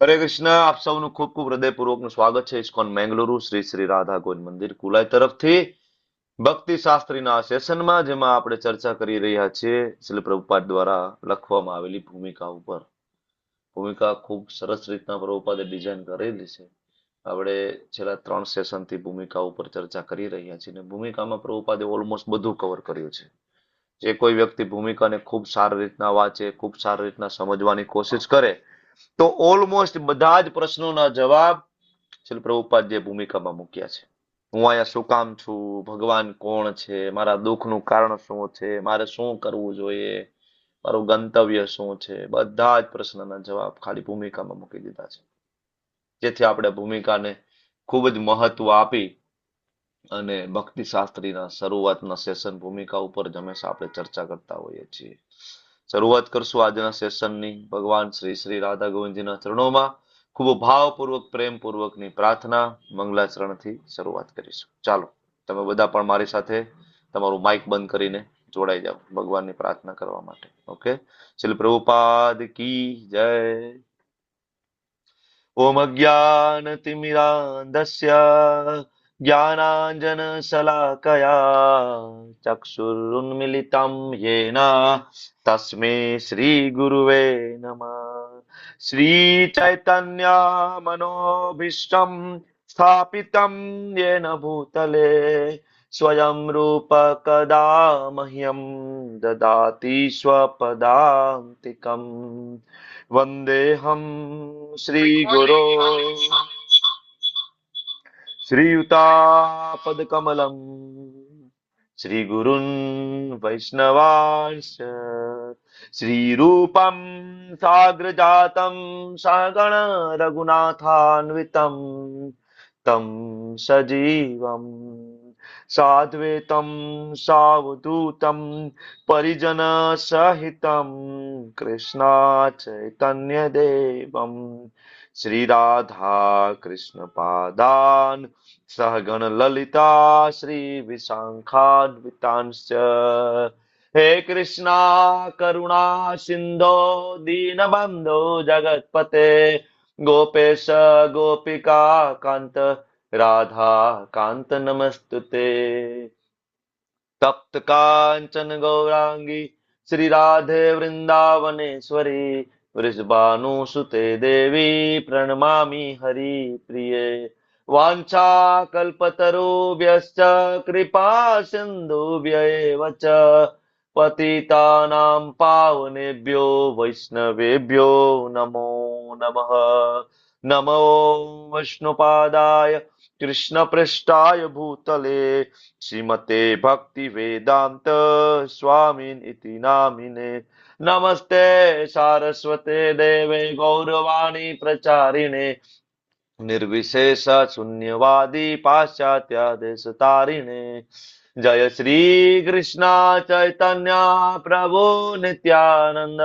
હરે કૃષ્ણ. આપ સૌનું ખૂબ ખૂબ હૃદયપૂર્વકનું સ્વાગત છે ઇસ્કોન મેંગલુરુ શ્રી શ્રી રાધા ગોવિંદ મંદિર કુલાઈ તરફથી ભક્તિ શાસ્ત્રીના આ સેશનમાં, જેમાં આપણે ચર્ચા કરી રહ્યા છીએ શ્રીલ પ્રભુપાદ દ્વારા લખવામાં આવેલી ભૂમિકા ઉપર. ભૂમિકા ખૂબ સરસ રીતના પ્રભુપાદે ડિઝાઇન કરેલી છે. આપણે છેલ્લા 3 સેશનથી ભૂમિકા ઉપર ચર્ચા કરી રહ્યા છીએ અને ભૂમિકામાં પ્રભુપાદે ઓલમોસ્ટ બધું કવર કર્યું છે. જે કોઈ વ્યક્તિ ભૂમિકાને ખૂબ સારી રીતના વાંચે, ખૂબ સારી રીતના સમજવાની કોશિશ કરે, તો ઓલમોસ્ટ બધા જ પ્રશ્નોના જવાબ શ્રી પ્રભુપાદ જે ભૂમિકામાં મૂક્યા છે. હું અહીંયા શું કામ છું, ભગવાન કોણ છે, મારા દુઃખનું કારણ શું છે, મારે શું કરવું જોઈએ, મારું ગંતવ્ય શું છે, બધા જ પ્રશ્નના જવાબ ખાલી ભૂમિકામાં મૂકી દીધા છે. જેથી આપણે ભૂમિકાને ખૂબ જ મહત્વ આપી અને ભક્તિ શાસ્ત્રીના શરૂઆતના સેશન ભૂમિકા ઉપર જ હંમેશા આપણે ચર્ચા કરતા હોઈએ છીએ. શરૂઆત કરશું આજના સેશનની ભગવાન શ્રી શ્રી રાધા ગોવિંદજીના ચરણોમાં ખૂબ ભાવપૂર્વક પ્રેમપૂર્વકની પ્રાર્થના મંગલાચરણથી શરૂઆત કરીશું. ચાલો તમે બધા પણ મારી સાથે તમારું માઇક બંધ કરીને જોડાઈ જાઓ ભગવાનની પ્રાર્થના કરવા માટે. ઓકે. શ્રીલ પ્રભુપાદ કી જય. ઓમ અજ્ઞાનતિમિરાન્ધસ્ય જ્ઞાનાંજનશલાકયા ચક્ષુરુન્મિલિतं येन તસ્मै શ્રીગુરુવે નમઃ. શ્રીચૈતન્યમનોભીષ્ટં સ્થાપિतं येन ભૂતલે સ્વયં રૂપ કદા મહ્યં દદાતિ સ્વપદાન્તિકम्. વંદેહમ શ્રીગુરો શ્રીયુતાપદકમલમ શ્રીગુરુન વૈષ્ણવાંશ્ચ શ્રીરૂપમ સાગ્રજાતમ સગણ રઘુનાથાન્વિતમ તમ સજીવમ સાદ્વૈતમ સાવધૂતમ પરિજન સહિતમ કૃષ્ણ ચૈતન્ય દેવમ શ્રી રાધા કૃષ્ણ પાદાન સહગણ લલિતા શ્રી વિશાખાન્વિતાંશ્ચ. હે કૃષ્ણા કરુણા સિંધો દીનબંધો જગતપતે ગોપેશ ગોપિકા કાંત રાધા કાંત નમસ્તુતે. તપ્ત કાંચન ગૌરાંગી શ્રી રાધે વૃંદાવનેશ્વરી વૃષભાનુસુતે દેવી પ્રણમામિ હરિપ્રિયે. વાંછા કલ્પતરુભ્યશ્ચ કૃપા સિંધુભ્ય એવ ચ પતિતાનાં પાવનેભ્યો વૈષ્ણવેભ્યો નમો નમઃ. નમો વિષ્ણુપાદાય કૃષ્ણપૃષ્ઠાય ભૂતલે શ્રીમતે ભક્તિ વેદાંત સ્વામીન ઇતિ નામિને. નમસ્તે સારસ્વતે દેવે ગૌરવાણી પ્રચારિણે નિર્વિશેષ શૂન્યવાદી પાશ્ચાત્ય દેશ તારિણે. જય શ્રી કૃષ્ણ ચૈતન્ય પ્રભુ નિત્યાનંદ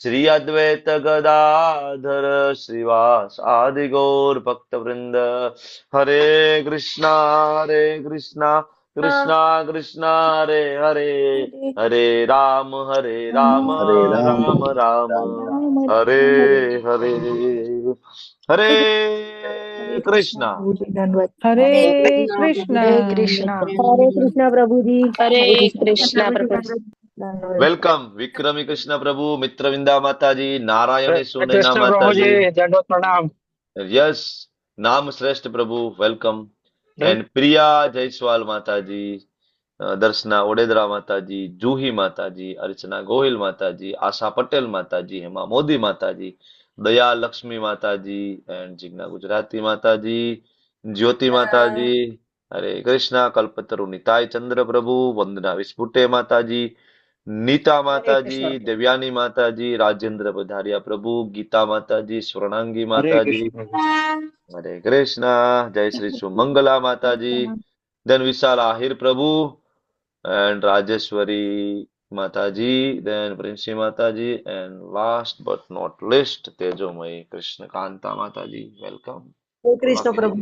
શ્રી અદ્વૈત ગદાધર શ્રીવાસ આદિ ગૌર ભક્તવૃંદ. હરે કૃષ્ણ કૃષ્ણ કૃષ્ણ હરે હરે હરે રામ રામ હરે રામ રામ રામ રામ હરે હરે. હરે કૃષ્ણ. પ્રભુજી દંડવત હરે પ્રભુજી કૃષ્ણ. હરે કૃષ્ણ પ્રભુજી હરે હરે કૃષ્ણ પ્રભુ. દંડવત. વેલકમ વિક્રમી કૃષ્ણ પ્રભુ, મિત્રવિંદા માતાજી, નારાયણી સુનૈના કૃષ્ણ માતાજી. પ્રભુજી દંડવત પ્રણામ. યસ, નામ શ્રેષ્ઠ પ્રભુ, વેલકમ. એન્ડ પ્રિયા જયસ્વાલ માતાજી, દર્શના ઓડેદરા માતાજી, જુહી માતાજી, અર્ચના ગોહિલ માતાજી, આશા પટેલ માતાજી, હેમા મોદી માતાજી, દયા લક્ષ્મી માતાજી, એન્ડ જીજ્ઞા ગુજરાતી માતાજી, જ્યોતિ માતાજી. હરે કૃષ્ણ. કલ્પતરુ નિતાય ચંદ્ર પ્રભુ, વંદના વિસ્ફુટે માતાજી, નીતા માતાજી, દેવ્યાની માતાજી, રાજેન્દ્ર પધારિયા પ્રભુ, ગીતા માતાજી, સ્વર્ણાંગી હરે માતાજી. કૃષ્ણ. હરે કૃષ્ણ. જય શ્રી સુમંગલા માતાજી, ધન વિશાલ આહિર પ્રભુ, એન્ડ રાજેશ્વરી માતાજી, then પ્રિન્સી માતાજી, and last but not least તેજોમય Krishna Kanta માતાજી. વેલકમ. હરે કૃષ્ણ પ્રભુ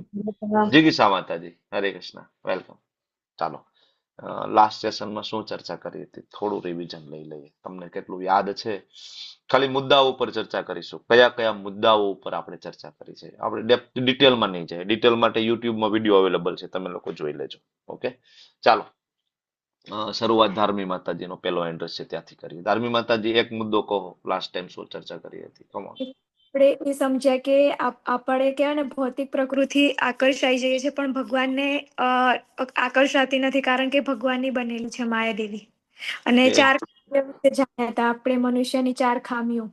જીગીસા માતાજી. હરે કૃષ્ણ. વેલકમ. ચાલો લાસ્ટ સેશનમાં શું ચર્ચા કરી હતી થોડું રિવિઝન લઈ લઈએ, તમને કેટલું યાદ છે. ખાલી મુદ્દાઓ ઉપર ચર્ચા કરીશું, કયા કયા મુદ્દાઓ ઉપર આપણે ચર્ચા કરી છે. આપણે ડિટેલમાં નહીં જાય, ડિટેલ માટે યુટ્યુબમાં વિડીયો અવેલેબલ છે, તમે લોકો જોઈ લેજો. ઓકે, ચાલો. શરૂઆત ધાર્મી માતાજીનો પેલો એન્ટ્રેસ છે ત્યાંથી કરીએ. ધાર્મી માતાજી, એક મુદ્દો કહો, લાસ્ટ ટાઈમ શું ચર્ચા કરી હતી. કમો. આપણે એ સમજ્યા કે આપણે કહેવાય ને ભૌતિક પ્રકૃતિ આકર્ષાઈ જઈએ છે, પણ ભગવાનને આકર્ષાતી નથી, કારણ કે ભગવાનની બનેલી છે માયાદેવી. અને Okay. 4 ખામીઓ વિશે જાણ્યા હતા આપણે, મનુષ્યની 4 ખામીઓ.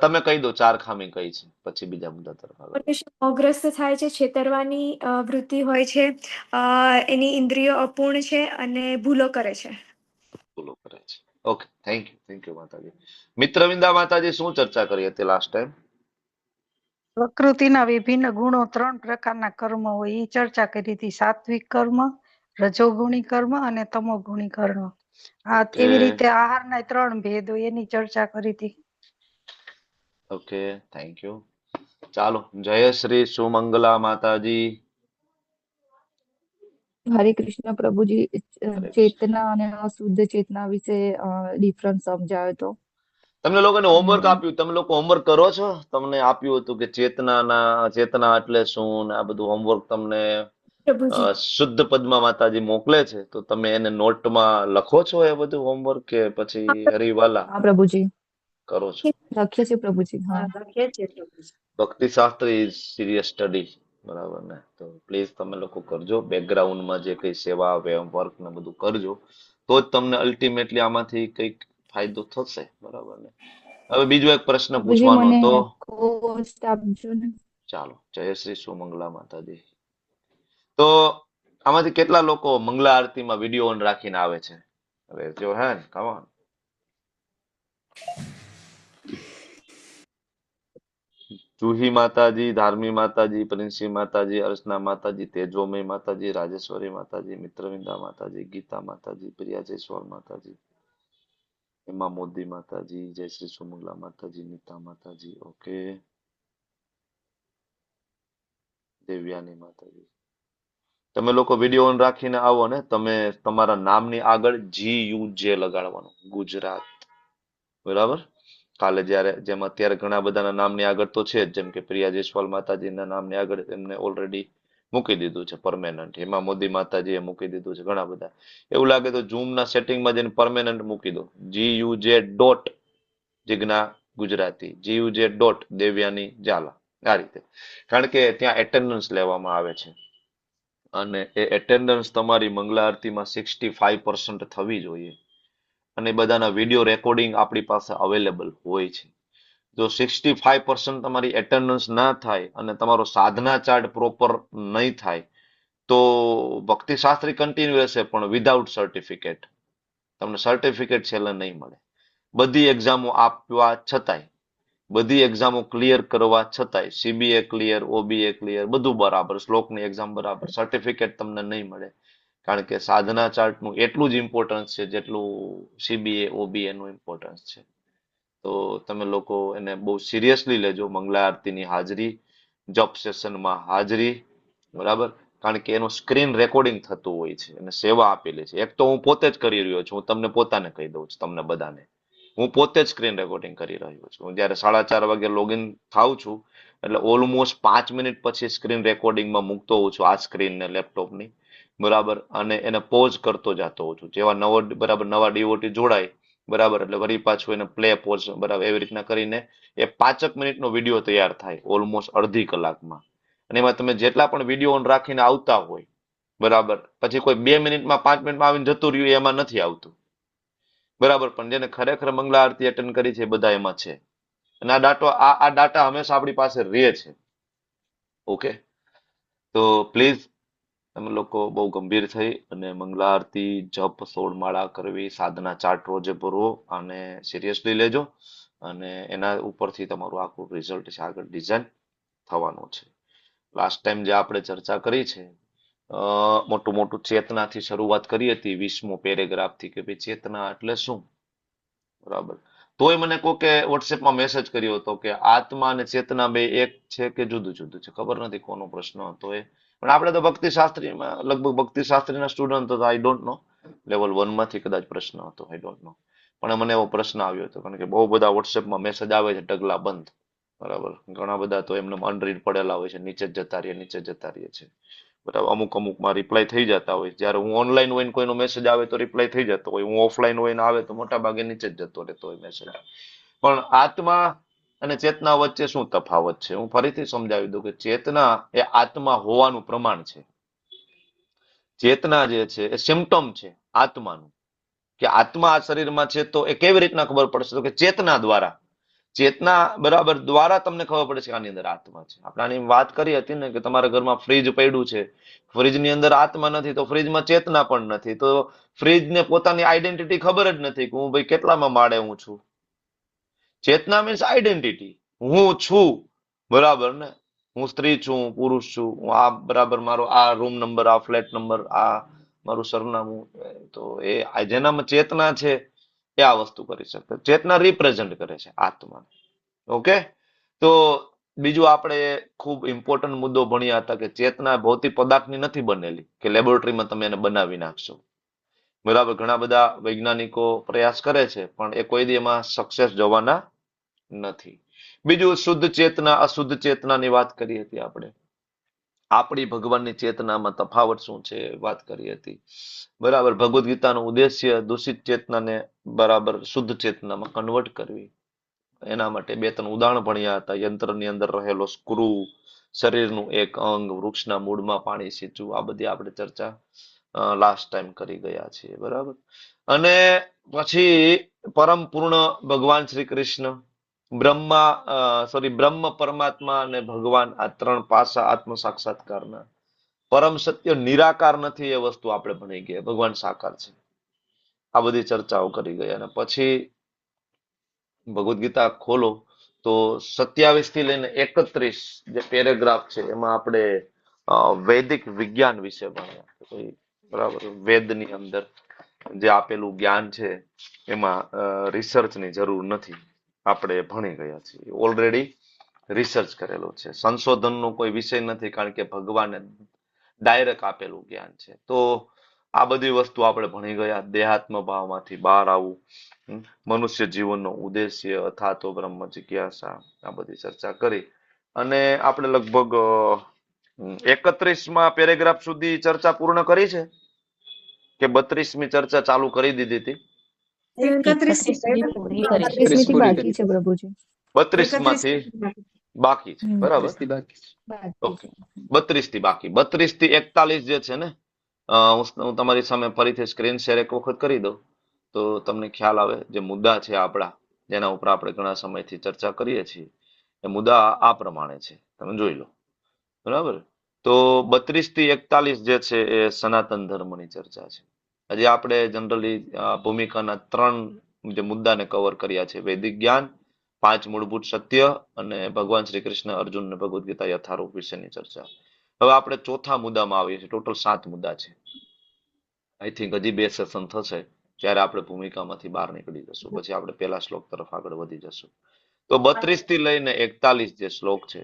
તમે કહી દો 4 ખામી કઈ છે, પછી બીજા મુદ્દા તરફ આગળ. મનુષ્ય મોહગ્રસ્ત થાય છે, છેતરવાની વૃત્તિ હોય છે, એની ઇન્દ્રિયો અપૂર્ણ છે અને ભૂલો કરે છે. ભૂલો કરે છે. ઓકે, થેન્ક યુ માતાજી. મિત્રવિંદા માતાજી, શું ચર્ચા કરી હતી લાસ્ટ ટાઈમ? પ્રકૃતિના વિભિન્ન ગુણો 3 પ્રકારના કર્મ હોય એ ચર્ચા કરી હતી. સાત્વિક કર્મ, રજોગુણી કર્મ અને તમોગુણી કર્મ. એવી રીતે આહારના 3 ભેદ હોય એની ચર્ચા કરી હતી. Okay, thank you. ચાલો, જય શ્રી સુમંગલા માતાજી. હરે કૃષ્ણ પ્રભુજી. ચેતના અને અશુદ્ધ ચેતના વિશે ડિફરન્સ સમજાવ્યો તો. તમને લોકોને હોમવર્ક આપ્યું, તમે લોકો હોમવર્ક કરો છો? તમને આપ્યું હતું કે ચેતના એટલે શું, ને આ બધું હોમવર્ક તમને પ્રભુજી, શુદ્ધ પદ્મા માતાજી મોકલે છે, તો તમે એને નોટમાં લખો છો એ બધું હોમવર્ક, કે પછી હરિવાલા હા પ્રભુજી, કરો છો? લખીએ છીએ પ્રભુજી. હા, ભક્તિ શાસ્ત્ર ઇઝ સિરિયસ સ્ટડી, બરાબર ને? તો પ્લીઝ તમે લોકો કરજો, બેકગ્રાઉન્ડમાં જે કઈ સેવા વર્ક ને બધું કરજો, તો જ તમને અલ્ટિમેટલી આમાંથી કઈક ફાયદો થશે, બરાબર ને? હવે બીજો એક પ્રશ્ન પ્રભુજી પૂછવાનો મને હતો. કોસ્ટ આપજો ને. ચાલો, જય શ્રી સુમંગલા માતાજી. તો આમાંથી કેટલા લોકો મંગલા આરતીમાં વિડીયો ઓન રાખીને આવે છે? હવે જો હે ને, કમ ઓન. જુહી માતાજી, ધાર્મી માતાજી, પ્રિન્સી માતાજી, અર્ચના માતાજી, તેજોમય માતાજી, રાજેશ્વરી માતાજી, મિત્રવિંદા માતાજી, ગીતા માતાજી, પ્રિયા જયસ્વાલ માતાજી, હેમા મોદી માતાજી, જય શ્રી સુમંગલા માતાજી, નીતા માતાજી, ઓકે, દેવ્યાની માતાજી. તમે લોકો વિડીયો ઓન રાખીને આવો ને, તમે તમારા નામની આગળ GUJ લગાડવાનું, ગુજરાત, બરાબર? કાલે જેમ અત્યારે ઘણા બધાના નામની આગળ તો છે જ, જેમ કે પ્રિયા જયસ્વાલ માતાજીના નામની આગળ એમને ઓલરેડી મૂકી દીધું છે પરમેનન્ટ. હેમા મોદી માતાજીએ મૂકી દીધું છે, ઘણા બધા. એવું લાગે તો ઝૂમના સેટિંગમાં જઈને પરમેનન્ટ મૂકી દો, GUJ dot Jigna Gujarati, GUJ dot Devyani Jhala, આ રીતે. કારણ કે ત્યાં એટેન્ડન્સ લેવામાં આવે છે, અને એ એટેન્ડન્સ તમારી મંગલા આરતીમાં 65% થવી જોઈએ. અને બધાના વિડીયો રેકોર્ડિંગ આપણી પાસે અવેલેબલ હોય છે. જો 65% તમારી એટેન્ડન્સ ના થાય અને તમારો સાધના ચાર્ટ પ્રોપર નહીં થાય, તો ભક્તિ શાસ્ત્રી કન્ટિન્યુ રહેશે, પણ વિધાઉટ સર્ટિફિકેટ. તમને સર્ટિફિકેટ છેલ્લે નહીં મળે. બધી એક્ઝામો આપવા છતાંય, બધી એક્ઝામો ક્લિયર કરવા છતાંય, CBA ક્લિયર, OBA ક્લિયર, બધું બરાબર, શ્લોકની એક્ઝામ બરાબર, સર્ટિફિકેટ તમને નહીં મળે. કારણ કે સાધના ચાર્ટનું એટલું જ ઇમ્પોર્ટન્સ છે જેટલું CBA OBA નું ઇમ્પોર્ટન્સ છે. તો તમે લોકો એને બહુ સિરિયસલી લેજો. મંગલા આરતીની હાજરી, જપ સેશનમાં હાજરી, બરાબર? કારણ કે એનું સ્ક્રીન રેકોર્ડિંગ થતું હોય છે અને સેવા આપેલી છે. એક તો હું પોતે જ કરી રહ્યો છું, હું તમને પોતાને કહી દઉં છું, તમને બધાને હું પોતે જ સ્ક્રીન રેકોર્ડિંગ કરી રહ્યો છું. હું જયારે 4:30 વાગે લોગિન થાઉં છું, એટલે ઓલમોસ્ટ 5 મિનિટ પછી સ્ક્રીન રેકોર્ડિંગમાં મૂકતો હોઉં છું, આ સ્ક્રીન ને લેપટોપની, બરાબર? અને એને પોઝ કરતો જતો હોઉં છું. જેવા નવા ડીઓટી જોડાય, બરાબર, એટલે વળી પાછું એને પ્લે પોઝ, બરાબર, એવી રીતના કરીને એ 5 મિનિટનો વિડીયો તૈયાર થાય ઓલમોસ્ટ અડધી કલાકમાં. અને એમાં તમે જેટલા પણ વિડીયો ઓન રાખીને આવતા હોય, બરાબર, પછી કોઈ 2 મિનિટમાં 5 મિનિટમાં આવીને જતું રહ્યું એમાં નથી આવતું, બરાબર? પણ જેને ખરેખર મંગલા આરતી એટેન્ડ કરી છે એ બધા એમાં છે. અને આ ડાટા હંમેશા આપણી પાસે રહે છે. ઓકે, તો પ્લીઝ તમે લોકો બહુ ગંભીર થઈ અને મંગલા આરતી, જપ, 16 માળા કરવી, સાધના ચાર્ટ રોજે ભરવો, અને સિરિયસલી લેજો. અને એના ઉપરથી તમારું આખું રિઝલ્ટ છે આગળ ડિઝાઇન થવાનું છે. લાસ્ટ ટાઈમ જે આપણે ચર્ચા કરી છે, મોટું ચેતનાથી શરૂઆત કરી હતી, 20મો પેરેગ્રાફથી, કે ભાઈ ચેતના એટલે શું, બરાબર? તોય મને કોકે વોટ્સએપમાં મેસેજ કર્યો હતો કે આત્મા અને ચેતના બે એક છે કે જુદું જુદું છે. ખબર નથી કોનો પ્રશ્ન હતો એ, પણ આપણે તો ભક્તિશાસ્ત્રીમાં લગભગ ભક્તિશાસ્ત્રીના સ્ટુડન્ટ તો આઈ ડોન્ટ નો, લેવલ 1 માંથી કદાચ પ્રશ્ન હતો, આઈ ડોન્ટ નો. પણ મને એવો પ્રશ્ન આવ્યો હતો, કારણ કે બહુ બધા વોટ્સએપમાં મેસેજ આવે છે ઢગલા બંધ, બરાબર. ઘણા બધા તો એમને અનરીડ પડેલા હોય છે, નીચે જ જતા રહીએ છે, બરાબર. અમુકમાં રિપ્લાય થઈ જતા હોય. જ્યારે હું ઓનલાઈન હોય ને કોઈનો મેસેજ આવે તો રિપ્લાય થઈ જતો હોય, હું ઓફલાઈન હોય ને આવે તો મોટા ભાગે નીચે જ જતો રહેતો હોય મેસેજ. પણ આત્મા અને ચેતના વચ્ચે શું તફાવત છે, હું ફરીથી સમજાવી દઉં કે ચેતના એ આત્મા હોવાનું પ્રમાણ છે. ચેતના જે છે એ સિમ્પટમ છે આત્માનું, કે આત્મા આ શરીરમાં છે. તો એ કેવી રીતના ખબર પડશે? તો કે ચેતના દ્વારા. ચેતના બરાબર દ્વારા તમને ખબર પડે છે કે આની અંદર આત્મા છે. આપણે આની વાત કરી હતી ને કે તમારા ઘરમાં ફ્રીજ પડ્યું છે, ફ્રીજની અંદર આત્મા નથી, તો ફ્રીજમાં ચેતના પણ નથી, તો ફ્રીજને પોતાની આઈડેન્ટિટી ખબર જ નથી કે હું ભાઈ કેટલામાં માળે હું છું. ચેતના મીન્સ આઈડેન્ટિટી, હું છું, બરાબર ને. હું સ્ત્રી છું, હું પુરુષ છું, હું આ બરાબર મારો આ રૂમ નંબર, આ ફ્લેટ નંબર, આ મારું સરનામું. તો એ જેનામાં ચેતના છે એ આ વસ્તુ કરી શકે. ચેતના રિપ્રેઝન્ટ કરે છે આત્મા. ઓકે. તો બીજું આપણે ખૂબ ઇમ્પોર્ટન્ટ મુદ્દો ભણ્યા હતા કે ચેતના ભૌતિક પદાર્થની નથી બનેલી કે લેબોરેટરીમાં તમે એને બનાવી નાખશો, બરાબર. ઘણા બધા વૈજ્ઞાનિકો પ્રયાસ કરે છે, પણ એ કોઈ દી એમાં સક્સેસ જવાના નથી. બીજું શુદ્ધ ચેતના, અશુદ્ધ ચેતનાની વાત કરી હતી આપણે. આપણી ભગવાનની ચેતનામાં તફાવત શું છે વાત કરી હતી, બરાબર. ભગવદ્ ગીતાનો ઉદ્દેશ્ય દૂષિત ચેતનાને બરાબર શુદ્ધ ચેતનામાં કન્વર્ટ કરવી. એના માટે 2-3 ઉદાહરણ ભણ્યા હતા. યંત્રની અંદર રહેલો સ્ક્રૂ, શરીરનું એક અંગ, વૃક્ષના મૂળમાં પાણી સિંચવું, આ બધી આપણે ચર્ચા લાસ્ટ ટાઈમ કરી ગયા છીએ, બરાબર. અને પછી પરમ પૂર્ણ ભગવાન શ્રી કૃષ્ણ, બ્રહ્મ પરમાત્મા અને ભગવાન, આ 3 પાસા આત્મ સાક્ષાત્કારના. પરમ સત્ય નિરાકાર નથી એ વસ્તુ આપણે ભણી ગયા, ભગવાન સાકાર છે. આ બધી ચર્ચાઓ કરી ગયા. અને પછી ભગવદ્ ગીતા ખોલો તો 27 થી લઈને 31 જે પેરેગ્રાફ છે એમાં આપણે વૈદિક વિજ્ઞાન વિશે ભણ્યા, બરાબર. વેદની અંદર જે આપેલું જ્ઞાન છે એમાં રિસર્ચની જરૂર નથી, આપણે ભણી ગયા છીએ, ઓલરેડી રિસર્ચ કરેલો છે. સંશોધનનો કોઈ વિષય નથી, કારણ કે ભગવાને ડાયરેક્ટ આપેલું જ્ઞાન છે. તો આ બધી વસ્તુ આપણે ભણી ગયા. દેહાત્મ ભાવમાંથી બહાર આવવું, મનુષ્ય જીવનનો ઉદ્દેશ્ય, અથાતો બ્રહ્મ જિજ્ઞાસા, આ બધી ચર્ચા કરી. અને આપણે લગભગ 31માં પેરેગ્રાફ સુધી ચર્ચા પૂર્ણ કરી છે કે 32મી ચર્ચા ચાલુ કરી દીધી હતી? 31 સુધી પૂરી કરી છે. 31 થી બાકી છે પ્રભુજી. 32 માંથી બાકી છે, બરાબર. બાકી છે. 32 થી બાકી. 32 થી 41 જે છે ને, હું તમારી સામે ફરીથી સ્ક્રીન શેર એક વખત કરી દઉં તો તમને ખ્યાલ આવે. જે મુદ્દા છે આપણા, જેના ઉપર આપણે ઘણા સમયથી ચર્ચા કરીએ છીએ, એ મુદ્દા આ પ્રમાણે છે, તમે જોઈ લો, બરાબર. તો 32 થી 41 જે છે એ સનાતન ધર્મની ચર્ચા છે. હજી આપણે જનરલી ભૂમિકાના 3 જે મુદ્દાને કવર કર્યા છે: વૈદિક જ્ઞાન, 5 મૂળભૂત સત્ય અને ભગવાન શ્રી કૃષ્ણ અર્જુનને ભગવદ્ ગીતા યથારૂપ વિશેની ચર્ચા. હવે આપણે ચોથા મુદ્દામાં આવીએ છીએ. ટોટલ 7 મુદ્દા છે. આઈ થિંક હજી 2 સેશન થશે ત્યારે આપણે ભૂમિકામાંથી બહાર નીકળી જશું, પછી આપણે પહેલા શ્લોક તરફ આગળ વધી જશું. તો 32 થી લઈને 41 જે શ્લોક છે,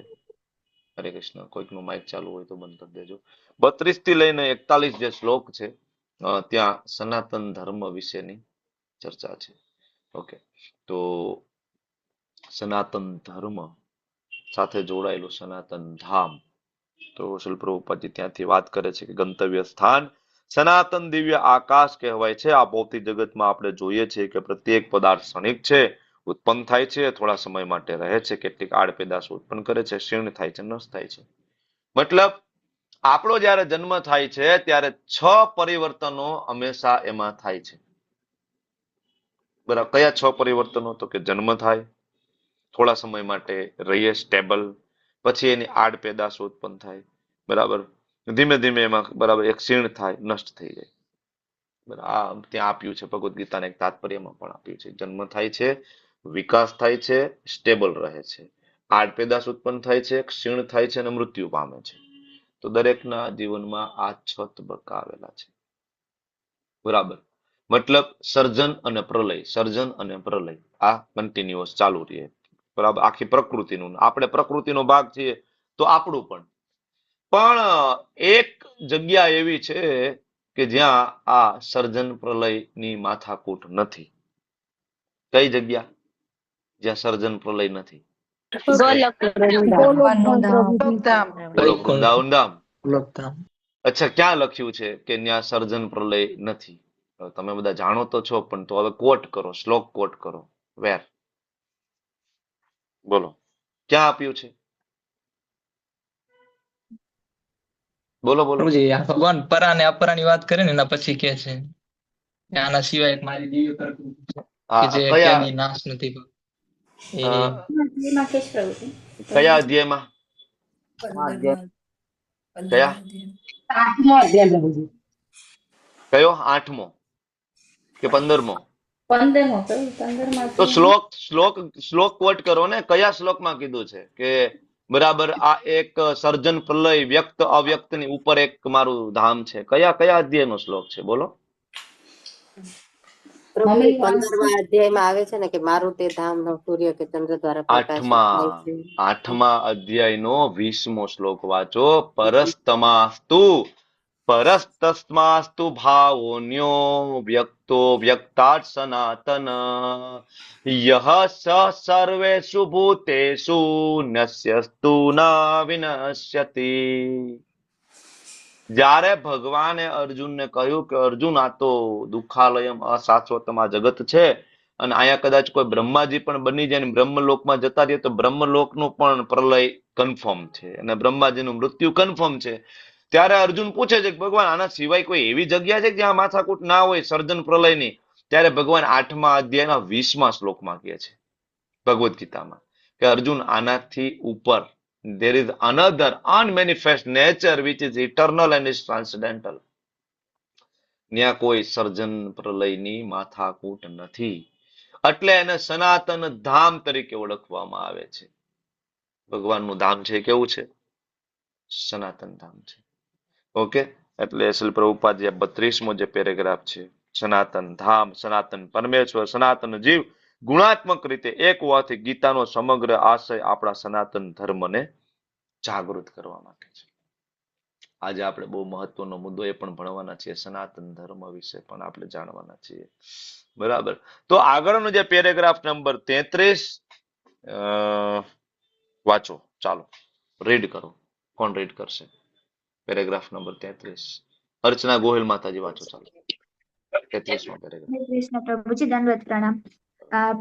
હરે કૃષ્ણ, કોઈકનું માઇક ચાલુ હોય તો બંધ કરી દેજો. 32 થી લઈને 41 જે શ્લોક છે ત્યાં સનાતન ધર્મ વિશેની ચર્ચા છે. ઓકે. તો સનાતન ધર્મ સાથે જોડાયેલું સનાતન ધામ. તો શ્રીલ પ્રભુપાદજી ત્યાંથી વાત કરે છે કે ગંતવ્ય સ્થાન સનાતન દિવ્ય આકાશ કહેવાય છે. આ ભૌતિક જગતમાં આપણે જોઈએ છીએ કે પ્રત્યેક પદાર્થ ક્ષણિક છે, ઉત્પન્ન થાય છે, થોડા સમય માટે રહે છે, કેટલીક આડ પેદાશો ઉત્પન્ન કરે છે, ક્ષીણ થાય છે, નષ્ટ થાય છે. મતલબ આપણો જયારે જન્મ થાય છે ત્યારે 6 પરિવર્તનો હંમેશા એમાં થાય છે, બરાબર. કયા 6 પરિવર્તનો? તો કે જન્મ થાય, થોડા સમય માટે રહીએ સ્ટેબલ, પછી એની આડ પેદાશો ઉત્પન્ન થાય, બરાબર. ધીમે ધીમે એમાં બરાબર એક ક્ષીણ થાય, નષ્ટ થઈ જાય. આ ત્યાં આપ્યું છે, ભગવદ્ ગીતાના એક તાત્પર્યમાં પણ આપ્યું છે. જન્મ થાય છે, વિકાસ થાય છે, સ્ટેબલ રહે છે, આડ પેદાશ ઉત્પન્ન થાય છે, ક્ષીણ થાય છે અને મૃત્યુ પામે છે. તો દરેકના જીવનમાં આ 6 તબક્કા આવેલા છે, બરાબર. મતલબ સર્જન અને પ્રલય, સર્જન અને પ્રલય આ કન્ટિન્યુઅસ ચાલુ રહે, બરાબર. આખી પ્રકૃતિનું, આપણે પ્રકૃતિનો ભાગ છીએ તો આપણું પણ. પણ એક જગ્યા એવી છે કે જ્યાં આ સર્જન પ્રલયની માથાકૂટ નથી. કઈ જગ્યા જ્યાં સર્જન પ્રલય નથી? ભગવાનનું ધામ. લોકધામ. બોલો, વૃંદાવન ધામ. લોકધામ. અચ્છા, ક્યાં લખ્યું છે કે ત્યાં સર્જન પ્રલય નથી? હવે તમે બધા જાણો તો છો, પણ તો હવે કોટ કરો, શ્લોક કોટ કરો. વેર? બોલો, ક્યાં આપ્યું છે? બોલો બોલો. પ્રભુજી આ ભગવાન પરા અને અપરાની વાત કરે ને એના પછી કે છે કે આના સિવાય એક મારી દિવ્ય પ્રકૃતિ છે હા, કે જે કયા ક્યાંય નાશ નથી પામતી. એ એમાં કેશ પ્રવૃત્તિ કયા અધ્યાયમાં? કયા? 8મો અધ્યાય પ્રભુજી. કયો? 8મો કે 15મો? 15મો કયું 15માં તો શ્લોક કોટ કરો ને. કયા શ્લોકમાં કીધું છે કે બરાબર આ એક સર્જન પ્રલય વ્યક્ત અવ્યક્તની ઉપર એક મારું ધામ છે? કયા અધ્યાયનો શ્લોક છે? બોલો. પ્રભુજી 15મા અધ્યાયમાં આવે છે ને કે મારું તે ધામ સૂર્ય કે ચંદ્ર દ્વારા પ્રકાશિત થાય છે. 8મા અધ્યાયનો 20મો શ્લોક વાંચો. પરસ્તમાસ્તુ પરસ્તસ્માસ્તુ ભાવોન્યો વ્યક્તો વ્યક્તાत् સનાતન યહ સ સર્વેષુ ભૂતેષુ નશ્યસ્તુ ન વિનશ્યતિ. જ્યારે ભગવાને અર્જુનને કહ્યું કે અર્જુન, આ તો દુઃખાલયમ અશાશ્વતમ આ જગત છે, અને અહીંયા કદાચ કોઈ બ્રહ્માજી પણ બની જાય ને બ્રહ્મલોકમાં જતા રહીએ તો બ્રહ્મલોકનું પણ પ્રલય કન્ફર્મ છે અને બ્રહ્માજીનું મૃત્યુ કન્ફર્મ છે. ત્યારે અર્જુન પૂછે છે કે ભગવાન, આના સિવાય કોઈ એવી જગ્યા છે કે જ્યાં માથાકૂટ ના હોય સર્જન પ્રલયની? ત્યારે ભગવાન 8મા અધ્યાયના 20મા શ્લોકમાં કહે છે ભગવદ્ ગીતામાં કે અર્જુન, આનાથી ઉપર there is another unmanifest nature which is eternal and is transcendental. ત્યાં કોઈ સર્જન પ્રલયની માથાકૂટ નથી, એટલે એને સનાતન ધામ તરીકે ઓળખવામાં આવે છે. ભગવાનનું ધામ છે કેવું છે? સનાતન ધામ છે. ઓકે, એટલે શ્રીલ પ્રભુપાદ 32મો જે પેરેગ્રાફ છે, સનાતન ધામ, સનાતન પરમેશ્વર, સનાતન જીવ ગુણાત્મક રીતે એક હોવાથી ગીતાનો સમગ્ર આશય આપણા સનાતન ધર્મને જાગૃત કરવા માટે છે. આજે આપણે બહુ મહત્વનો મુદ્દો એ પણ ભણવાના છીએ, સનાતન ધર્મ વિશે પણ આપણે જાણવાના છીએ. બરાબર. તો આગળનો જે પેરેગ્રાફ નંબર 33 વાંચો. ચાલો રીડ કરો. કોણ રીડ કરશે? Paragraph number 33. અર્ચના ગોહિલ માતાજી વાંચો. ચાલો 33મો પેરેગ્રાફ. હરે કૃષ્ણ પ્રભુજી, દંડવત પ્રણામ.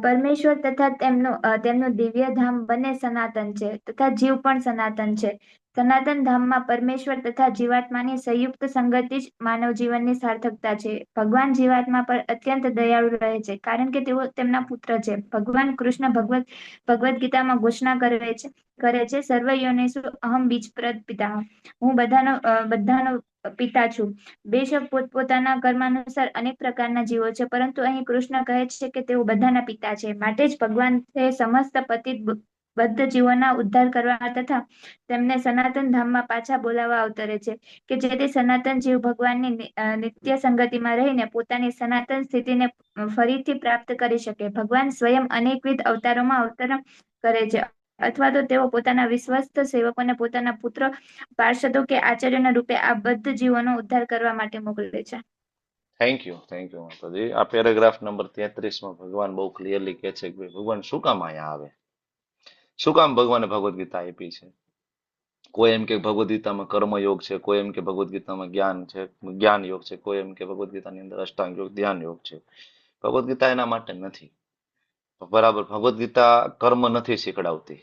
પરમેશ્વર તથા તેમનું દિવ્ય ધામ બંને સનાતન છે તથા જીવ પણ સનાતન છે. સનાતન ધામમાં પરમેશ્વર તથા જીવાત્માની સંયુક્ત સંગતિ જ માનવ જીવનની સાર્થકતા છે. ભગવાન જીવાત્મા પર અત્યંત દયાળુ રહે છે કારણ કે તેઓ તેમના પુત્ર છે. ભગવાન કૃષ્ણ ભગવદ્ ગીતામાં ઘોષણા કરે છે સર્વ યોનિષુ અહમ બીજપ્રદ પિતા. હું બધાનો પિતા છું. બેશક પોતપોતાના કર્માનુસાર અનેક પ્રકારના જીવો છે, પરંતુ અહીં કૃષ્ણ કહે છે કે તેઓ બધાના પિતા છે. માટે જ ભગવાન તે સમસ્ત પતિત બદ્ધ જીવોના ઉદ્ધાર કરવા તથા તેમને સનાતન ધામમાં પાછા બોલાવવા અવતરે છે કે જેથી સનાતન જીવ ભગવાનની નિત્ય સંગતિમાં રહીને પોતાની સનાતન સ્થિતિને ફરીથી પ્રાપ્ત કરી શકે. ભગવાન સ્વયં અનેકવિધ અવતારોમાં અવતરણ કરે છે, અથવા તો તેઓ પોતાના વિશ્વસ્ત સેવકોને પોતાના પુત્ર, પાર્ષદો કે આચાર્યના રૂપે આ બદ્ધ જીવોનો ઉદ્ધાર કરવા માટે મોકલે છે. થેન્ક યુ માતાજી. આ પેરેગ્રાફ નંબર 33માં ભગવાન બહુ ક્લિયરલી કહે છે કે ભગવાન શું કામ અહીંયા આવે, શું કામ ભગવાને ભગવદ્ ગીતા આપી છે. કોઈ એમ કે ભગવદ્ ગીતામાં કર્મયોગ છે, કોઈ એમ કે ભગવદ્ ગીતામાં જ્ઞાન યોગ છે, કોઈ એમ કે ભગવદ્ ગીતાની અંદર અષ્ટાંગ યોગ, ધ્યાન યોગ છે. ભગવદ્ ગીતા એના માટે નથી. બરાબર. ભગવદ્ ગીતા કર્મ નથી શીખડાવતી.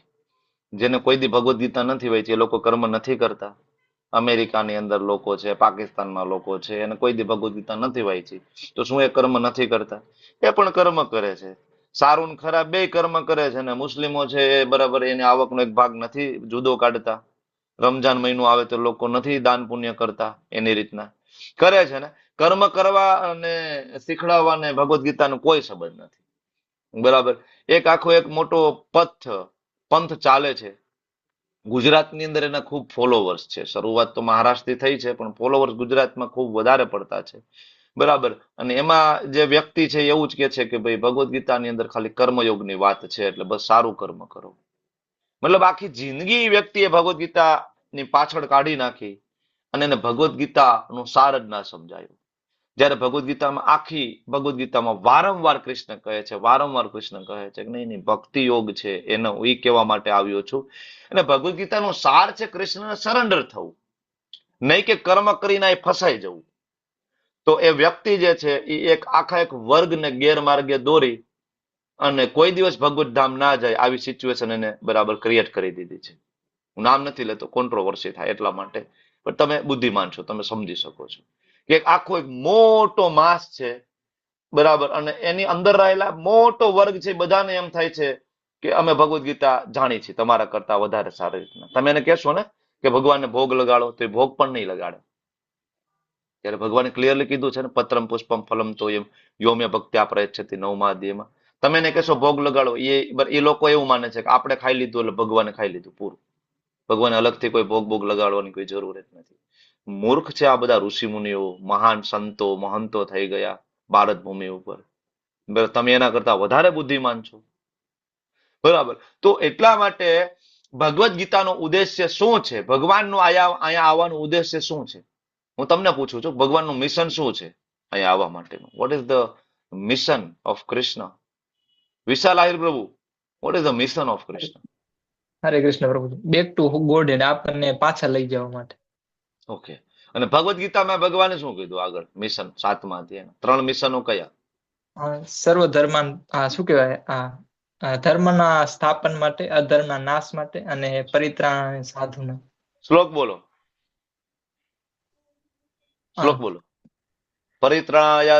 જેને કોઈ દી ભગવદ્ ગીતા નથી વાંચી એ લોકો કર્મ નથી કરતા. અમેરિકાની અંદર લોકો છે, પાકિસ્તાનમાં લોકો છે, એને કોઈ દી ભગવદ્ ગીતા નથી વાંચી, તો શું એ કર્મ નથી કરતા? એ પણ કર્મ કરે છે. સારું ને ખરાબ બે કર્મ કરે છે. ને મુસ્લિમો છે એ બરાબર એની આવકનો એક ભાગ નથી જુદો કાઢતા. રમજાન મહિનો આવે તો લોકો નથી દાન પુણ્ય કરતા, એની રીતના કરે છે. ને કર્મ કરવા અને શીખડાવવાને ભગવદ્ ગીતાનો કોઈ સંબંધ નથી. બરાબર. એક મોટો પંથ ચાલે છે ગુજરાતની અંદર. એના ખૂબ ફોલોવર્સ છે. શરૂઆત તો મહારાષ્ટ્રથી થઈ છે, પણ ફોલોવર્સ ગુજરાતમાં ખૂબ વધારે પડતા છે. બરાબર. અને એમાં જે વ્યક્તિ છે એવું જ કે છે કે ભાઈ ભગવદ્ ગીતાની અંદર ખાલી કર્મયોગની વાત છે, એટલે બસ સારું કર્મ કરો. મતલબ આખી જિંદગી વ્યક્તિએ ભગવદ્ ગીતા ની પાછળ કાઢી નાખી અને એને ભગવદ્ ગીતાનું સાર જ ના સમજાયું. જયારે ભગવદ્ ગીતામાં આખી ભગવદ્ ગીતામાં વારંવાર કૃષ્ણ કહે છે કે નહીં ભક્તિ યોગ છે, એનો એ કહેવા માટે આવ્યો છું. અને ભગવદ્ ગીતાનો સાર છે કૃષ્ણને સરેન્ડર થવું, નહીં કે કર્મ કરીને ફસાઈ જવું. તો એ વ્યક્તિ જે છે એ આખા એક વર્ગને ગેરમાર્ગે દોરી અને કોઈ દિવસ ભગવત ધામ ના જાય આવી સિચ્યુએશન એને બરાબર ક્રિએટ કરી દીધી છે. હું નામ નથી લેતો, કોન્ટ્રોવર્સી થાય એટલા માટે, પણ તમે બુદ્ધિમાન છો, તમે સમજી શકો છો કે આખો એક મોટો માસ છે, બરાબર, અને એની અંદર રહેલા મોટો વર્ગ છે, બધાને એમ થાય છે કે અમે ભગવદ્ ગીતા જાણી છીએ તમારા કરતા વધારે સારી રીતના. તમે એને કહેશો ને કે ભગવાનને ભોગ લગાડો તો એ ભોગ પણ નહીં લગાડે. ત્યારે ભગવાને ક્લિયરલી કીધું છે ને, પત્રમ પુષ્પમ ફલમ તો એમ યોમ્ય ભક્ત્યા પ્રયચ્છતિ 9મા અધ્યાયમાં. તમે એને કહેશો ભોગ લગાડો, એ લોકો એવું માને છે કે આપણે ખાઈ લીધું એટલે ભગવાને ખાઈ લીધું, પૂરું. ભગવાને અલગથી કોઈ ભોગ લગાડવાની કોઈ જરૂર જ નથી. મૂર્ખ છે આ બધા ઋષિ મુનિઓ, મહાન સંતો મહંતો થઈ ગયા ભારત ભૂમિ ઉપર. તમે એના કરતા વધારે બુદ્ધિમાન છો, બરાબર. તો એટલા માટે ભગવદ્ ગીતાનો ઉદ્દેશ્ય શું છે, ભગવાનનું અહીંયા આવવાનું ઉદ્દેશ્ય શું છે, હું તમને પૂછું છું, ભગવાનનું મિશન શું છે અહીંયા આવવા માટેનું? What is the mission of Krishna? Vishal Ahir પ્રભુ, what is the mission of Krishna? Hare Krishna પ્રભુજી. બેક ટુ ગોડ એન્ડ આપણને પાછા લઈ જવા માટે. ઓકે. અને ભગવદ્ ગીતામાં ભગવાને શું કીધું આગળ? મિશન 7મા અધ્યાયના 3 મિશનો કયા? સર્વ ધર્માન શું કહેવાય, ધર્મના સ્થાપન માટે, અધર્મના નાશ માટે અને પરિત્રાણ સાધુના. શ્લોક બોલો, શ્લોક બોલો. પરિત્રાય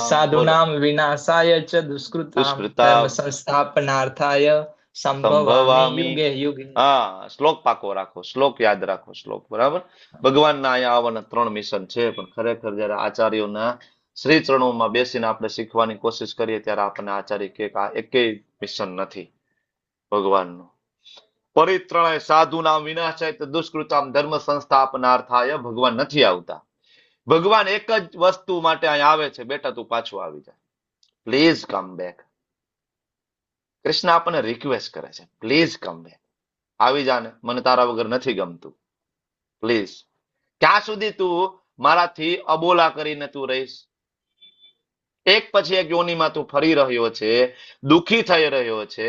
સાધુનામ વિનાશાય ચ દુષ્કૃતામ ધર્મ સંસ્થાપનાર્થાય સંભવામિ યુગે યુગે. હા, શ્લોક પાકો રાખો, શ્લોક યાદ રાખો, શ્લોક, બરાબર. ભગવાનના અહીંયા આવવાના 3 મિશન છે, પણ ખરેખર જયારે આચાર્યોના શ્રી ચરણોમાં બેસીને આપણે શીખવાની કોશિશ કરીએ ત્યારે આપણને આચાર્ય કે આ એકેય મિશન નથી ભગવાનનું. પરિત્રાય સાધુનામ વિનાશાય દુષ્કૃતામ ધર્મ સંસ્થાપનાર્થાય ભગવાન નથી આવતા. ભગવાન એક જ વસ્તુ માટે અહીં આવે છે, બેટા તું પાછું આવી જા, પ્લીઝ કમ બેક. કૃષ્ણ આપણને રિક્વેસ્ટ કરે છે, પ્લીઝ કમ બેક, આવી જાને, મને તારા વગર નથી ગમતું, પ્લીઝ. ક્યાં સુધી તું મારાથી અબોલા કરીને તું રહીશ? એક પછી એક યોનિમાં તું ફરી રહ્યો છે, દુઃખી થઈ રહ્યો છે.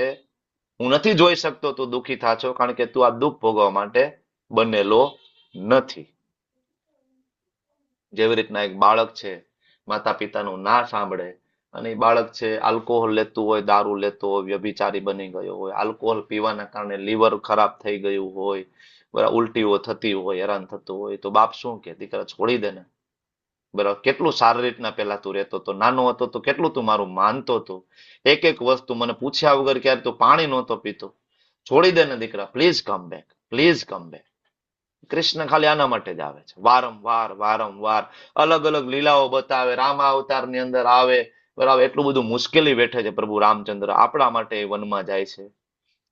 હું નથી જોઈ શકતો તું દુઃખી થાશો, કારણ કે તું આ દુઃખ ભોગવવા માટે બનેલો નથી. જેવી રીતના એક બાળક છે, માતા પિતાનું ના સાંભળે અને એ બાળક છે આલ્કોહોલ લેતું હોય, દારૂ લેતો હોય, વ્યભિચારી બની ગયો હોય, આલ્કોહોલ પીવાના કારણે લીવર ખરાબ થઈ ગયું હોય, બરાબર, ઉલટીઓ થતી હોય, હેરાન થતું હોય, તો બાપ શું કે, દીકરા છોડી દે ને, બરાબર. કેટલું સારી રીતના પેલા તું રહેતો હતો, નાનો હતો તો કેટલું તું મારું માનતો હતો, એક એક વસ્તુ મને પૂછ્યા વગર ક્યારે તું પાણી નહોતો પીતો, છોડી દે ને દીકરા, please come back, please come back. Krishna ખાલી આના માટે જ આવે છે, વારંવાર વારંવાર અલગ અલગ લીલાઓ બતાવે. રામા અવતાર ની અંદર આવે, બરાબર, એટલું બધું મુશ્કેલી વેઠે છે પ્રભુ રામચંદ્ર આપણા માટે વનમાં જાય છે,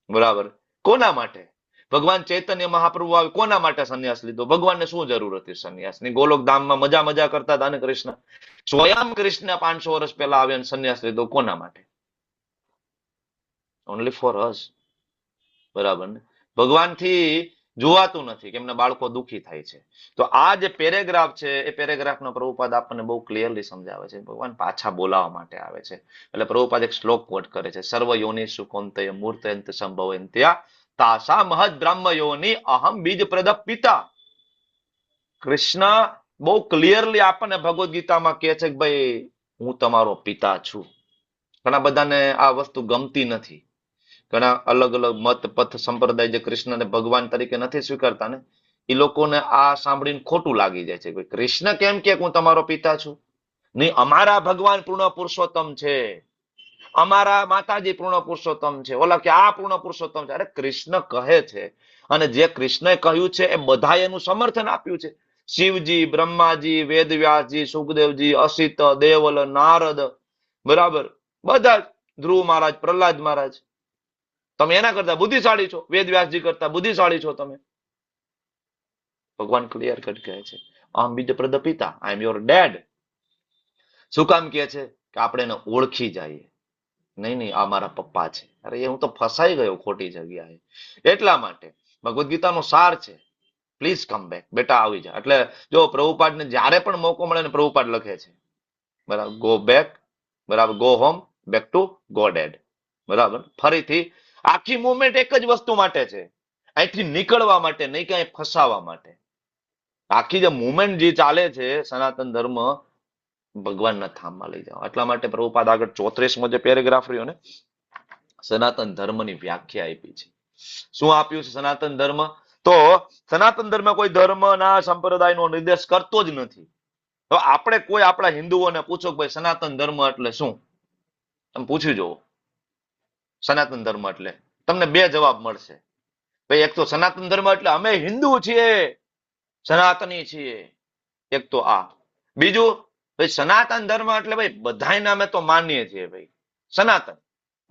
બરાબર. કોના માટે? ભગવાન ચૈતન્ય મહાપ્રભુ આવે, કોના માટે સંન્યાસ લીધો? ભગવાનને શું જરૂર હતી સંન્યાસની? ગોલોક ધામમાં મજા કરતા હતા ને કૃષ્ણ. સ્વયં કૃષ્ણ 500 વર્ષ પહેલા આવ્યા સંન્યાસ લીધો, કોના માટે? ઓનલી ફોર અસ, બરાબર ને. ભગવાનથી જોવાતું નથી કે એમના બાળકો દુઃખી થાય છે. તો આ જે પેરેગ્રાફ છે એ પેરેગ્રાફનો પ્રભુપાદ આપણને બહુ ક્લિયરલી સમજાવે છે. ભગવાન પાછા બોલાવવા માટે આવે છે. એટલે પ્રભુપાદ એક શ્લોક કોટ કરે છે, સર્વ યોનિષુ કૌંતેય મૂર્તયંત સંભવંત્યા તાસા મહદ બ્રહ્મ યોનિ અહમ બીજ પ્રદ પિતા. કૃષ્ણ બહુ ક્લિયરલી આપણને ભગવદ્ ગીતામાં કહે છે કે ભાઈ હું તમારો પિતા છું. ઘણા બધાને આ વસ્તુ ગમતી નથી. ઘણા અલગ અલગ મત પથ સંપ્રદાય જે કૃષ્ણને ભગવાન તરીકે નથી સ્વીકારતા ને, એ લોકોને આ સાંભળીને ખોટું લાગી જાય છે. કૃષ્ણ કેમ કે હું તમારો પિતા છું? નહીં, અમારા ભગવાન પૂર્ણ પુરુષોત્તમ છે, અમારા માતાજી પૂર્ણ પુરુષોત્તમ છે, ઓલા કે આ પૂર્ણ પુરુષોત્તમ છે. અરે કૃષ્ણ કહે છે, અને જે કૃષ્ણએ કહ્યું છે એ બધા એનું સમર્થન આપ્યું છે. શિવજી, બ્રહ્માજી, વેદવ્યાસજી, સુખદેવજી, અસિત, દેવલ, નારદ, બરાબર, બધા, ધ્રુવ મહારાજ, પ્રહલાદ મહારાજ. તમે એના કરતા બુદ્ધિશાળી છો, વેદવ્યાસજી કરતા બુદ્ધિશાળી છો તમે. ભગવાન ક્લિયર કટ કહે છે, અહમ બીજ પ્રદ પિતા, આઈ એમ યોર ડેડ. શું કામ કહે છે? કે આપણે એને ઓળખી જઈએ. નહીં, આ મારા પપ્પા છે. અરે હું તો ફસાઈ ગયો ખોટી જગ્યાએ. એટલા માટે ભગવદ્ ગીતાનો સાર છે પ્લીઝ કમ બેક, બેટા આવી જા. એટલે જો પ્રભુપાદને જ્યારે પણ મોકો મળે ને પ્રભુપાદ લખે છે, બરાબર, ગો બેક, બરાબર, ગો હોમ, બેક ટુ ગોડેડ, બરાબર. ફરીથી આખી મુવમેન્ટ એક જ વસ્તુ માટે છે, અહીંથી નીકળવા માટે, નહીં કે અહીં ફસાવા માટે. આખી જે મુવમેન્ટ જે ચાલે છે સનાતન ધર્મ ભગવાનના ધામમાં લઈ જાઓ. એટલા માટે પ્રભુપાદ આગળ 34મો જે પેરેગ્રાફ રહ્યો ને, સનાતન ધર્મની વ્યાખ્યા આપી છે. શું આપ્યું છે સનાતન ધર્મ? તો સનાતન ધર્મ કોઈ ધર્મના સંપ્રદાયનો નિર્દેશ કરતો જ નથી. હવે આપણે કોઈ આપણા હિન્દુઓને પૂછો કે ભાઈ સનાતન ધર્મ એટલે શું, તમે પૂછી જુઓ સનાતન ધર્મ એટલે, તમને બે જવાબ મળશે. ભાઈ એક તો સનાતન ધર્મ એટલે અમે હિન્દુ છીએ, સનાતની છીએ, એક તો આ. બીજું ભાઈ સનાતન ધર્મ એટલે ભાઈ બધાને અમે તો માનીએ છીએ, ભાઈ સનાતન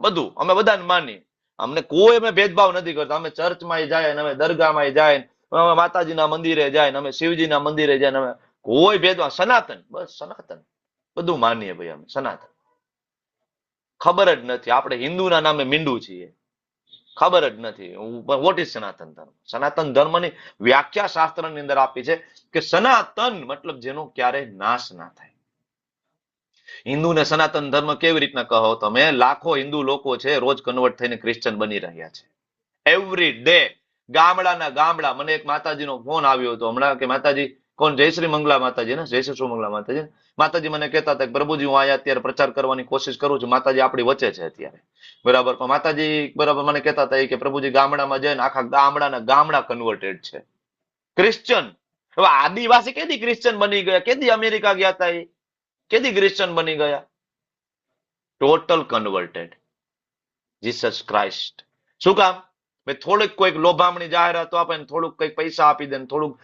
બધું અમે બધાને માનીએ, અમને કોઈ અમે ભેદભાવ નથી કરતા. અમે ચર્ચમાં જાય ને અમે દરગાહમાં જાય ને અમે માતાજીના મંદિરે જાય ને અમે શિવજીના મંદિરે જાય ને અમે કોઈ ભેદભાવ, સનાતન, બસ સનાતન બધું માનીએ ભાઈ અમે સનાતન. ખબર જ નથી આપણે હિન્દુના નામે મીંડું છીએ, ખબર જ નથી વોટ ઇઝ સનાતન ધર્મ. સનાતન ધર્મની વ્યાખ્યા શાસ્ત્રની અંદર આપી છે કે સનાતન મતલબ જેનો ક્યારેય નાશ ના થાય. હિન્દુને સનાતન ધર્મ કેવી રીતના કહો તમે? લાખો હિન્દુ લોકો છે રોજ કન્વર્ટ થઈને ક્રિશ્ચન બની રહ્યા છે એવરી ડે. ગામડાના ગામડા. મને એક માતાજીનો ફોન આવ્યો હતો હમણાં કે માતાજી, કોણ? જયશ્રી મંગલા માતાજી ને, જયશ્રી સુમંગલા માતાજી. માતાજી મને કહેતા હતા કે પ્રભુજી હું અહીંયા અત્યારે પ્રચાર કરવાની કોશિશ કરું છું, માતાજી આપણી વચ્ચે છે અત્યારે, બરાબર. પણ માતાજી બરાબર મને કહેતા હતા કે પ્રભુજી ગામડામાં જઈને આખા ગામડાના ગામડા કન્વર્ટેડ છે ક્રિશ્ચન. હવે આદિવાસી કેદી ક્રિશ્ચન બની ગયા? કેદી અમેરિકા ગયા હતા? એ કેદી ક્રિશ્ચન બની ગયા? Total converted. Jesus Christ. શું કામ? ભાઈ થોડીક કોઈક લોભામણી જાહેરાતો આપે ને થોડુંક કઈક પૈસા આપી દે ને થોડુંક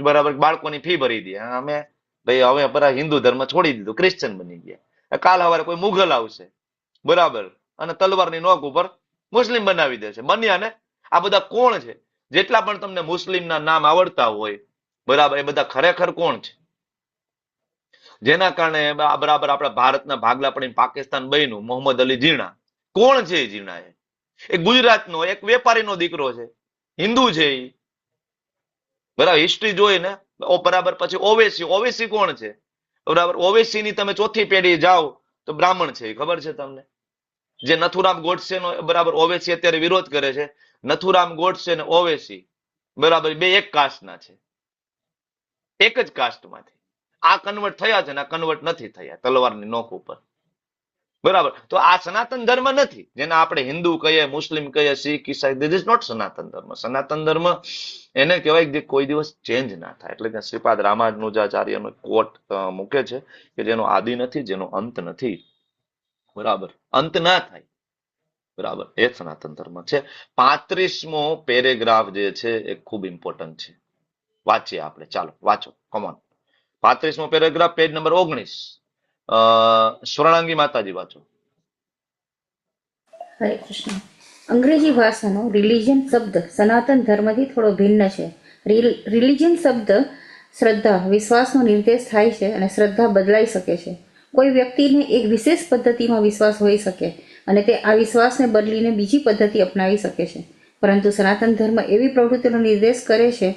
બરાબર બાળકોની ફી ભરી દે, અમે ભાઈ હવે બરાબર હિન્દુ ધર્મ છોડી દીધું, ક્રિશ્ચન બની ગયા. કાલ સવારે કોઈ મુઘલ આવશે, બરાબર, અને તલવારની નોક ઉપર મુસ્લિમ બનાવી દે છે. બન્યા ને? આ બધા કોણ છે? જેટલા પણ તમને મુસ્લિમના નામ આવડતા હોય, બરાબર, એ બધા ખરેખર કોણ છે? જેના કારણે બરાબર આપણા ભારતના ભાગલા પડીને પાકિસ્તાન બન્યું. મોહમ્મદ અલી જીણા. કોણ છે એ જીણા? એ ગુજરાતનો એક વેપારીનો દીકરો છે, હિન્દુ છે એ, બરાબર. હિસ્ટ્રી જોઈ ને બરાબર. પછી ઓવેસી. ઓવેસી કોણ છે? બરાબર. ઓવેસી ની તમે ચોથી પેઢી જાઓ તો બ્રાહ્મણ છે, ખબર છે તમને? જે નથુરામ ગોડસે નો બરાબર ઓવેસી અત્યારે વિરોધ કરે છે. નથુરામ ગોડસે ને ઓવેસી બરાબર બે એક કાસ્ટના છે, એક જ કાસ્ટમાંથી. આ કન્વર્ટ થયા છે ને આ કન્વર્ટ નથી થયા તલવારની નોક ઉપર, બરાબર. તો આ સનાતન ધર્મ નથી, જેને આપણે હિન્દુ કહીએ, મુસ્લિમ કહીએ, શીખ, ઈસાઈ. ધીસ ઇઝ નોટ સનાતન ધર્મ. સનાતન ધર્મ એને કહેવાય કે કોઈ દિવસ ચેન્જ ના થાય. એટલે કે શ્રીપાદ રામાનુજાચાર્યનો કોટ મૂકે છે કે જેનો આદિ નથી, જેનો અંત નથી, બરાબર, અંત ના થાય, બરાબર, એ સનાતન ધર્મ છે. 35મો પેરેગ્રાફ જે છે એ ખૂબ ઇમ્પોર્ટન્ટ છે, વાંચીએ આપણે. ચાલો વાંચો, કમોન. 35મો પેરેગ્રાફ, પેજ નંબર 19. સ્વર્ણાંગી માતાજી વાંચો. હરે કૃષ્ણ. અંગ્રેજી ભાષાનો રિલિજન શબ્દ સનાતન ધર્મથી થોડો ભિન્ન છે. રિલિજન શબ્દ શ્રદ્ધા, વિશ્વાસનો નિર્દેશ થાય છે અને શ્રદ્ધા બદલાઈ શકે છે. કોઈ વ્યક્તિને એક વિશેષ પદ્ધતિમાં વિશ્વાસ હોઈ શકે અને તે આ વિશ્વાસને બદલીને બીજી પદ્ધતિ અપનાવી શકે છે. પરંતુ સનાતન ધર્મ એવી પ્રવૃત્તિનો નિર્દેશ કરે છે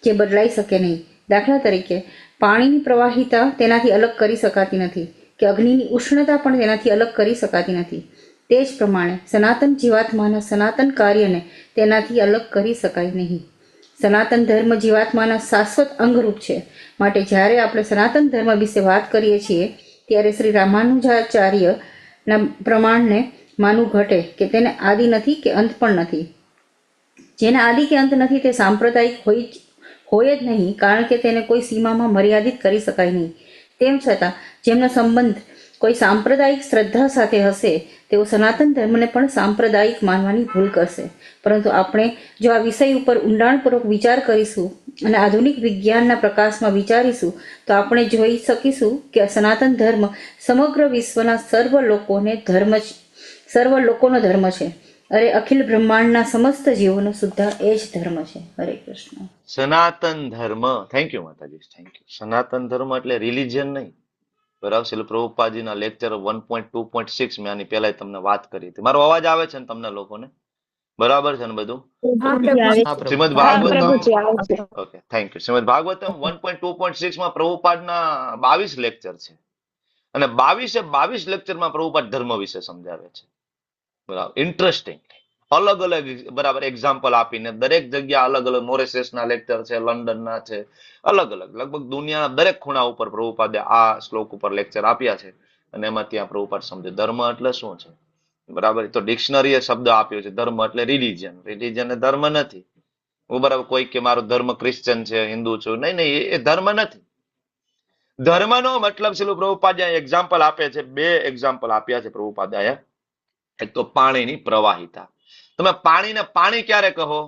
જે બદલાઈ શકે નહીં. દાખલા તરીકે પાણીની પ્રવાહિતા તેનાથી અલગ કરી શકાતી નથી કે અગ્નિની ઉષ્ણતા પણ તેનાથી અલગ કરી શકાતી નથી. તે જ પ્રમાણે સનાતન જીવાત્માના સનાતન કાર્યને તેનાથી અલગ કરી શકાય નહીં. સનાતન ધર્મ જીવાત્માના શાશ્વત અંગરૂપ છે. માટે જ્યારે આપણે સનાતન ધર્મ વિશે વાત કરીએ છીએ ત્યારે શ્રી રામાનુજાચાર્યના પ્રમાણને માનવું ઘટે કે તેને આદિ નથી કે અંત પણ નથી. જેને આદિ કે અંત નથી તે સાંપ્રદાયિક હોય જ નહીં, કારણ કે તેને કોઈ સીમામાં મર્યાદિત કરી શકાય નહીં. તેમ છતાં જેમનો સંબંધ કોઈ સાંપ્રદાયિક શ્રદ્ધા સાથે હશે તેઓ સનાતન ધર્મને પણ સાંપ્રદાયિક માનવાની ભૂલ કરશે. પરંતુ આપણે જો આ વિષય ઉપર ઊંડાણપૂર્વક વિચાર કરીશું અને આધુનિક વિજ્ઞાનના પ્રકાશમાં વિચારીશું તો આપણે જોઈ શકીશું કે સનાતન ધર્મ સમગ્ર વિશ્વના સર્વ લોકોનો ધર્મ છે. અરે અખિલ બ્રહ્માંડના સમસ્ત જીવોનો સુદ્ધા એ જ ધર્મ છે. હરે કૃષ્ણ. સનાતન ધર્મ. થેન્ક યુ માતાજી, થેન્ક યુ. સનાતન ધર્મ એટલે રિલિજન નહીં, બરાબર. શીલ પ્રભુપાદજીના લેક્ચર 1.2.6 મેં આની પહેલા તમને વાત કરી હતી. મારો અવાજ આવે છે ને તમને લોકોને? બરાબર છે ને બધું? હા પ્રભુજી. હા પ્રભુ. શ્રીમદ હા ભાગવતમ, પ્રભુજી આવે છે. Okay, thank you. Shrimad Bhagavatam 1.2.6 માં પ્રભુપાદના 22 લેક્ચર છે અને 22 લેક્ચરમાં પ્રભુપાદ ધર્મ વિશે સમજાવે છે. બરાબર, ઇન્ટરેસ્ટિંગ. અલગ અલગ બરાબર એક્ઝામ્પલ આપીને દરેક જગ્યા અલગ અલગ, મોરેશિયસના લેક્ચર છે, લંડનના છે, અલગ અલગ લગભગ દુનિયાના દરેક ખૂણા ઉપર પ્રભુપાદે આ શ્લોક ઉપર લેક્ચર આપ્યા છે અને એમાં ત્યાં પ્રભુપાદ સમજે ધર્મ એટલે શું છે. બરાબર, તો ડિક્શનરી એ શબ્દ આપ્યો છે ધર્મ એટલે રિલિજન. રિલિજન એ ધર્મ નથી. હું બરાબર કોઈ કે મારો ધર્મ ક્રિશ્ચન છે, હિન્દુ છું, નહીં નહીં, એ ધર્મ નથી. ધર્મનો મતલબ છે પ્રભુપાદ એક્ઝામ્પલ આપે છે, 2 એક્ઝામ્પલ આપ્યા છે પ્રભુપાદાએ. એક તો પાણીની પ્રવાહિતા. તમે પાણીને પાણી ક્યારે કહો?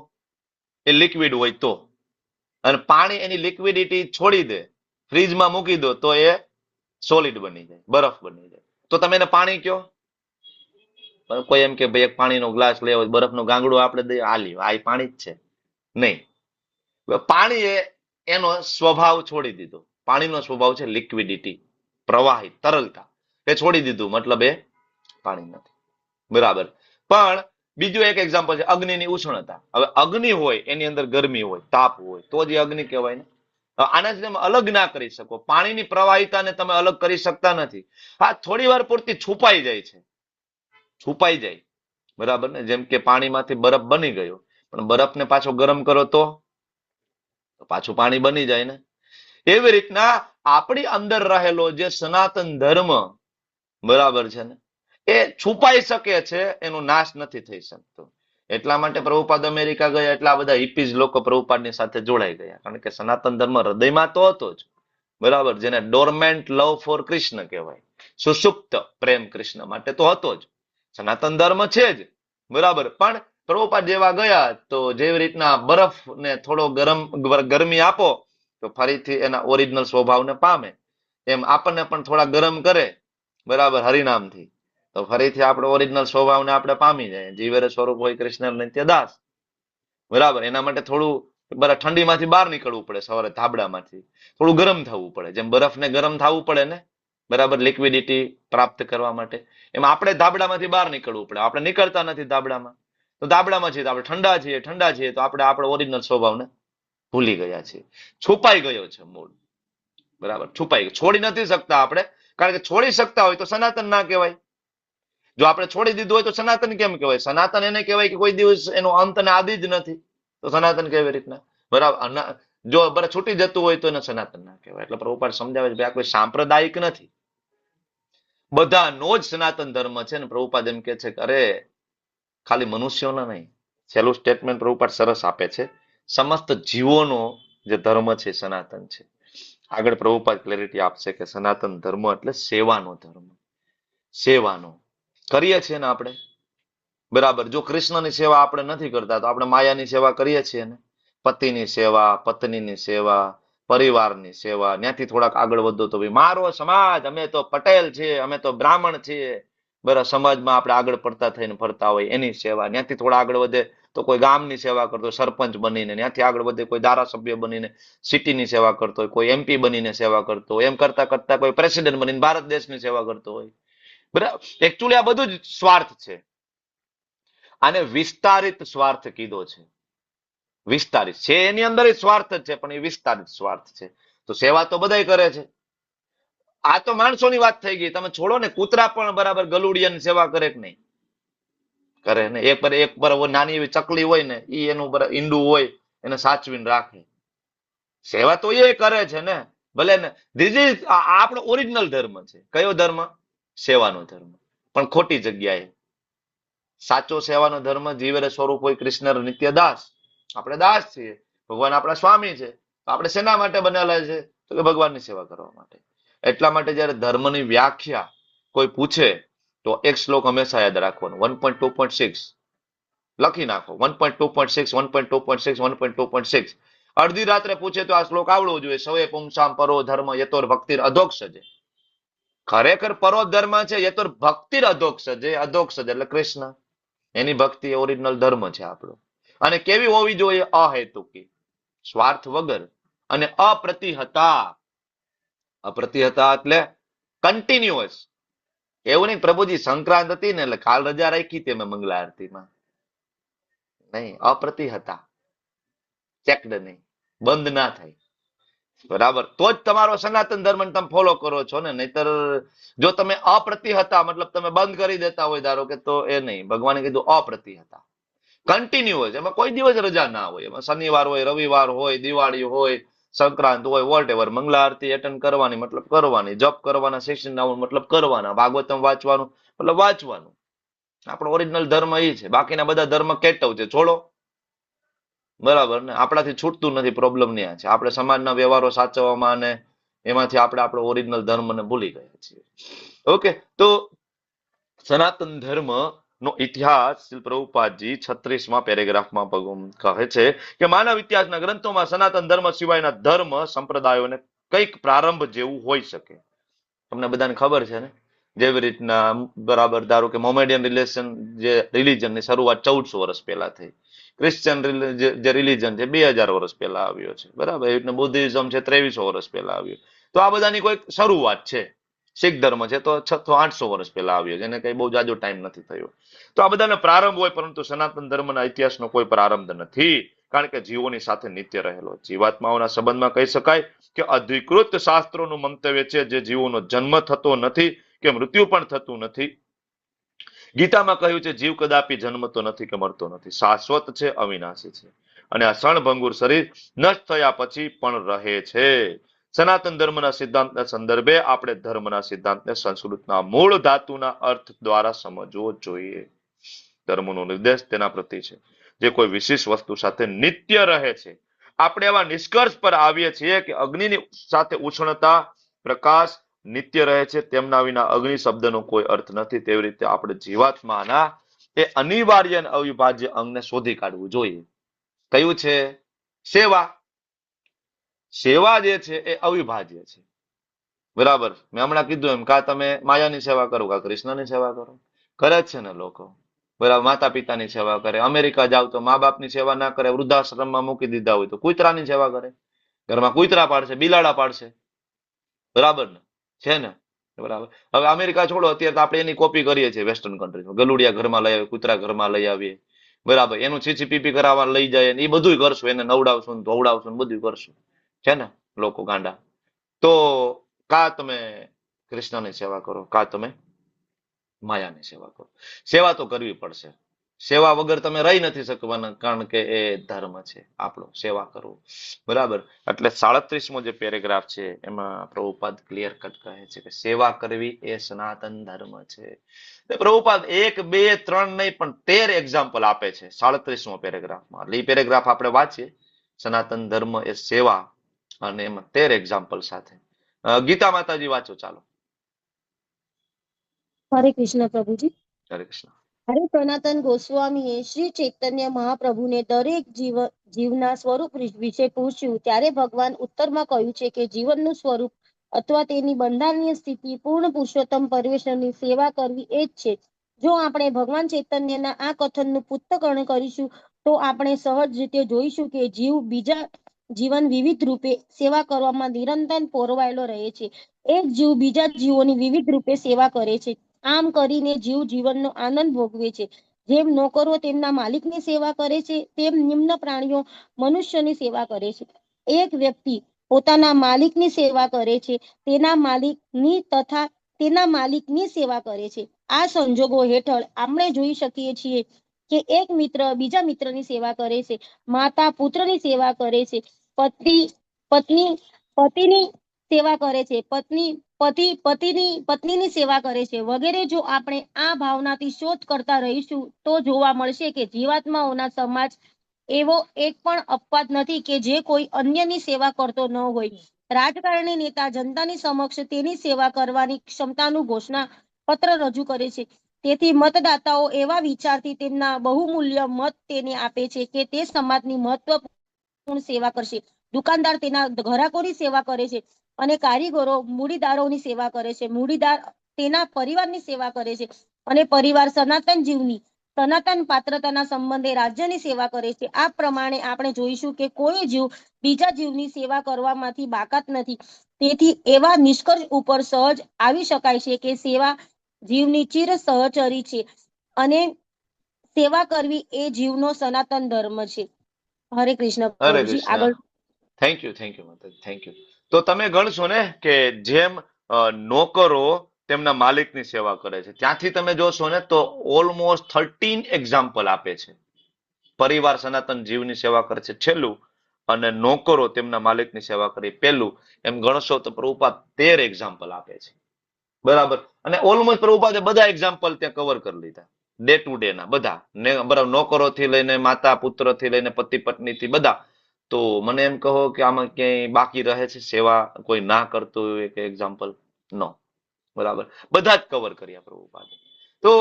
એ લિક્વિડ હોય તો. અને પાણી એની લિક્વિડિટી છોડી દે, ફ્રીજમાં મૂકી દો તો એ સોલિડ બની જાય, બરફ બની જાય, તો તમે એને પાણી કયો? કોઈ એમ કે ભાઈ એક પાણીનો ગ્લાસ લેવો, બરફનો ગાંગડો આપણે દઈએ, આ આ પાણી જ છે? નહીં. પાણી એ એનો સ્વભાવ છોડી દીધો. પાણીનો સ્વભાવ છે લિક્વિડિટી, પ્રવાહી, તરલતા. એ છોડી દીધું, મતલબ એ પાણી નથી. બરાબર. પણ બીજું એક એક્ઝામ્પલ છે અગ્નિની ઉષ્ણતા. હવે અગ્નિ હોય એની અંદર ગરમી હોય, તાપ હોય, તો જ અગ્નિ કહેવાય ને. આનાથી તમે અલગ ના કરી શકો. પાણીની પ્રવાહિતાને તમે અલગ કરી શકતા નથી. હા, થોડી વાર પૂરતી છુપાઈ જાય છે, છુપાઈ જાય. બરાબર ને? જેમ કે પાણીમાંથી બરફ બની ગયો, પણ બરફને પાછો ગરમ કરો તો પાછું પાણી બની જાય ને. એવી રીતના આપણી અંદર રહેલો જે સનાતન ધર્મ, બરાબર છે ને, એ છુપાઈ શકે છે, એનો નાશ નથી થઈ શકતો. એટલા માટે પ્રભુપાદ અમેરિકા ગયા, એટલા બધા હિપીઝ લોકો પ્રભુપાદની સાથે જોડાઈ ગયા, કારણ કે સનાતન ધર્મ હૃદયમાં તો હતો જ. બરાબર, જેને ડોરમેન્ટ લવ ફોર કૃષ્ણ કહેવાય, સુષુપ્ત પ્રેમ કૃષ્ણ માટે તો હતો જ. સનાતન ધર્મ છે જ. બરાબર. પણ પ્રભુપાદ જેવા ગયા તો જેવી રીતના બરફને થોડો ગરમી આપો તો ફરીથી એના ઓરિજિનલ સ્વભાવને પામે, એમ આપણને પણ થોડા ગરમ કરે, બરાબર, હરિનામથી, તો ફરીથી આપણે ઓરિજિનલ સ્વભાવને આપણે પામી જાય. જીવેરે સ્વરૂપ હોય કૃષ્ણ નિત્ય દાસ. બરાબર. એના માટે થોડું બરાબર ઠંડીમાંથી બહાર નીકળવું પડે, સવારે ધાબડામાંથી થોડું ગરમ થવું પડે. જેમ બરફને ગરમ થવું પડે ને, બરાબર, લિક્વિડિટી પ્રાપ્ત કરવા માટે, એમ આપણે ધાબડામાંથી બહાર નીકળવું પડે. આપણે નીકળતા નથી ધાબડામાં, તો ધાબડામાં છીએ તો આપણે ઠંડા છીએ તો આપણે આપણો ઓરિજિનલ સ્વભાવને ભૂલી ગયા છીએ. છુપાઈ ગયો છે મૂળ. બરાબર, છુપાઈ ગયો. છોડી નથી શકતા આપણે, કારણ કે છોડી શકતા હોય તો સનાતન ના કહેવાય. જો આપણે છોડી દીધું હોય તો સનાતન કેમ કહેવાય? સનાતન એને કહેવાય કે કોઈ દિવસ એનો અંત અને આદિ જ નથી, તો સનાતન કેવી રીતના? બરાબર. જો બરાબર છૂટી જતું હોય તો એને સનાતન ના કહેવાય. એટલે પ્રભુપાદ સમજાવે છે આ કોઈ સાંપ્રદાયિક નથી, બધાનો જ સનાતન ધર્મ છે. ને પ્રભુપાદ એમ કે છે કે અરે ખાલી મનુષ્યોના નહીં, છેલ્લું સ્ટેટમેન્ટ પ્રભુપાદ સરસ આપે છે, સમસ્ત જીવોનો જે ધર્મ છે સનાતન છે. આગળ પ્રભુપાદ ક્લેરિટી આપશે કે સનાતન ધર્મ એટલે સેવાનો ધર્મ. સેવાનો કરીએ છીએ ને આપણે, બરાબર. જો કૃષ્ણની સેવા આપણે નથી કરતા તો આપણે માયાની સેવા કરીએ છીએ ને. પતિની સેવા, પત્નીની સેવા, પરિવારની સેવા. ત્યાંથી થોડાક આગળ વધો તો ભાઈ મારો સમાજ, અમે તો પટેલ છીએ, અમે તો બ્રાહ્મણ છીએ, બરાબર, સમાજમાં આપણે આગળ પડતા થઈને ફરતા હોય એની સેવા. ત્યાંથી થોડા આગળ વધે તો કોઈ ગામની સેવા કરતો, સરપંચ બનીને. ત્યાંથી આગળ વધે કોઈ ધારાસભ્ય બનીને સિટીની સેવા કરતો હોય, કોઈ MP બનીને સેવા કરતો હોય, એમ કરતા કરતા કોઈ પ્રેસિડેન્ટ બનીને ભારત દેશની સેવા કરતો હોય. બરાબર. એકચ્યુઅલી આ બધું જ સ્વાર્થ છે. આને વિસ્તારિત સ્વાર્થ કીધો છે. વિસ્તારિત છે, એની અંદર સ્વાર્થ જ છે, પણ એ વિસ્તારિત સ્વાર્થ છે. તો સેવા તો બધાય કરે છે. આ તો માણસોની વાત થઈ ગઈ. તમે છોડો ને, કૂતરા પણ બરાબર ગલુડિયાની સેવા કરે કે નહીં? કરે ને. એક પર નાની એવી ચકલી હોય ને, એ એનું ઈંડું હોય એને સાચવીને રાખે. સેવા તો એ કરે છે ને. ભલે ને ધીસ ઇઝ આપણો ઓરિજિનલ ધર્મ છે. કયો ધર્મ? સેવાનો ધર્મ. પણ ખોટી જગ્યાએ. સાચો સેવાનો ધર્મ જીવેરે સ્વરૂપ હોય કૃષ્ણ નિત્ય દાસ. આપણે દાસ છીએ, ભગવાન આપણા સ્વામી છે. આપણે શેના માટે બનેલા છે? તો કે ભગવાનની સેવા કરવા માટે. એટલા માટે જયારે ધર્મની વ્યાખ્યા કોઈ પૂછે તો એક શ્લોક હંમેશા યાદ રાખવાનો. 1.2.6 લખી નાખો. 1.2.6 1.2.6 1.2.6. અડધી રાત્રે પૂછે તો આ શ્લોક આવડવો જોઈએ. સવે પુંસામ પરો ધર્મ યતોર ભક્તિર અધોક્ષજે. ખરેખર પરો ધર્મ છે, યતોર ભક્તિર અધોક્ષજે. અધોક્ષજ એટલે કૃષ્ણ. એની ભક્તિ ઓરિજિનલ ધર્મ છે આપણો. અને કેવી હોવી જોઈએ? અહેતુકી, સ્વાર્થ વગર, અને અપ્રતિહતા. અપ્રતિહતા એટલે કન્ટિન્યુઅસ. એવું નહીં પ્રભુજી સંક્રાંત હતી ને એટલે કાલ રજા રાખી હતી મેં મંગલા આરતીમાં. નહીં, અપ્રતિહતા, ચેકડ નહીં, બંધ ના થાય. બરાબર, તો જ તમારો સનાતન ધર્મ તમે ફોલો કરો છો ને. નહીતર જો તમે અપ્રતિહતા મતલબ તમે બંધ કરી દેતા હોય ધારો કે, તો એ નહીં. ભગવાને કીધું અપ્રતિહતા, કન્ટિન્યુ હોય, એમાં કોઈ દિવસ રજા ના હોય. એમાં શનિવાર હોય, રવિવાર હોય, દિવાળી હોય, સંક્રાંત હોય, વોટ એવર, મંગલા આરતી એટેન્ડ કરવાની મતલબ કરવાની, જપ કરવાના, 69 મતલબ કરવાના, ભાગવતમ વાંચવાનું મતલબ વાંચવાનું. આપણો ઓરિજિનલ ધર્મ એ છે. બાકીના બધા ધર્મ કેટવ છે, છોડો. બરાબર ને, આપણાથી છૂટતું નથી. પ્રોબ્લેમ ન્યા છે. આપણે સમાજના વ્યવહારો સાચવવામાં અને એમાંથી આપણે આપણો ઓરિજિનલ ધર્મને ભૂલી ગયા છીએ. ઓકે, તો સનાતન ધર્મ નો ઇતિહાસ શ્રી પ્રભુપાદજી 36મા પેરેગ્રાફમાં કહે છે કે માનવ ઇતિહાસના ગ્રંથોમાં સનાતન ધર્મ સિવાયના ધર્મ સંપ્રદાયોને કંઈક પ્રારંભ જેવું હોઈ શકે. તમને બધાને ખબર છે ને, જેવી રીતના બરાબર ધારો કે મોમેડિયન રિલિજનની શરૂઆત 1400 વર્ષ પહેલા થઈ. ક્રિશ્ચિયન જે રિલિજન છે 2000 વર્ષ પહેલા આવ્યો છે. બરાબર, એવી રીતના બુદ્ધિઝમ છે 2300 વર્ષ પહેલા આવ્યો. તો આ બધાની કોઈ શરૂઆત છે. શીખ ધર્મ છે તો 600-800 વર્ષ પહેલા આવ્યો, જેને કઈ બહુ જાજો ટાઈમ નથી થયો. તો આ બધાનો પ્રારંભ હોય, પરંતુ સનાતન ધર્મના ઇતિહાસનો કોઈ પ્રારંભ નથી, કારણ કે જીવોની સાથે નિત્ય રહેલો. જીવાત્માઓના સંબંધમાં કહી શકાય કે અધિકૃત શાસ્ત્રોનું મંતવ્ય છે જે જીવોનો જન્મ થતો નથી કે મૃત્યુ પણ થતું નથી. ગીતામાં કહ્યું છે જીવ કદાપી જન્મતો નથી કે મરતો નથી, શાશ્વત છે, અવિનાશી છે, અને આ ક્ષણભંગુર શરીર નષ્ટ થયા પછી પણ રહે છે. સનાતન ધર્મના સિદ્ધાંતના સંદર્ભે આપણે ધર્મના સિદ્ધાંતને સંસ્કૃતના મૂળ ધાતુના અર્થ દ્વારા સમજવો જોઈએ. ધર્મનો નિર્દેશ તેના પ્રતિ છે જે કોઈ વિશેષ વસ્તુ સાથે નિત્ય રહે છે. આપણે એવા નિષ્કર્ષ પર આવીએ છીએ કે અગ્નિની સાથે ઉષ્ણતા, પ્રકાશ નિત્ય રહે છે. તેમના વિના અગ્નિ શબ્દનો કોઈ અર્થ નથી. તેવી રીતે આપણે જીવાત્માના એ અનિવાર્ય અને અવિભાજ્ય અંગને શોધી કાઢવું જોઈએ. કયું છે? સેવા. સેવા જે છે એ અવિભાજ્ય છે. બરાબર, મેં હમણાં કીધું એમ, કા તમે માયાની સેવા કરો, કા કૃષ્ણની સેવા કરો. કરે જ છે ને લોકો. બરાબર, માતા પિતાની સેવા કરે. અમેરિકા જાવ તો મા બાપની સેવા ના કરે, વૃદ્ધાશ્રમમાં મૂકી દીધા હોય તો કૂતરાની સેવા કરે. ઘરમાં કૂતરા પાડશે, બિલાડા પાડશે. બરાબર ને, છે ને? બરાબર. હવે અમેરિકા છોડો, અત્યારે તો આપણે એની કોપી કરીએ છીએ વેસ્ટર્ન કન્ટ્રીમાં. ગલુડિયા ઘરમાં લઈ આવીએ, કૂતરા ઘરમાં લઈ આવીએ. બરાબર, એનું છીછી કરાવવા લઈ જાય, એ બધું કરશું. એને નવડાવશું, ધોવડાવશું, બધું કરશું. છે ને લોકો ગાંડા. તો કા તમે કૃષ્ણની સેવા કરો, કા તમે માયાની સેવા કરો. સેવા તો કરવી પડશે. સેવા વગર તમે રહી નથી શકવાના, કારણ કે એ ધર્મ છે આપણો, સેવા કરવું. બરાબર, એટલે 37મો જે પેરેગ્રાફ છે એમાં પ્રભુપાદ ક્લિયર કટ કહે છે કે સેવા કરવી એ સનાતન ધર્મ છે. પ્રભુપાદ 1, 2, 3 નહીં પણ 13 એક્ઝામ્પલ આપે છે 37મો પેરેગ્રાફમાં. એટલે એ પેરેગ્રાફ આપણે વાંચીએ, સનાતન ધર્મ એ સેવા, અને એમાં 13 એક્ઝામ્પલ સાથે. ગીતા માતાજી વાંચો, ચાલો. હરે કૃષ્ણ પ્રભુજી. હરે કૃષ્ણ. હરે સનાતન ગોસ્વામીએ શ્રી ચૈતન્ય મહાપ્રભુને દરેક જીવના સ્વરૂપ વિશે પૂછ્યું, ત્યારે ભગવાન ઉત્તરમાં કહ્યું છે કે જીવનનું સ્વરૂપ અથવા તેની બંધારણીય સ્થિતિ પૂર્ણ પુરુષોત્તમ પરમેશ્વરની સેવા કરવી એ જ છે. જો આપણે ભગવાન ચૈતન્યના આ કથનનું પૃથ્થકરણ કરીશું તો આપણે સહજ રીતે જોઈશું કે જીવન વિવિધ રૂપે સેવા કરવામાં નિરંતર પોરવાયેલો રહે છે. એક જીવ બીજા જીવોની વિવિધ રૂપે સેવા કરે છે. આમ કરીને જીવ જીવનનો આનંદ ભોગવે છે. જેમ નોકરો તેમના માલિકની સેવા કરે છે, તેમ નિમ્ન પ્રાણીઓ મનુષ્યની સેવા કરે છે. એક વ્યક્તિ પોતાના માલિકની સેવા કરે છે, તેના માલિકની સેવા કરે છે. આ સંજોગો હેઠળ આપણે જોઈ શકીએ છીએ કે એક મિત્ર બીજા મિત્રની સેવા કરે છે, માતા પુત્રની સેવા કરે છે, પત્ની પતિની સેવા કરે છે, પતિ પત્નીની સેવા કરે છે વગેરે. જો આપણે આ ભાવનાથી શોધ કરતા રહીશું તો જોવા મળશે કે જીવાત્માઓના સમાજ એવો એક પણ અપવાદ નથી કે જે કોઈ અન્યની સેવા કરતો ન હોય. રાજકારણી નેતા જનતાની સમક્ષ તેની સેવા કરવાની ક્ષમતાનું ઘોષણા પત્ર રજૂ કરે છે. તેથી મતદાતાઓ એવા વિચારથી તેમના બહુમૂલ્ય મત તેને આપે છે કે તે સમાજની મહત્વપૂર્ણ સેવા કરશે. દુકાનદાર તેના ગ્રાહકોની સેવા કરે છે અને કારીગરો મૂડીદારોની સેવા કરે છે. મૂડીદાર તેના પરિવારની સેવા કરે છે અને પરિવાર સનાતન જીવની સનાતન પાત્રતાના સંબંધે રાજ્યની સેવા કરે છે. આ પ્રમાણે આપણે જોઈશું કે કોઈ જીવ બીજા જીવની સેવા કરવામાંથી બાકાત નથી. તેથી એવા નિષ્કર્ષ ઉપર સહજ આવી શકાય છે કે સેવા જીવની ચિર સહચરી છે અને સેવા કરવી એ જીવનો સનાતન ધર્મ છે. હરે કૃષ્ણ હરે પ્રભુજી. કૃષ્ણ. આગળ. થેન્ક યુ માતાજી, થેન્ક યુ. તો તમે ગણશો ને કે જેમ નોકરો તેમના માલિકની સેવા કરે છે, ત્યાંથી તમે જોશો ને તો ઓલમોસ્ટ 13 એક્ઝામ્પલ આપે છે. પરિવાર સનાતન જીવની સેવા કરે છે છેલ્લું, અને નોકરો તેમના માલિકની સેવા કરે પહેલું. એમ ગણશો તો પ્રભુપાદ 13 એક્ઝામ્પલ આપે છે. બરાબર. અને ઓલમોસ્ટ પ્રભુપાદે બધા એક્ઝામ્પલ ત્યાં કવર કરી લીધા, ડે ટુ ડે ના બધા ને. બરાબર. નોકરોથી લઈને માતા પુત્ર થી લઈને પતિ પત્ની થી બધા. તો મને એમ કહો કે આમાં ક્યાંય બાકી રહે છે સેવા કોઈ ના કરતું હોય કે એક્ઝામ્પલ? નો. બરાબર. બધા જ કવર કર્યા પ્રભુપાદે. તો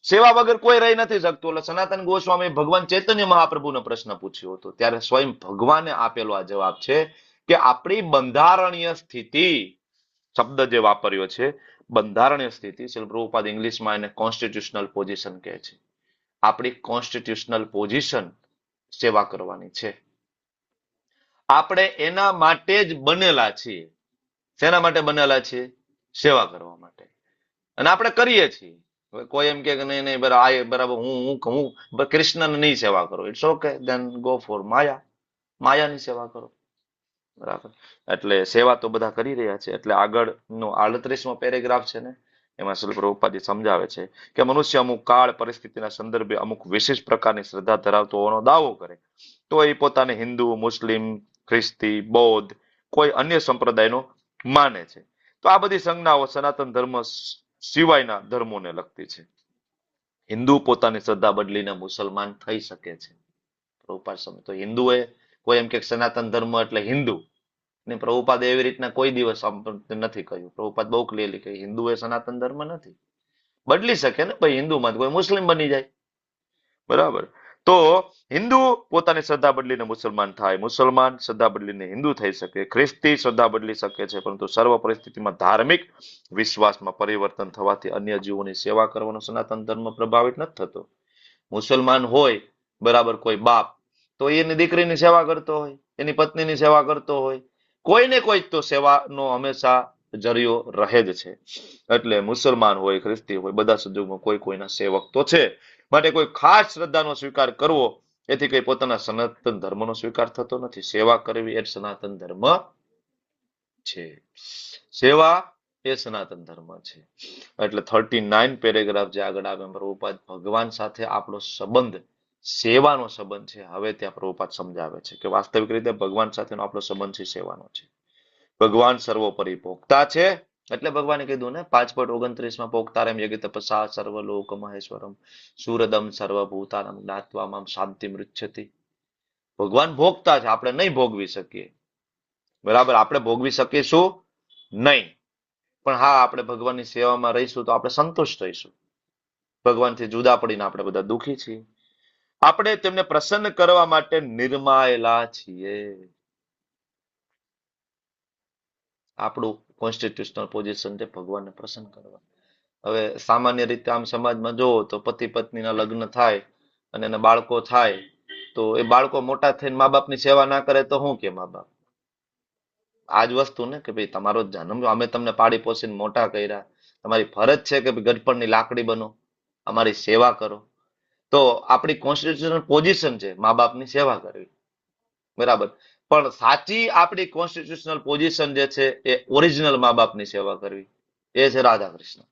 સેવા વગર કોઈ રહી નથી શકતું. એટલે સનાતન ગોસ્વામી ભગવાન ચૈતન્ય મહાપ્રભુનો પ્રશ્ન પૂછ્યો હતો, ત્યારે સ્વયં ભગવાને આપેલો આ જવાબ છે કે આપણી બંધારણીય સ્થિતિ, શબ્દ જે વાપર્યો છે બંધારણીય સ્થિતિ, શ્રીલ પ્રભુપાદ ઇંગ્લિશમાં એને કોન્સ્ટિટ્યુશનલ પોઝિશન કહે છે. આપણી કોન્સ્ટિટ્યુશનલ પોઝિશન સેવા કરવાની છે. આપણે એના માટે જ બનેલા છીએ. શેના માટે બનેલા છીએ? સેવા કરવા માટે. અને આપણે કરીએ છીએ. કોઈ એમ કે નહીં નહીં બરાબર હું કૃષ્ણને નહીં સેવા કરું, it's okay, then go for માયાની સેવા કરો. બરાબર. એટલે સેવા તો બધા કરી રહ્યા છે. એટલે આગળનો 38મો પેરેગ્રાફ છે ને, એમાં શ્રીલ પ્રભુપાદ સમજાવે છે કે મનુષ્ય અમુક કાળ પરિસ્થિતિના સંદર્ભે અમુક વિશિષ્ટ પ્રકારની શ્રદ્ધા ધરાવતો હોવાનો દાવો કરે તો એ પોતાને હિન્દુ, મુસ્લિમ, ખ્રિસ્તી, બૌદ્ધ, કોઈ અન્ય સંપ્રદાયનો માને છે. તો આ બધી સંજ્ઞાઓ સનાતન ધર્મ સિવાયના ધર્મોને લગતી છે. હિન્દુ પોતાની શ્રદ્ધા બદલીને મુસલમાન થઈ શકે છે. પ્રભુપાદ તો હિન્દુએ કોઈ એમ કે સનાતન ધર્મ એટલે હિન્દુ ને, પ્રભુપાદ એવી રીતના કોઈ દિવસ નથી કહ્યું. પ્રભુપાદ બહુ ક્લિયરલી કહ્યું હિન્દુ એ સનાતન ધર્મ નથી. બદલી શકે ને ભાઈ, હિન્દુમાં કોઈ મુસ્લિમ બની જાય. બરાબર. તો હિન્દુ પોતાની શ્રદ્ધા બદલીને મુસલમાન થાય, મુસલમાન શ્રદ્ધા બદલીને હિન્દુ થઈ શકે, ખ્રિસ્તી શ્રદ્ધા બદલી શકે છે, પરંતુ સર્વ પરિસ્થિતિમાં ધાર્મિક વિશ્વાસમાં પરિવર્તન થવાથી અન્ય જીવોની સેવા કરવાનો સનાતન ધર્મ પ્રભાવિત નથી થતો. મુસલમાન હોય બરાબર કોઈ બાપ, તો એની દીકરીની સેવા કરતો હોય, એની પત્નીની સેવા કરતો હોય, કોઈને કોઈ તો સેવાનો હંમેશા જરિયો રહે જ છે. એટલે મુસલમાન હોય, ખ્રિસ્તી હોય, બધા સંજોગોમાં કોઈ કોઈના સેવક તો છે. માટે કોઈ ખાસ શ્રદ્ધાનો સ્વીકાર કરવો એથી કઈ પોતાના સનાતન ધર્મનો સ્વીકાર થતો નથી. સેવા કરવી એ સનાતન ધર્મ છે. સેવા એ સનાતન ધર્મ છે. એટલે 39 પેરેગ્રાફ જે આગળ આવે, પ્રભુપાદ ભગવાન સાથે આપણો સંબંધ સેવાનો સંબંધ છે. હવે ત્યાં પ્રભુપાદ સમજાવે છે કે વાસ્તવિક રીતે ભગવાન સાથેનો આપણો સંબંધ છે સેવાનો છે. ભગવાન સર્વોપરી પોક્તા છે. એટલે ભગવાને કીધું ને 5.29 પોક્તારેમ યજ્ઞ તપસા સર્વલોક મહેશ્વરમ સુરદમ સર્વભૂતાનમ જ્ઞાત્વા મામ શાંતિ મૃચ્છતિ. ભગવાન ભોગતા છે, આપણે નહીં ભોગવી શકીએ. બરાબર. આપણે ભોગવી શકીશું નહીં, પણ હા આપણે ભગવાનની સેવામાં રહીશું તો આપણે સંતુષ્ટ રહીશું. ભગવાનથી જુદા પડીને આપણે બધા દુઃખી છીએ. આપણે તેમને પ્રસન્ન કરવા માટે નિર્માયેલા છીએ. આપણું કોન્સ્ટિટ્યુશનલ પોઝિશન છે ભગવાનને પ્રસન્ન કરવા. હવે સામાન્ય રીતે આમ સમાજમાં જોવો તો પતિ પત્નીના લગ્ન થાય અને એના બાળકો થાય, તો એ બાળકો મોટા થઈને મા બાપની સેવા ના કરે તો શું કે મા બાપ? આજ વસ્તુ ને કે ભાઈ તમારો જન્મ, અમે તમને પાડી પોસીને મોટા કર્યા, તમારી ફરજ છે કે ભાઈ ગઢપણની લાકડી બનો, અમારી સેવા કરો. તો આપણી કોન્સ્ટિટ્યુશનલ પોઝિશન છે મા બાપની સેવા કરવી. બરાબર. પણ સાચી આપણી કોન્સ્ટિટ્યુશનલ પોઝિશન જે છે એ ઓરિજિનલ મા બાપની સેવા કરવી, એ છે રાધા કૃષ્ણ.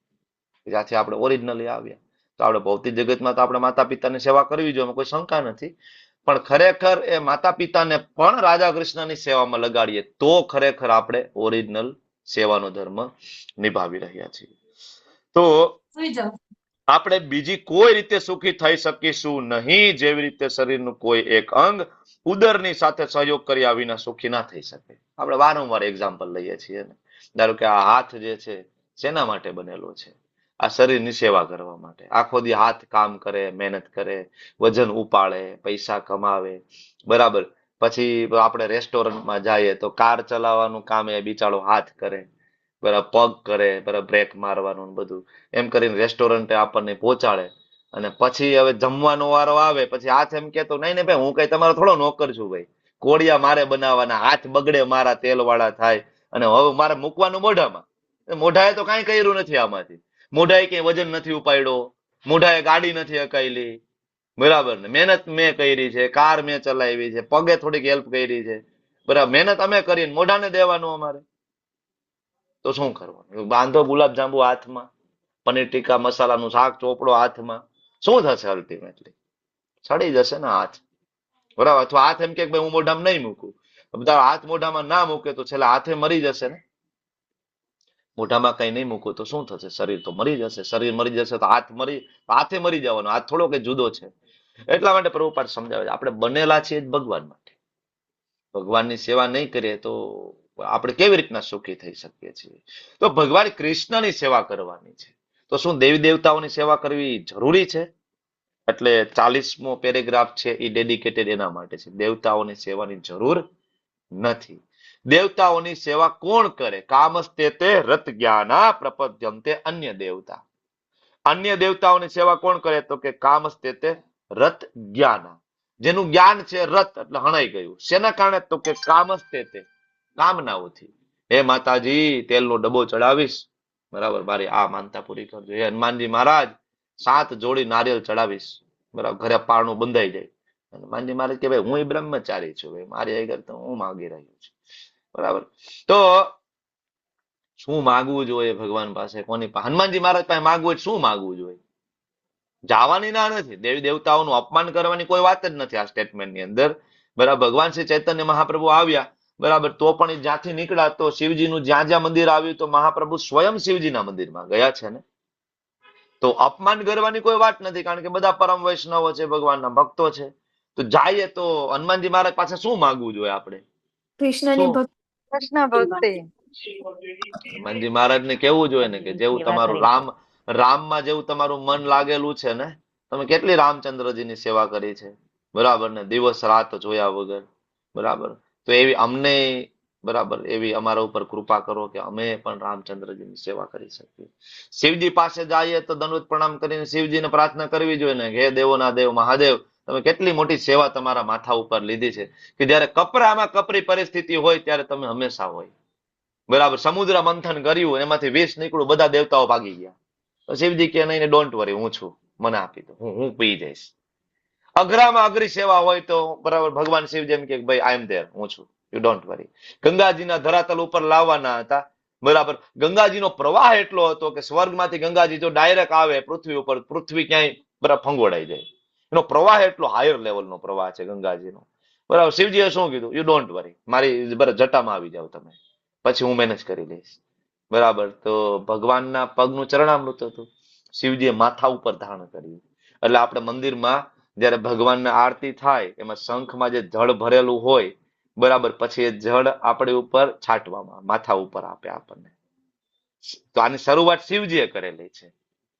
જ્યાંથી આપણે ઓરિજિનલી આવ્યા. તો આપણે ભૌતિક જગતમાં તો આપણે માતા પિતાની સેવા કરવી જોઈએ, એમાં કોઈ શંકા નથી. પણ ખરેખર એ માતા પિતાને પણ રાધા કૃષ્ણની સેવામાં લગાડીએ તો ખરેખર આપણે ઓરિજિનલ સેવાનો ધર્મ નિભાવી રહ્યા છીએ. તો આપણે બીજી કોઈ રીતે સુખી થઈ શકીશું નહીં, જેવી રીતે શરીરનું કોઈ એક અંગ ઉદરની સાથે સહયોગ કર્યા વિના સુખી ના થઈ શકે. આપણે વારંવાર એક્ઝામ્પલ લઈએ છીએ. ધારો કે આ હાથ જે છે શેના માટે બનેલો છે? આ શરીરની સેવા કરવા માટે. આખો દી હાથ કામ કરે, મહેનત કરે, વજન ઉપાડે, પૈસા કમાવે. બરાબર. પછી આપણે રેસ્ટોરન્ટમાં જઈએ તો કાર ચલાવવાનું કામ એ બિચારો હાથ કરે, બરાબર, પગ કરે, બરાબર, બ્રેક મારવાનું બધું. એમ કરીને રેસ્ટોરન્ટે આપણને પહોંચાડે. અને પછી હવે જમવાનો વારો આવે પછી હાથ એમ કેતો નહીં ને ભાઈ હું કઈ તમારો થોડો નોકર છું ભાઈ, કોળિયા મારે બનાવવાના, હાથ બગડે મારા, તેલ વાળા થાય, અને હવે મારે મૂકવાનું મોઢામાં. મોઢાએ તો કાંઈ કર્યું નથી આમાંથી. મોઢાએ કઈ વજન નથી ઉપાડ્યો, મોઢાએ ગાડી નથી હકાયેલી, બરાબર ને, મહેનત મેં કરી છે, કાર મેં ચલાવી છે, પગે થોડીક હેલ્પ કરી છે, બરાબર, મહેનત અમે કરીને મોઢાને દેવાનું અમારે, તો શું કરવાનું? બાંધો ગુલાબ જાંબુ હાથમાં, પનીર ટીકા મસાલાનું શાક ચોપડો હાથમાં, શું થશે? અલ્ટિમેટલી સડી જશે ને હાથ, બરાબર. અથવા હાથ એમ કે ભાઈ હું મોઢામાં નહીં મૂકું, બધા હાથ મોઢામાં ના મૂકે તો છેલ્લા હાથે મરી જશે ને. મોઢામાં કઈ નહીં મૂકું તો શું થશે? શરીર તો મરી જશે. શરીર મરી જશે તો હાથે મરી જવાનો. હાથ થોડો કે જુદો છે. એટલા માટે પ્રભુપાદ સમજાવે છે આપણે બનેલા છીએ જ ભગવાન માટે. ભગવાનની સેવા નહીં કરીએ તો આપણે કેવી રીતના સુખી થઈ શકીએ છીએ? તો ભગવાન કૃષ્ણની સેવા કરવાની છે. તો શું દેવી દેવતાઓની સેવા કરવી જરૂરી છે? એટલે 40મો પેરેગ્રાફ છે એ ડેડિકેટેડ એના માટે છે. દેવતાઓની સેવાની જરૂર નથી. દેવતાઓની સેવા કોણ કરે? કામસ્તે તે રત જ્ઞાના પ્રપદ્યંતે અન્ય દેવતા. અન્ય દેવતાઓની સેવા કોણ કરે? તો કે કામસ્તે તે રત જ્ઞાના, જેનું જ્ઞાન છે રત એટલે હણાઈ ગયું. શેના કારણે? તો કે કામસ્તે તે, કામનાઓથી. હે માતાજી તેલનો ડબ્બો ચડાવીશ, બરાબર, મારી આ માનતા પૂરી કરજો. હે હનુમાનજી મહારાજ 7 જોડી નારિયેલ ચડાવીશ, બરાબર, ઘરે પારણું બંધાઈ જાય. હનુમાનજી મહારાજ કે ભાઈ હું બ્રહ્મચારી છું, ભાઈ મારી આગળ તો હું માગી રહ્યો છું, બરાબર. તો શું માગવું જોઈએ ભગવાન પાસે? કોની પાસે? હનુમાનજી મહારાજ પાસે માગવું હોય શું માગવું જોઈએ? જવાની ના નથી. દેવી દેવતાઓનું અપમાન કરવાની કોઈ વાત જ નથી આ સ્ટેટમેન્ટની અંદર, બરાબર. ભગવાન શ્રી ચૈતન્ય મહાપ્રભુ આવ્યા, બરાબર, તો પણ એ જ્યાંથી નીકળ્યા તો શિવજીનું જ્યાં જ્યાં મંદિર આવ્યું તો મહાપ્રભુ સ્વયં શિવજીના મંદિરમાં ગયા છે ને. તો અપમાન કરવાની કોઈ વાત નથી, કારણ કે બધા પરમ વૈષ્ણવો છે, ભગવાનના ભક્તો છે. તો જાય તો હનુમાનજી મહારાજ પાસે શું માગવું જોઈએ આપણે? કૃષ્ણની શું? ભક્તિ. કૃષ્ણ ભક્તિ. હનુમાનજી મહારાજને કેવું જોઈએ ને કે જેવું તમારું રામમાં જેવું તમારું મન લાગેલું છે ને, તમે કેટલી રામચંદ્રજીની સેવા કરી છે, બરાબર ને, દિવસ રાત જોયા વગર, બરાબર. તો એવી અમને, બરાબર, એવી અમારા ઉપર કૃપા કરો કે અમે પણ રામચંદ્રજીની સેવા કરી શકીએ. શિવજી પાસે જઈએ તો દંડવત પ્રણામ કરીને શિવજીને પ્રાર્થના કરવી જોઈએ ને, હે દેવોના દેવ મહાદેવ, તમે કેટલી મોટી સેવા તમારા માથા ઉપર લીધી છે કે જયારે કપરામાં કપરી પરિસ્થિતિ હોય ત્યારે તમે હંમેશા હોય, બરાબર. સમુદ્ર મંથન કર્યું, એમાંથી વિષ નીકળ્યું, બધા દેવતાઓ ભાગી ગયા. તો શિવજી કે નહીં, ડોન્ટ વરી, હું છું, મને આપી દો, હું પી જઈશ. અઘરામાં અઘરી સેવા હોય તો, બરાબર, ભગવાન શિવ જેમ કે ભાઈ આઈ એમ ધેર, હું છું, યુ ડોન્ટ વરી. ગંગાજીના ધરાતલ ઉપર લાવવાના હતા, બરાબર. ગંગાજીનો પ્રવાહ એટલો હતો કે સ્વર્ગમાંથી ગંગાજી જો ડાયરેક્ટ આવે પૃથ્વી ઉપર, પૃથ્વી ક્યાંય, બરાબર, ફંગોળાઈ જાય. એનો પ્રવાહ એટલો હાયર લેવલનો પ્રવાહ છે ગંગાજીનો, બરાબર. શિવજીએ શું કીધું? યુ ડોન્ટ વરી, મારી બરાબર જટામાં આવી જાવ તમે, પછી હું મેનેજ કરી લઈશ, બરાબર. તો ભગવાનના પગનું ચરણામૃત હતું, શિવજીએ માથા ઉપર ધારણ કર્યું. એટલે આપણે મંદિરમાં જયારે ભગવાનને આરતી થાય એમાં શંખમાં જે જળ ભરેલું હોય, બરાબર, પછી એ જળ આપણી ઉપર છાંટવામાં, માથા ઉપર આપે આપણને. તો આની શરૂઆત શિવજીએ કરેલી છે,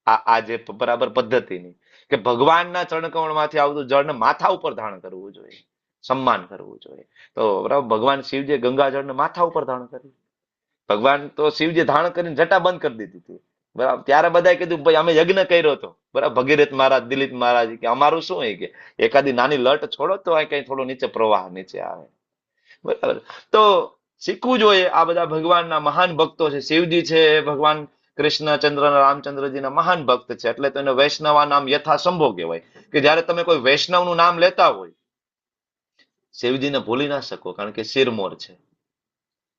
આ જે બરાબર પદ્ધતિની, કે ભગવાનના ચરણકમળમાંથી આવતું જળને માથા ઉપર ધારણ કરવું જોઈએ, સન્માન કરવું જોઈએ. તો બરાબર, ભગવાન શિવજીએ ગંગાજળને માથા ઉપર ધારણ કર્યું. ભગવાન તો શિવજી ધારણ કરીને જટા બંધ કરી દીધી હતી, બરાબર. ત્યારે બધાએ કીધું ભાઈ અમે યજ્ઞ કર્યો હતો, બરાબર. ભગીરથ મહારાજ, દિલીપ મહારાજ કે અમારું શું હોય કે એકાદી નાની લટ છોડો તો આ કઈ થોડો નીચે પ્રવાહ નીચે આવે, બરાબર. તો શીખવું જોઈએ. આ બધા ભગવાનના મહાન ભક્તો છે. શિવજી છે ભગવાન કૃષ્ણચંદ્ર રામચંદ્રજીના મહાન ભક્ત છે, એટલે તો એને વૈષ્ણવા નામ યથાસંભો કહેવાય, કે જયારે તમે કોઈ વૈષ્ણવનું નામ લેતા હોય, શિવજીને ભૂલી ના શકો, કારણ કે શિરમોર છે.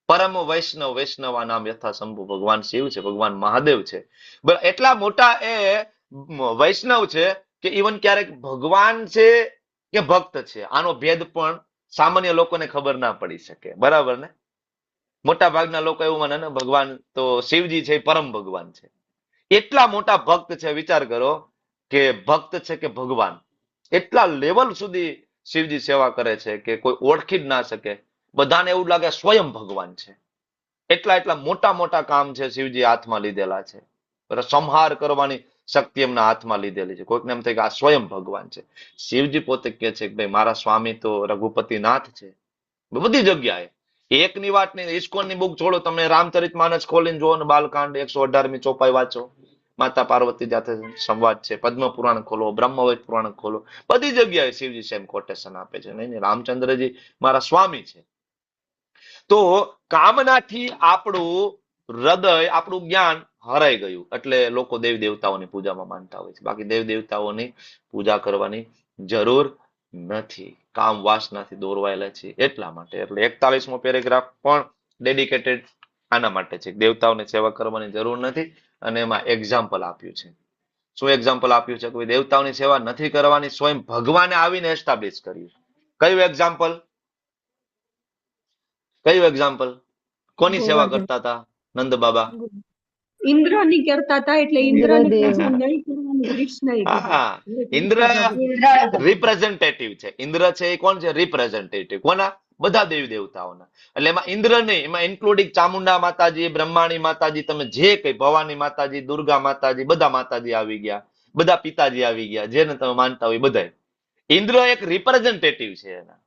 પરમ વૈષ્ણવ, વૈષ્ણવા નામ યથાસંભુ, ભગવાન શિવ છે, ભગવાન મહાદેવ છે. એટલા મોટા એ વૈષ્ણવ છે કે ઇવન ક્યારેક ભગવાન છે કે ભક્ત છે આનો ભેદ પણ સામાન્ય લોકોને ખબર ના પડી શકે, બરાબર ને. મોટા ભાગના લોકો એવું માને ને ભગવાન તો શિવજી છે પરમ ભગવાન છે. એટલા મોટા ભક્ત છે, વિચાર કરો કે ભક્ત છે કે ભગવાન, એટલા લેવલ સુધી શિવજી સેવા કરે છે કે કોઈ ઓળખી જ ના શકે. બધાને એવું લાગે સ્વયં ભગવાન છે. એટલા મોટા મોટા કામ છે શિવજી હાથમાં લીધેલા છે, સંહાર કરવાની શક્તિ એમના હાથમાં લીધેલી છે. કોઈકને એમ થાય કે આ સ્વયં ભગવાન છે. શિવજી પોતે કહે છે કે ભાઈ મારા સ્વામી તો રઘુપતિનાથ છે, બધી જગ્યાએ. એકની વાત નહીં, ઇસ્કોનની બુક છોડો, તમે રામચરિતમાનસ ખોલીને જુઓ ને, બાલકાંડ 118મી ચોપાઈ વાંચો, માતા પાર્વતી સાથે સંવાદ છે, પદ્મ પુરાણ ખોલો, બ્રહ્મવૈદ પુરાણ ખોલો, બધી જગ્યાએ શિવજી સેમ કોટેશન આપે છે. નહીં, રામચંદ્રજી મારા સ્વામી છે. તો કામનાથી આપણું હૃદય, આપણું જ્ઞાન હરાઈ ગયું, એટલે લોકો દેવી દેવતાઓની પૂજામાં માનતા હોય છે. બાકી દેવી દેવતાઓની પૂજા કરવાની જરૂર નથી. કામ વાસનાથી દોરવાયેલા છે એટલા માટે. એટલે 41મો પેરેગ્રાફ પણ ડેડિકેટેડ આના માટે છે. દેવતાઓની સેવા કરવાની જરૂર નથી અને એમાં એક્ઝામ્પલ આપ્યું છે. શું એક્ઝામ્પલ આપ્યું છે? કોઈ દેવતાઓની સેવા નથી કરવાની, સ્વયં ભગવાને આવીને એસ્ટાબ્લિશ કર્યું. કયું એક્ઝામ્પલ? કયું એક્ઝામ્પલ? કોની સેવા ગોવર્ધન કરતા હતા નંદ બાબા? ઇન્દ્રની કરતા હતા એટલે ઇન્દ્રને ઇન્દ્રદેવ કીધું નહીં કરવાનું કૃષ્ણએ કીધું. હા, ઇન્દ્ર રિપ્રેઝેન્ટેટિવ છે. ઇન્દ્ર છે એ કોણ છે? રિપ્રેઝેન્ટેટિવ. કોના? બધા દેવી દેવતાઓના. એટલે એમાં ઇન્દ્ર નહીં, એમાં ઇન્ક્લુડિંગ ચામુંડા માતાજી, બ્રહ્માણી માતાજી, તમે જે કઈ ભવાની માતાજી, દુર્ગા માતાજી, બધા માતાજી આવી ગયા, બધા પિતાજી આવી ગયા, જેને તમે માનતા હોય બધા. ઇન્દ્ર એક રિપ્રેઝેન્ટેટિવ છે એના,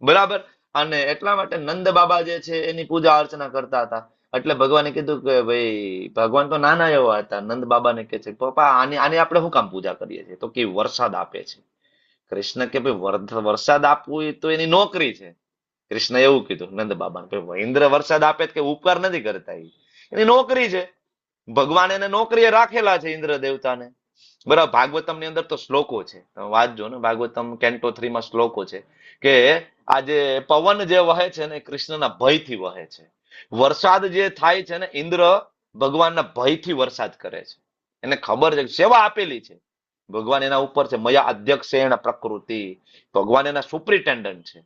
બરાબર. અને એટલા માટે નંદ બાબા જે છે એની પૂજા અર્ચના કરતા હતા. એટલે ભગવાને કીધું કે ભાઈ, ભગવાન તો નાના એવા હતા. નંદ બાબાને કે છે, પપ્પા આની આની આપણે શું કામ પૂજા કરીએ છીએ? તો કે વરસાદ આપે છે. કૃષ્ણ કે ભાઈ, વરસાદ આપવું એ તો એની નોકરી છે. કૃષ્ણ એવું કીધું નંદ બાબાને, ભાઈ ઇન્દ્ર વરસાદ આપે કે ઉપકાર નથી કરતા, એની નોકરી છે. ભગવાન એને નોકરીએ રાખેલા છે ઇન્દ્ર દેવતાને, બરાબર. ભાગવતમ ની અંદર તો શ્લોકો છે, તમે વાંચજો ને. ભાગવતમ કેન્ટો 3 માં શ્લોકો છે કે આ જે પવન જે વહે છે ને કૃષ્ણના ભયથી વહે છે. વરસાદ જે થાય છે ને, ઇન્દ્ર ભગવાનના ભયથી વરસાદ કરે છે. એને ખબર છે, સેવા આપેલી છે. ભગવાન એના ઉપર છે. મયા અધ્યક્ષેણ પ્રકૃતિ, ભગવાન એના સુપ્રિન્ટેન્ડન્ટ છે,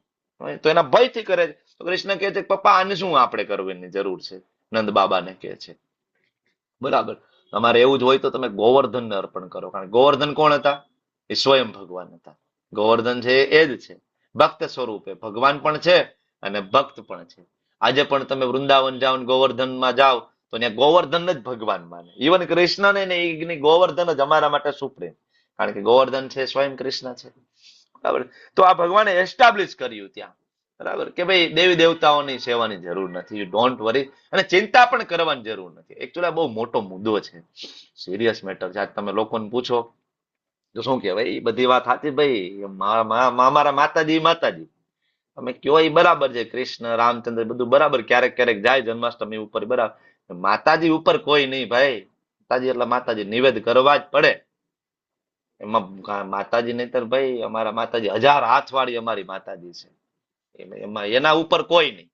તો એના ભયથી કરે છે. તો કૃષ્ણ કહે છે પપ્પા આને શું આપણે કરવાની જરૂર છે? નંદ બાબાને કહે છે, બરાબર. તમારે એવું જ હોય તો તમે ગોવર્ધનને અર્પણ કરો. કારણ ગોવર્ધન કોણ હતા? એ સ્વયં ભગવાન હતા. ગોવર્ધન છે એ જ છે, ભક્ત સ્વરૂપે ભગવાન પણ છે અને ભક્ત પણ છે. આજે પણ તમે વૃંદાવન જાઓ, ગોવર્ધનમાં જાઓ તો ત્યાં ગોવર્ધન જ ભગવાન માને. ઇવન કૃષ્ણને ને ગોવર્ધન જ અમારા માટે સુપ્રીમ, કારણ કે ગોવર્ધન છે સ્વયં કૃષ્ણ છે, બરાબર. તો આ ભગવાને એસ્ટાબ્લિશ કર્યું ત્યાં, બરાબર, કે ભાઈ દેવી દેવતાઓની સેવાની જરૂર નથી, યુ ડોન્ટ વરી. અને ચિંતા પણ કરવાની જરૂર નથી. એકચ્યુઅલી બહુ મોટો મુદ્દો છે, સિરિયસ મેટર છે. આજ તમે લોકોને પૂછો તો શું કહેવાય? એ બધી વાત સાચી ભાઈ, અમારા માતાજી માતાજી તમે કયો એ બરાબર છે. કૃષ્ણ રામચંદ્ર બધું બરાબર, ક્યારેક ક્યારેક જાય જન્માષ્ટમી ઉપર, બરાબર. માતાજી ઉપર કોઈ નહીં ભાઈ. માતાજી એટલે માતાજી, નિવેદ કરવા જ પડે. એમાં માતાજી નહીતર ભાઈ, અમારા માતાજી 1000 હાથ વાળી અમારી માતાજી છે. એમાં એના ઉપર કોઈ નહીં.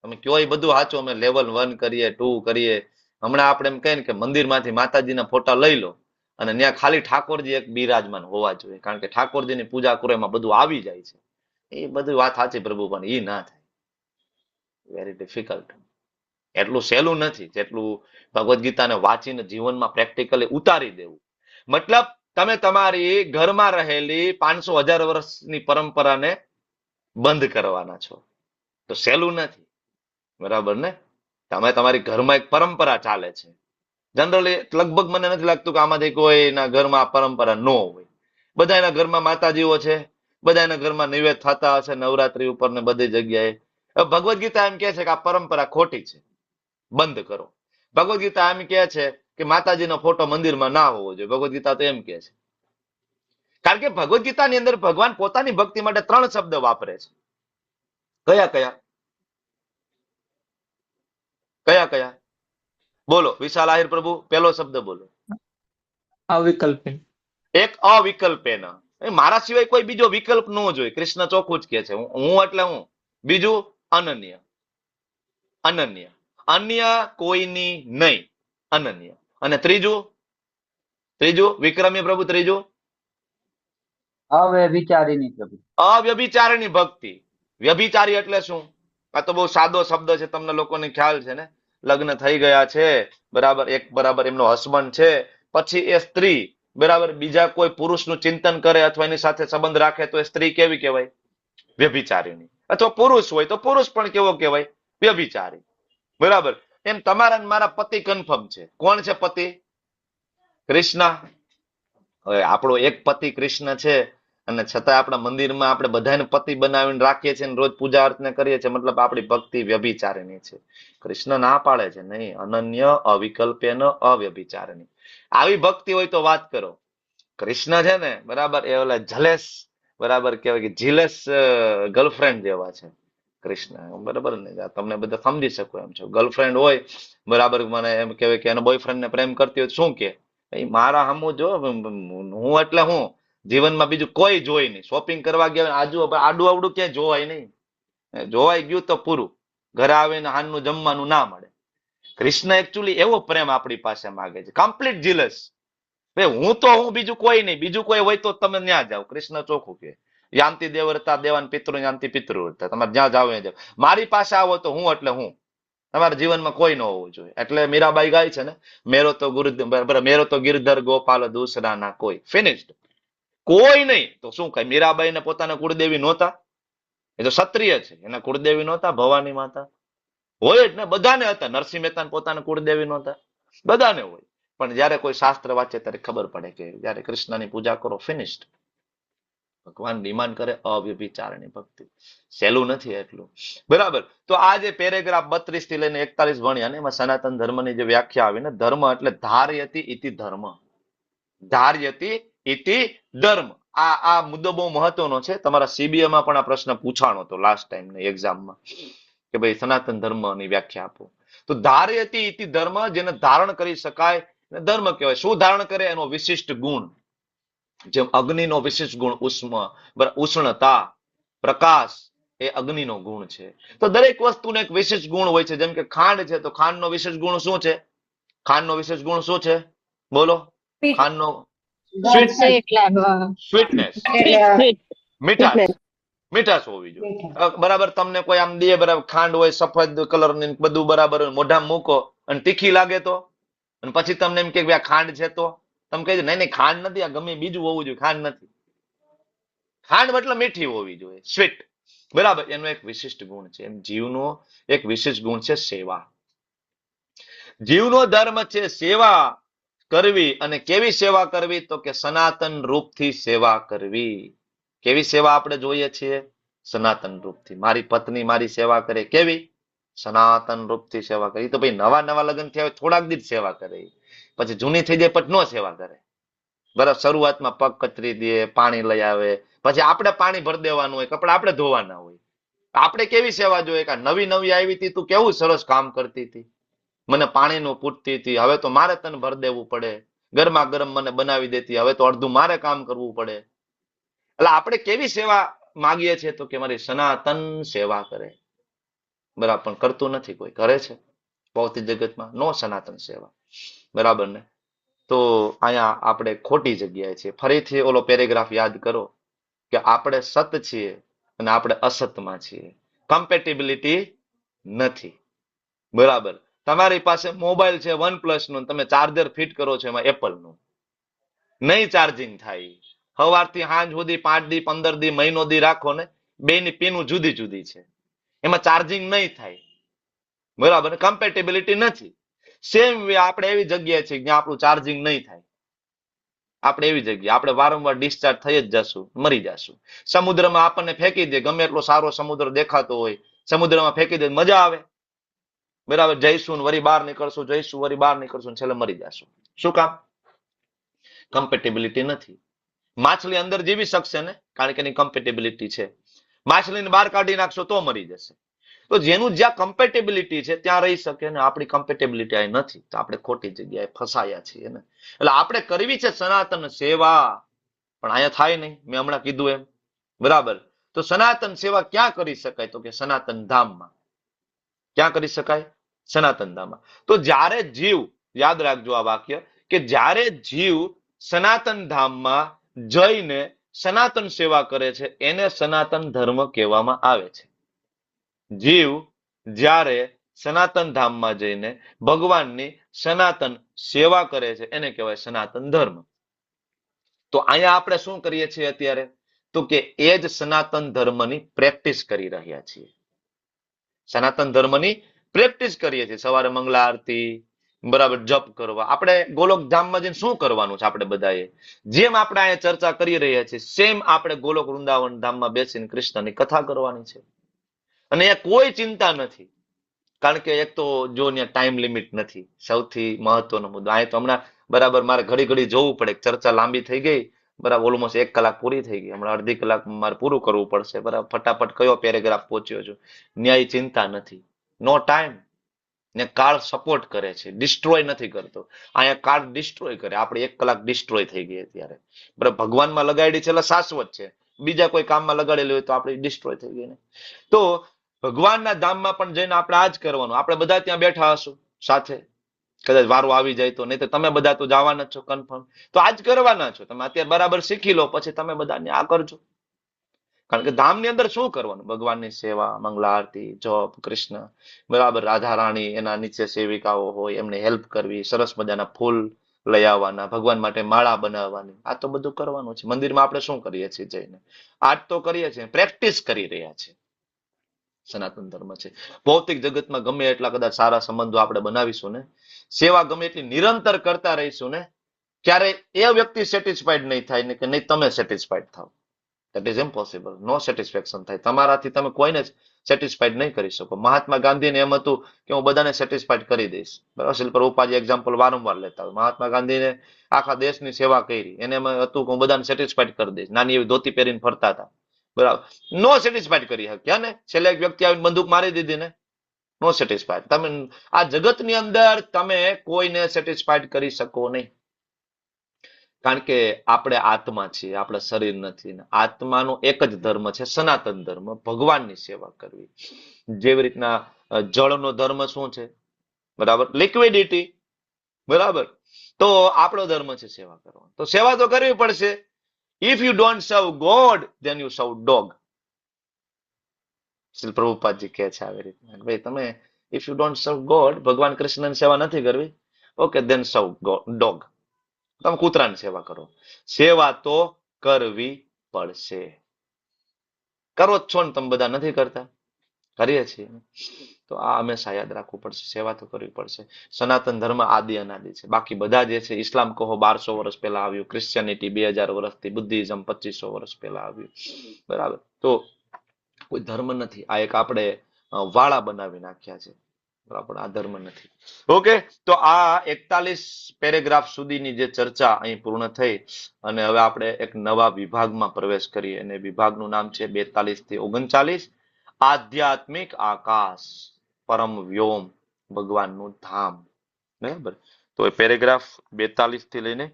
તમે કયો એ બધું સાચું. અમે લેવલ 1 કરીએ, 2 કરીએ. હમણાં આપણે એમ કહીએ ને કે મંદિરમાંથી માતાજીના ફોટા લઈ લો અને ત્યાં ખાલી ઠાકોરજી એક બિરાજમાન હોવા જોઈએ, કારણ કે ઠાકોરજીની પૂજા કરો એમાં બધું આવી જાય છે. એ બધી વાત સાચી પ્રભુ, પણ એ ના થાય. Very difficult. એટલું સહેલું નથી જેટલું ભગવદ્ ગીતાને વાંચીને જીવનમાં પ્રેક્ટિકલી ઉતારી દેવું. મતલબ તમે તમારી ઘરમાં રહેલી 500-1000 વર્ષની પરંપરાને બંધ કરવાના છો, તો સહેલું નથી, બરાબર ને? તમે તમારી ઘરમાં એક પરંપરા ચાલે છે. જનરલી લગભગ મને નથી લાગતું કે આમાંથી કોઈના ઘરમાં આ પરંપરા ન હોય. બધાના ઘરમાં માતાજીઓ છે, બધાના ઘરમાં નિવેદ થતા હશે નવરાત્રી ઉપર ને બધી જગ્યાએ. ભગવદ્ ગીતા એમ કહે છે કે આ પરંપરા ખોટી છે, બંધ કરો. ભગવદ્ ગીતા એમ કહે છે કે માતાજીનો ફોટો મંદિરમાં ના હોવો જોઈએ. ભગવદ્ ગીતા તો એમ કહે છે. કારણ કે ભગવદ્ ગીતાની અંદર ભગવાન પોતાની ભક્તિ માટે 3 શબ્દ વાપરે છે. કયા કયા? કયા કયા? બોલો વિશાલ આહિર પ્રભુ, પહેલો શબ્દ બોલો. અવિકલ્પિત. એક અવિકલ્પેન. મારા સિવાય કોઈ બીજો વિકલ્પ ન જોઈએ. કૃષ્ણ ચોખ્ખું જ કહે છે, હું એટલે હું. બીજું અનન્ય. અનન્ય, અન્ય કોઈની નહીં, અનન્ય. અને ત્રીજું વિક્રમી પ્રભુ, ત્રીજું અવ્યભિચારીની પ્રભુ. અવ્યભિચારીની ભક્તિ. વ્યભિચારી એટલે શું? આ તો બહુ સાદો શબ્દ છે, તમને લોકોને ખ્યાલ છે ને. લગ્ન થઈ ગયા છે, બરાબર, એક બરાબર એમનો હસબન્ડ છે, પછી એ સ્ત્રી બરાબર બીજા કોઈ પુરુષનું ચિંતન કરે અથવા એની સાથે સંબંધ રાખે તો એ સ્ત્રી કેવી કહેવાય? વ્યભિચારીની. અથવા પુરુષ હોય તો પુરુષ પણ કેવો કહેવાય? વ્યભિચારી, બરાબર. એમ તમારા મારા પતિ કન્ફર્મ છે. કોણ છે પતિ? કૃષ્ણ. હવે આપણો એક પતિ કૃષ્ણ છે અને છતાં આપણા મંદિરમાં આપણે બધાને પતિ બનાવીને રાખીએ છીએ, રોજ પૂજા અર્ચના કરીએ છીએ, મતલબ આપણી ભક્તિ વ્યભિચારીની છે. કૃષ્ણ ના પાડે છે, નહીં, અનન્ય અવિકલ્પેન અવ્યભિચારીની. આવી ભક્તિ હોય તો વાત કરો. કૃષ્ણ છે ને, બરાબર, એ ઓલા જલેસ, બરાબર કહેવાય કે જીલેસ ગર્લફ્રેન્ડ જેવા છે કૃષ્ણ, બરાબર ને? તમને બધા સમજી શકો એમ છો. ગર્લફ્રેન્ડ હોય, બરાબર, મને એમ કહેવાય કે એના બોયફ્રેન્ડ ને પ્રેમ કરતી હોય શું કે મારા હમું જો, હું એટલે હું જીવનમાં બીજું કોઈ જોઈ નહીં. શોપિંગ કરવા ગયા આડું આવડું ક્યાંય જોવાય નહીં. જોવાઈ ગયું તો પૂરું. ઘરે આવીને હાનનું જમવાનું ના મળે. કૃષ્ણ એકચ્યુઅલી એવો પ્રેમ આપણી પાસે માંગે છે, કમ્પ્લીટ જીલસ. હું તો હું, બીજું કોઈ નહીં. બીજું કોઈ હોય તો તમે ત્યાં જાઓ. કૃષ્ણ ચોખ્ખું કે યાંતિ દેવવ્રતા દેવાન પિતૃ યાંતિ પિતૃવ્રતા. તમારે જ્યાં જાવ ત્યાં જાવ. મારી પાસે આવો તો હું એટલે હું. તમારા જીવનમાં કોઈ ન હોવું જોઈએ. એટલે મીરાબાઈ ગાય છે ને, મેરો તો ગિરધર ગોપાલ દૂસરા ના કોઈ. ફિનિશ્ડ. કોઈ નહીં તો શું કહે? મીરાબાઈ ને પોતાના કુળદેવી નહોતા? એ તો ક્ષત્રિય છે, એના કુળદેવી નહોતા? ભવાની માતા હોય જ ને, બધાને હતા. નરસિંહ મહેતા પોતાના કુળદેવી નહોતા? બધાને હોય. પણ જયારે કોઈ શાસ્ત્ર વાંચે ત્યારે ખબર પડે કે જયારે કૃષ્ણની પૂજા કરો, ફિનિશ્ડ. ભગવાન ડિમાન્ડ કરે અવ્યભિચારની ભક્તિ. સહેલું નથી એટલું. બરાબર. તો આ જે પેરેગ્રાફ 32 થી લઈને 41 ભણ્યા ને, એમાં સનાતન ધર્મની જે વ્યાખ્યા આવી ને, ધર્મ એટલે ધાર્યતિ ઇતિ ધર્મ. ધાર્યતિ ઇતિ ધર્મ. આ મુદ્દો બહુ મહત્વનો છે. તમારા CBA માં પણ આ પ્રશ્ન પૂછાણો હતો લાસ્ટ ટાઈમ એક્ઝામમાં, કે ભાઈ સનાતન ધર્મની વ્યાખ્યા આપો. તો ધાર્યતિ ઇતિ ધર્મ, જેને ધારણ કરી શકાય ધર્મ કહેવાય. શું ધારણ કરે? એનો વિશિષ્ટ ગુણ. જેમ અગ્નિનો વિશિષ્ટ ગુણ ઉષ્ણતા, પ્રકાશ, એ અગ્નિનો ગુણ છે. તો દરેક વસ્તુનો એક વિશેષ ગુણ હોય છે. જેમ કે ખાંડ છે, તો ખાંડનો વિશેષ ગુણ શું છે? ખાંડનો વિશેષ ગુણ શું છે? બોલો. ખાંડનો સ્વીટનેસ, મીઠાશ. મીઠાશ હોવી જોઈએ. બરાબર. તમને કોઈ આમ દે, બરાબર ખાંડ હોય સફેદ કલર ની, બધું બરાબર, મોઢામાં મૂકો અને તીખી લાગે તો, અને પછી તમને એમ કે આ ખાંડ છે, તો તમે કહે નહીં નહીં ખાંડ નથી, આ ગમે બીજું હોવું જોઈએ, ખાંડ નથી. ખાંડ મતલબ મીઠી હોવી જોઈએ, સ્વીટ. બરાબર. એનો એક વિશિષ્ટ ગુણ છે. એમ જીવનો એક વિશિષ્ટ ગુણ છે સેવા. જીવનો ધર્મ છે સેવા કરવી. અને કેવી સેવા કરવી? તો કે સનાતન રૂપથી સેવા કરવી. કેવી સેવા આપણે જોઈએ છીએ? સનાતન રૂપથી. મારી પત્ની મારી સેવા કરે, કેવી? સનાતન રૂપથી સેવા કરી. તો ભાઈ નવા નવા લગ્ન થયા હોય થોડાક દિવસ સેવા કરે, પછી જૂની થઈ જાય પછી નો સેવા કરે. બરાબર. શરૂઆતમાં પગ કચરી દે, પાણી લઈ આવે, પછી આપણે પાણી ભરી દેવાનું હોય, કપડા આપણે ધોવાના હોય. આપણે કેવી સેવા જોઈએ? કે નવી નવી આવી હતી, તું કેવું સરસ કામ કરતી હતી, મને પાણીનું પૂછતી હતી, હવે તો મારે તને ભરી દેવું પડે. ગરમા ગરમ મને બનાવી દેતી, હવે તો અડધું મારે કામ કરવું પડે. એટલે આપણે કેવી સેવા માંગીએ છીએ? તો કે મારી સનાતન સેવા કરે. બરાબર. પણ કરતું નથી કોઈ. કરે છે ભૌતિક જગતમાં? નો સનાતન સેવા. બરાબર ને? તો અહીંયા આપણે ખોટી જગ્યાએ છીએ. ફરીથી ઓલો પેરેગ્રાફ યાદ કરો કે આપણે સત છીએ અને આપણે અસતમાં છીએ. કમ્પેટિબિલિટી નથી. બરાબર. તમારી પાસે મોબાઈલ છે OnePlus નો, તમે ચાર્જર ફિટ કરો છો એમાં એપલ નું, નહીં ચાર્જિંગ થાય. સવારથી સાંજ સુધી 5 દી 15 દી મહિનો દી રાખો ને, બેની પીનું જુદી જુદી છે, એમાં ચાર્જિંગ નહીં થાય. બરાબર. કમ્પેટિબિલિટી નથી. સેમ વે આપણે એવી જગ્યાએ છે જ્યાં આપણું ચાર્જિંગ નહીં થાય. આપણે એવી જગ્યા, આપણે વારંવાર ડિસ્ચાર્જ થઈ જ જશું, મરી જશું. સમુદ્રમાં આપણને ફેંકી દે, ગમે એટલો સારો સમુદ્ર દેખાતો હોય, સમુદ્રમાં ફેંકી દે, મજા આવે? બરાબર. જઈશું વરી બહાર નીકળશું, જઈશું વરી બહાર નીકળશું, છેલ્લે મરી જશું. શું કામ? કમ્પેટિબિલિટી નથી. માછલી અંદર જીવી શકશે ને, કારણ કે એની કમ્પેટિબિલિટી છે. માછલીને બહાર કાઢી નાખશો તો મરી જશે. તો જેનું જ્યાં કમ્પેટેબિલિટી છે ત્યાં રહી શકે, ને આપણી કમ્પેટેબિલિટી અહીં નથી, તો આપણે ખોટી જગ્યાએ ફસાયા છીએ ને. એટલે આપણે કરવી છે સનાતન સેવા, પણ અહીંયા થાય નહીં. મેં હમણાં કીધું એમ. બરાબર. તો સનાતન સેવા ક્યાં કરી શકાય? તો કે સનાતન ધામમાં. ક્યાં કરી શકાય? સનાતન ધામમાં. તો જ્યારે જીવ, યાદ રાખજો આ વાક્ય, કે જ્યારે જીવ સનાતન ધામમાં જઈને સનાતન સેવા કરે છે, એને સનાતન ધર્મ કહેવામાં આવે છે. જીવ જ્યારે સનાતન ધામમાં જઈને ભગવાનની સનાતન સેવા કરે છે, એને કહેવાય સનાતન ધર્મ. તો અહીંયા આપણે શું કરીએ છીએ અત્યારે? તો કે એ જ સનાતન ધર્મની પ્રેક્ટિસ કરી રહ્યા છીએ. સનાતન ધર્મની પ્રેક્ટિસ કરીએ છીએ. સવારે મંગલા આરતી, બરાબર, જપ કરવા. આપણે ગોલોક ધામમાં જઈને શું કરવાનું છે? આપણે બધાએ જેમ આપણે અહીંયા ચર્ચા કરી રહ્યા છીએ, સેમ આપણે ગોલોક વૃંદાવન ધામમાં બેસીને કૃષ્ણની કથા કરવાની છે. અને એ કોઈ ચિંતા નથી, કારણ કે એક તો જો ત્યાં ટાઈમ લિમિટ નથી, સૌથી મહત્વનો મુદ્દો. અહીંયા તો હમણાં બરાબર મારે ઘડી ઘડી જોવું પડે, ચર્ચા લાંબી થઈ ગઈ, બરાબર, ઓલમોસ્ટ 1 કલાક પૂરી થઈ ગઈ, હમણાં અડધી કલાક મારે પૂરું કરવું પડશે. બરાબર. ફટાફટ કયો પેરેગ્રાફ પહોંચ્યો છું, ન્યાય ચિંતા નથી. નો ટાઈમ. ને કાળ સપોર્ટ કરે છે, ડિસ્ટ્રોય નથી કરતો. અહીંયા કાળ ડિસ્ટ્રોય કરે, આપણે 1 કલાક ડિસ્ટ્રોય થઈ ગઈ અત્યારે. બરાબર, ભગવાનમાં લગાડી છે એટલે શાશ્વત છે, બીજા કોઈ કામમાં લગાડેલી હોય તો આપણે ડિસ્ટ્રોય થઈ ગઈ ને. તો ભગવાનના ધામમાં પણ જઈને આપણે આ જ કરવાનું. આપણે બધા ત્યાં બેઠા હશું સાથે, કદાચ વારો આવી જાય તો, નહીં તો તમે બધા તો જવાના જ છો કન્ફર્મ, તો આજ કરવાના છો. તમે અત્યારે બરાબર શીખી લો, પછી તમે બધાને આ કરજો. કારણ કે ધામની અંદર શું કરવાનું? ભગવાનની સેવા, મંગલા આરતી, જોપ, કૃષ્ણ, બરાબર, રાધા રાણી, એના નીચે સેવિકાઓ હોય એમને હેલ્પ કરવી, સરસ મજાના ફૂલ લઈ આવવાના, ભગવાન માટે માળા બનાવવાની, આ તો બધું કરવાનું છે. મંદિરમાં આપણે શું કરીએ છીએ જઈને? આજ તો કરીએ છીએ, પ્રેક્ટિસ કરી રહ્યા છે. સનાતન ધર્મ છે. ભૌતિક જગતમાં ગમે એટલા કદાચ સારા સંબંધો આપણે બનાવીશું ને, સેવા ગમે એટલી નિરંતર કરતા રહીશું ને, ક્યારે એ વ્યક્તિ સેટિસ્ફાઈડ નહીં થાય ને કે નહીં તમે સેટિસ્ફાઈડ થાવ. That is impossible. No satisfaction થાય. તમારાથી તમે કોઈને સેટિસ્ફાઈડ નહીં કરી શકો. મહાત્મા ગાંધીને એમ હતું કે હું બધાને સેટિસ્ફાઈડ કરી દઈશ. બરાબર, શિલ પ્રભુપાદજી એક્ઝામ્પલ વારંવાર લેતા હોય. મહાત્મા ગાંધીને આખા દેશની સેવા કરી, એને એમ હતું કે હું બધાને સેટિસ્ફાઈડ કરી દઈશ. નાની એવી ધોતી પહેરીને ફરતા હતા. બરાબર, નો સેટિસ્ફાઈડ કરી શક્યા ને. છેલ્લે એક વ્યક્તિ આવીને બંદૂક મારી દીધી ને, નો સેટિસ્ફાઈડ. તમે આ જગતની અંદર તમે કોઈને સેટિસ્ફાઈડ કરી શકો નહીં. કારણ કે આપણે આત્મા છીએ, આપણા શરીર નથી. આત્માનો એક જ ધર્મ છે, સનાતન ધર્મ, ભગવાનની સેવા કરવી. જેવી રીતના જળનો ધર્મ શું છે? બરાબર, લિક્વિડિટી. બરાબર, તો આપણો ધર્મ છે સેવા કરવાનો. તો સેવા તો કરવી પડશે. ઇફ યુ ડોન્ટ સર્વ ગોડ ધેન યુ સર્વ ડોગ. શ્રી પ્રભુપાદજી કહે છે આવી રીતના, ભાઈ તમે ઇફ યુ ડોન્ટ સર્વ ગોડ, ભગવાન કૃષ્ણની સેવા નથી કરવી, ઓકે, ધેન સર્વ ડોગ. તમે કૂતરાની સેવા કરો. સેવા તો કરવી પડશે. કરો જ છો ને, તમે બધા નથી કરતા? કરીએ છીએ. તો આ હંમેશા યાદ રાખવું પડશે, સેવા તો કરવી પડશે. સનાતન ધર્મ આદિ અનાદિ છે. બાકી બધા જે છે, ઇસ્લામ કહો 1200 વર્ષ પહેલા આવ્યું, ક્રિશ્ચિયાનિટી 2000 વર્ષથી, બુદ્ધિઝમ 2500 વર્ષ પહેલા આવ્યું. બરાબર, તો કોઈ ધર્મ નથી. આ એક આપણે વાળા બનાવી નાખ્યા છે. બરાબર, આ ધર્મ નથી. ઓકે, તો આ 41 પેરેગ્રાફ સુધીની જે ચર્ચા અહીં પૂર્ણ થઈ અને હવે આપણે એક નવા વિભાગમાં પ્રવેશ કરીએ, અને વિભાગનું નામ છે 42 થી 39, આધ્યાત્મિક આકાશ, પરમ વ્યોમ, ભગવાનનું ધામ. બરાબર, તો એ પેરેગ્રાફ 42 થી લઈને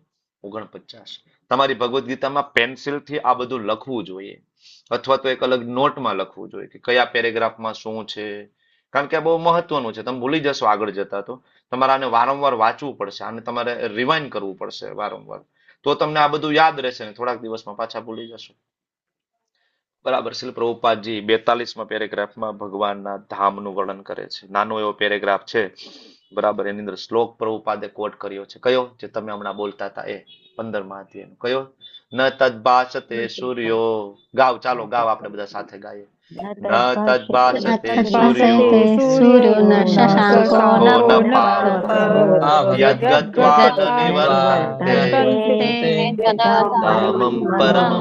49. તમારી ભગવદ્ ગીતામાં પેન્સિલથી આ બધું લખવું જોઈએ, અથવા તો એક અલગ નોટમાં લખવું જોઈએ કે કયા પેરેગ્રાફમાં શું છે. કારણ કે આ બહુ મહત્વનું છે. તમે ભૂલી જશો આગળ જતા. તો તમારે આને વારંવાર વાંચવું પડશે, આને તમારે રિવાઇન્ડ કરવું પડશે વારંવાર, તો તમને આ બધું યાદ રહેશે ને થોડાક દિવસમાં પાછા ભૂલી જશો. બરાબર, શ્રીલ પ્રભુપાદજી 42માં પેરેગ્રાફમાં ભગવાનના ધામનું વર્ણન કરે છે. નાનો એવો પેરેગ્રાફ છે. બરાબર, એની અંદર શ્લોક પ્રભુપાદે કોટ કર્યો છે. કયો? જે તમે હમણાં બોલતા હતા એ 15મા અધ્યાયનો. કયો? ન તદ્ભાસતે સૂર્યો. ગાવ, ચાલો ગાવ, આપણે બધા સાથે ગાઈએ. ન તદ્ભાસતે સૂર્યો સૂર્યો શશાંકો ન પાવકો યદ્ગત્વા ન નિવર્તન્તે ધામં પરમં.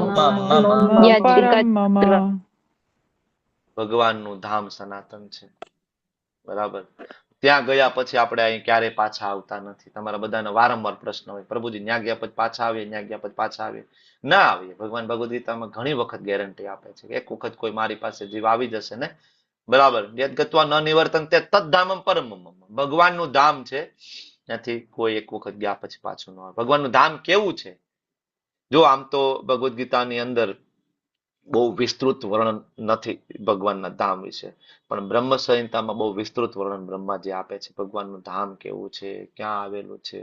ભગવાનનું ધામ સનાતન છે. બરાબર, ત્યાં ગયા પછી આપણે અહીં ક્યારે પાછા આવતા નથી. તમારા બધાને વારંવાર પ્રશ્ન હોય, પ્રભુજી ન્યા ગયા પછી પાછા આવીએ, ન્યા ગયા પછી પાછા આવીએ. ના આવીએ. ભગવાન ભગવદ ગીતામાં ઘણી વખત ગેરંટી આપે છે કે એક વખત કોઈ મારી પાસે જીવ આવી જશે ને, બરાબર, યદ્ગત્વા ન નિવર્તન્તે તદ્ધામં પરમં. ભગવાનનું ધામ છે, ત્યાંથી કોઈ એક વખત ગયા પછી પાછું ન આવે. ભગવાનનું ધામ કેવું છે? જો આમ તો ભગવદ ગીતાની અંદર બહુ વિસ્તૃત વર્ણન નથી ભગવાનના ધામ વિશે, પણ બ્રહ્મ સંહિતામાં બહુ વિસ્તૃત વર્ણન બ્રહ્માજી આપે છે. ભગવાનનું ધામ કેવું છે, ક્યાં આવેલું છે.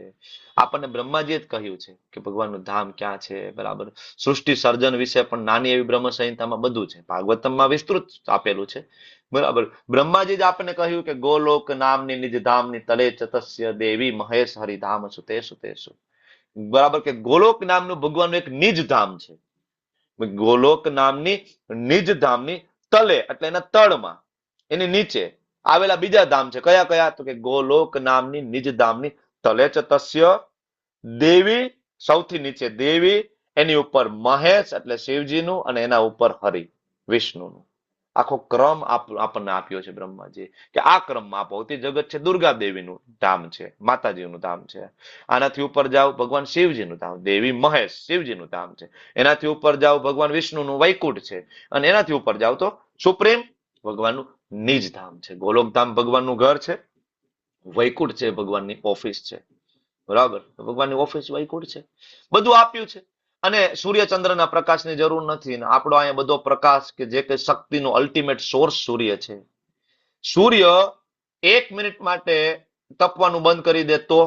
આપણને બ્રહ્માજીએ જ કહ્યું છે કે ભગવાનનું ધામ ક્યાં છે. બરાબર, સૃષ્ટિ સર્જન વિશે પણ નાની એવી બ્રહ્મ સંહિતામાં બધું છે. ભાગવતમમાં વિસ્તૃત આપેલું છે. બરાબર, બ્રહ્માજી જ આપણને કહ્યું કે ગોલોક નામની નિજ ધામની તલે ચતસ્ય દેવી મહેશ હરિધામ સુતેષુ તેષુ. બરાબર, કે ગોલોક નામનું ભગવાનનું એક નિજ ધામ છે. ગોલોક નામની નિજ ધામની તલે એટલે એના તળમાં, એની નીચે આવેલા બીજા ધામ છે. કયા કયા? તો કે ગોલોક નામની નિજ ધામની તલે ચ તસ્ય દેવી, સૌથી નીચે દેવી, એની ઉપર મહેશ એટલે શિવજીનું, અને એના ઉપર હરિ વિષ્ણુનું. આખો ક્રમ આપણને આપ્યો છે બ્રહ્માજી કે આ ક્રમમાં ભૌતિક જગત છે, દુર્ગા દેવીનું ધામ છે, માતાજીનું ધામ છે. આનાથી ઉપર જાઓ ભગવાન શિવજીનું ધામ, દેવી મહેશ શિવજીનું ધામ છે. એનાથી ઉપર જાઓ ભગવાન વિષ્ણુનું વૈકુંઠ છે, અને એનાથી ઉપર જાઓ તો સુપ્રીમ ભગવાનનું નિજ ધામ છે. ગોલોક ધામ ભગવાનનું ઘર છે. વૈકુંઠ છે ભગવાનની ઓફિસ છે, બરાબર? ભગવાનની ઓફિસ વૈકુંઠ છે, બધું આપ્યું છે. અને સૂર્યચંદ્રના પ્રકાશની જરૂર નથી. ને આપણો અહીંયા બધો પ્રકાશ કે જે કઈ શક્તિનો અલ્ટિમેટ સોર્સ સૂર્ય છે. સૂર્ય 1 મિનિટ માટે તપવાનું બંધ કરી દે તો,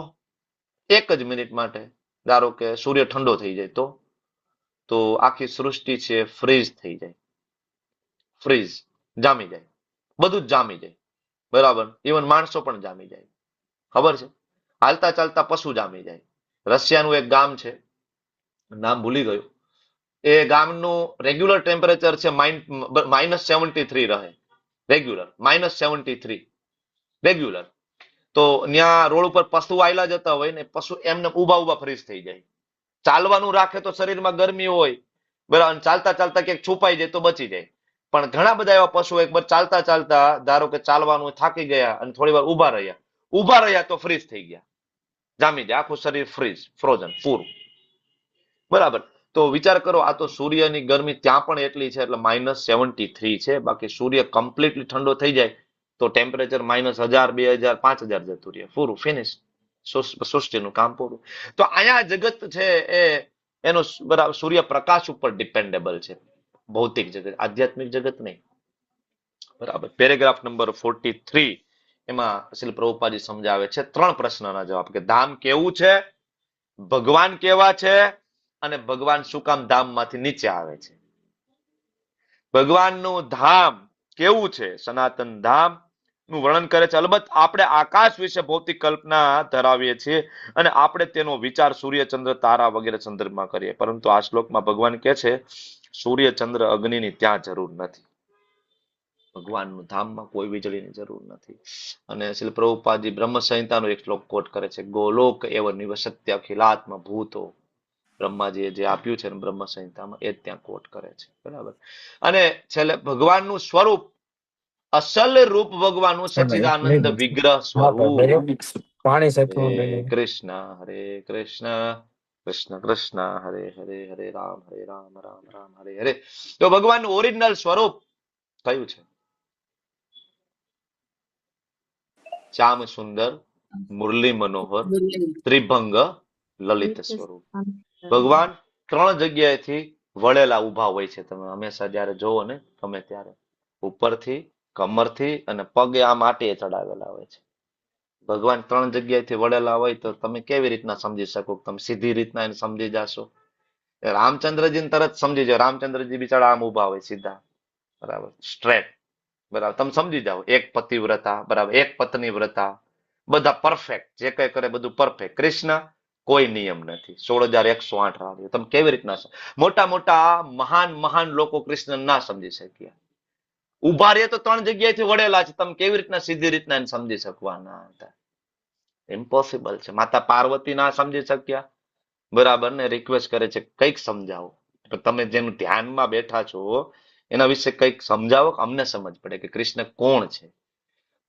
1 જ મિનિટ માટે ધારો કે સૂર્ય ઠંડો થઈ જાય તો આખી સૃષ્ટિ છે ફ્રીઝ થઈ જાય, ફ્રીઝ જામી જાય, બધું જ જામી જાય, બરાબર? ઇવન માણસો પણ જામી જાય. ખબર છે? હાલતા ચાલતા પશુ જામી જાય. રશિયાનું એક ગામ છે, નામ ભૂલી ગયું. એ ગામનું રેગ્યુલર ટેમ્પરેચર છે -73 રહે, રેગ્યુલર -73 રેગ્યુલર. તો ત્યાં રોડ ઉપર પશુ આયલા જતા હોય ને, પશુ એમને ઉભા ફ્રીઝ થઈ જાય. ચાલવાનું રાખે તો શરીરમાં ગરમી હોય, બરાબર? ચાલતા ચાલતા ક્યાંક છુપાઈ જાય તો બચી જાય. પણ ઘણા બધા એવા પશુઓ એકવાર ચાલતા ચાલતા ધારો કે ચાલવાનું થાકી ગયા અને થોડી વાર ઉભા રહ્યા તો ફ્રીઝ થઈ ગયા, જામી જાય, આખું શરીર ફ્રીઝ, ફ્રોઝન પૂરું, બરાબર? તો વિચાર કરો, આ તો સૂર્યની ગરમી ત્યાં પણ એટલી છે, એટલે -73 છે. બાકી સૂર્ય કમ્પ્લીટલી ઠંડો થઈ જાય તો ટેમ્પરેચર -1000, 2000, 5000 જતું રહે, પૂરું, ફિનિશ, સૃષ્ટિનું કામ પૂરું. તો અહીંયા જગત છે એનો બરાબર સૂર્યપ્રકાશ ઉપર ડિપેન્ડેબલ છે, ભૌતિક જગત, આધ્યાત્મિક જગત નહીં, બરાબર? પેરેગ્રાફ નંબર 43 એમાં શ્રીલ પ્રભુપાદજી સમજાવે છે 3 પ્રશ્નના જવાબ, કે ધામ કેવું છે, ભગવાન કેવા છે, અને ભગવાન શું કામ ધામમાંથી નીચે આવે છે. ભગવાનનું ધામ કેવું છે, સનાતન ધામ નું વર્ણન કરે છે. અલબત્ત આપણે આકાશ વિશે ભૌતિક કલ્પના ધરાવીએ છીએ અને આપણે તેનો વિચાર સૂર્ય, ચંદ્ર, તારા વગેરે સંદર્ભમાં કરીએ, પરંતુ આ શ્લોકમાં ભગવાન કહે છે સૂર્ય, ચંદ્ર, અગ્નિની ત્યાં જરૂર નથી. ભગવાનનું ધામમાં કોઈ વીજળીની જરૂર નથી. અને શ્રીલ પ્રભુપાદજી બ્રહ્મ સંહિતાનો એક શ્લોક કોટ કરે છે, ગોલોક એવ નિવસત્ય અખિલાત્મ ભૂતો. બ્રહ્માજીએ જે આપ્યું છે બ્રહ્મ સંહિતામાં એ ત્યાં કોટ કરે છે, બરાબર? અને છેલ્લે ભગવાનનું સ્વરૂપ, અસલ રૂપ ભગવાનનું સચ્ચિદાનંદ વિગ્રહ સ્વરૂપ. હરે કૃષ્ણ હરે કૃષ્ણ, કૃષ્ણ કૃષ્ણ હરે હરે, હરે રામ રામ રામ હરે હરે. તો ભગવાનનું ઓરિજિનલ સ્વરૂપ કયું છે? શ્યામ સુંદર, મુરલી મનોહર, ત્રિભંગ લલિત સ્વરૂપ. ભગવાન 3 જગ્યાએથી વળેલા ઉભા હોય છે. તમે હંમેશા જયારે જોવો ને ગમે ત્યારે, ઉપરથી, કમરથી અને પગે આ માટીએ ચડાવેલા હોય છે. ભગવાન 3 જગ્યાએથી વળેલા હોય તો તમે કેવી રીતના સમજી શકો? તમે સીધી રીતના એને સમજી જાશો? રામચંદ્રજીને તરત સમજી જાઓ, રામચંદ્રજી બિચારા આમ ઉભા હોય સીધા, બરાબર, સ્ટ્રેટ, બરાબર, તમે સમજી જાઓ. એક પતિવ્રતા, બરાબર, એક પત્ની વ્રતા, બધા પરફેક્ટ, જે કઈ કરે બધું પરફેક્ટ. કૃષ્ણ કોઈ નિયમ નથી, 16,108 રાડીઓ. તમે કેવી રીતના, મોટા મોટા મહાન લોકો કૃષ્ણ ના સમજી શક્યા. ઉભા રહે તો 3 જગ્યાએથી વળેલા છે, તમે કેવી રીતના સીધી રીતના એને સમજી શકવાના હતા? ઇમ્પોસિબલ છે. માતા પાર્વતી ના સમજી શક્યા, બરાબર ને? રિક્વેસ્ટ કરે છે કંઈક સમજાવો. તમે જેનું ધ્યાનમાં બેઠા છો એના વિશે કંઈક સમજાવો, અમને સમજ પડે કે કૃષ્ણ કોણ છે.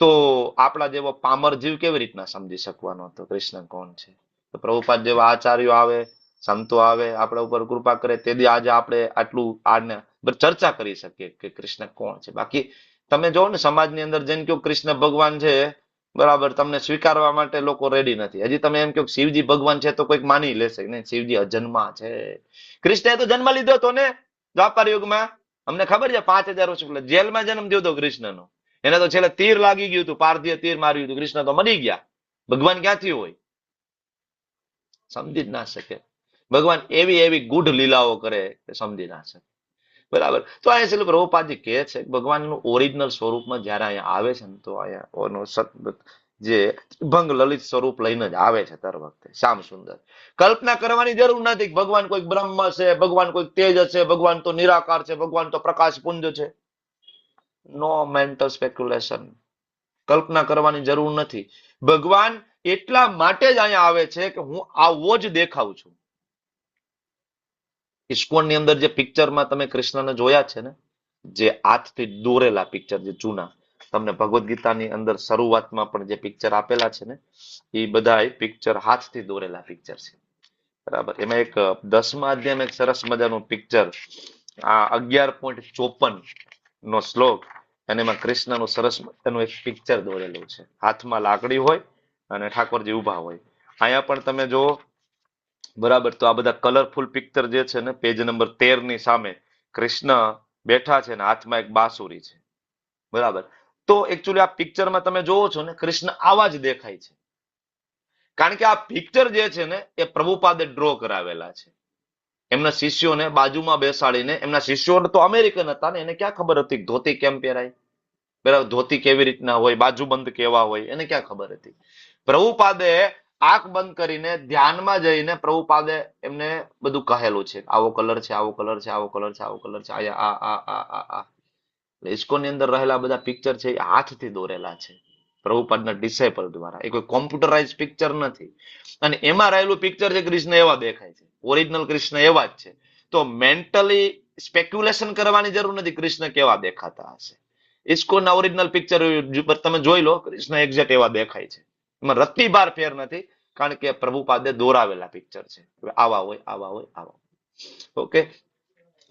તો આપણા જેવો પામર જીવ કેવી રીતના સમજી શકવાનો હતો કૃષ્ણ કોણ છે? તો પ્રભુપાદ જેવા આચાર્યો આવે, સંતો આવે, આપણા ઉપર કૃપા કરે, તેથી આજે આપણે આટલું આને ચર્ચા કરી શકીએ કે કૃષ્ણ કોણ છે. બાકી તમે જોવો ને સમાજની અંદર જેમ કે કૃષ્ણ ભગવાન છે, બરાબર, તમને સ્વીકારવા માટે લોકો રેડી નથી. હજી તમે એમ કહો શિવજી ભગવાન છે તો કોઈક માની લેશે નહીં, શિવજી અજન્મા છે. કૃષ્ણએ તો જન્મ લીધો હતો ને દ્વાપર યુગમાં, અમને ખબર છે 5000 વર્ષ પહેલા જેલમાં જન્મ થયો હતો કૃષ્ણનો. એને તો છેલ્લે તીર લાગી ગયું હતું, પાર્થીએ તીર માર્યું હતું, કૃષ્ણ તો મરી ગયા. ભગવાન ક્યાંથી હોય? સમજી જ ના શકે. ભગવાન એવી ગૂઢ લીલાઓ કરે કે સમજી ના શકે, બરાબર? તો અહીંયા શ્રીલ પ્રભુપાદજી કહે છે ભગવાનનું ઓરિજિનલ સ્વરૂપમાં જયારે અહીંયા આવે છે ને, તો અહીંયા જે ભંગ લલિત સ્વરૂપ લઈને જ આવે છે દર વખતે, શ્યામ સુંદર. કલ્પના કરવાની જરૂર નથી ભગવાન કોઈક બ્રહ્મ છે, ભગવાન કોઈક તેજ છે, ભગવાન તો નિરાકાર છે, ભગવાન તો પ્રકાશ પુંજ છે. નો મેન્ટલ સ્પેક્યુલેશન. કલ્પના કરવાની જરૂર નથી. ભગવાન એટલા માટે જ અહીંયા આવે છે કે હું આવો જ દેખાઉં છું. ઇસ્કોનની અંદર જે પિક્ચરમાં તમે કૃષ્ણને જોયા છે ને, જે હાથથી દોરેલા પિક્ચર, જે જૂના, તમને ભગવદ્ ગીતાની અંદર શરૂઆતમાં પણ જે પિક્ચર આપેલા છે ને, એ બધા પિક્ચર હાથથી દોરેલા પિક્ચર છે, બરાબર? એમાં એક 10મા અધ્યાયમાં એક સરસ મજાનું પિક્ચર, આ 11.54 નો શ્લોક, અને એમાં કૃષ્ણનું સરસ મજાનું એક પિક્ચર દોરેલું છે. હાથમાં લાકડી હોય અને ઠાકોરજી ઉભા હોય. અહીંયા પણ તમે જો બરાબર, તો આ બધા કલરફુલ પિક્ચર જે છે ને, પેજ નંબર 13 ની સામે કૃષ્ણ બેઠા છે ને હાથમાં એક બાંસુરી છે. બરાબર, તો એકચ્યુઅલી આ પિક્ચરમાં તમે જોવો છો ને, કૃષ્ણ આવા જ દેખાય છે. કારણ કે આ પિક્ચર જે છે ને એ પ્રભુપાદે ડ્રો કરાવેલા છે. એમના શિષ્યોને બાજુમાં બેસાડીને, એમના શિષ્યો તો અમેરિકન હતા ને, એને ક્યાં ખબર હતી ધોતી કેમ પહેરાય, બરાબર, ધોતી કેવી રીતના હોય, બાજુબંધ કેવા હોય, એને ક્યાં ખબર હતી. પ્રભુપાદે આંખ બંધ કરીને ધ્યાનમાં જઈને પ્રભુપાદે એમને બધું કહેલું છે, આવો કલર છે, આવો કલર છે, આવો કલર છે, આવો કલર છે, આ ઇસ્કોનની અંદર રહેલા બધા પિક્ચર છે એ હાથથી દોરેલા છે પ્રભુપાદના ડિસેપલ દ્વારા. એ કોઈ કોમ્પ્યુટરાઇઝ પિક્ચર નથી. અને એમાં રહેલું પિક્ચર છે કૃષ્ણ એવા દેખાય છે, ઓરિજિનલ કૃષ્ણ એવા જ છે. તો મેન્ટલી સ્પેક્યુલેશન કરવાની જરૂર નથી કૃષ્ણ કેવા દેખાતા હશે. ઇસ્કોનના ઓરિજિનલ પિક્ચર તમે જોઈ લો, કૃષ્ણ એક્ઝેક્ટ એવા દેખાય છે. એમાં રત્તી બાર ફેર નથી, કારણ કે પ્રભુપાદે દોરાવેલા પિક્ચર છે, આવા હોય, આવા હોય, આવા. ઓકે,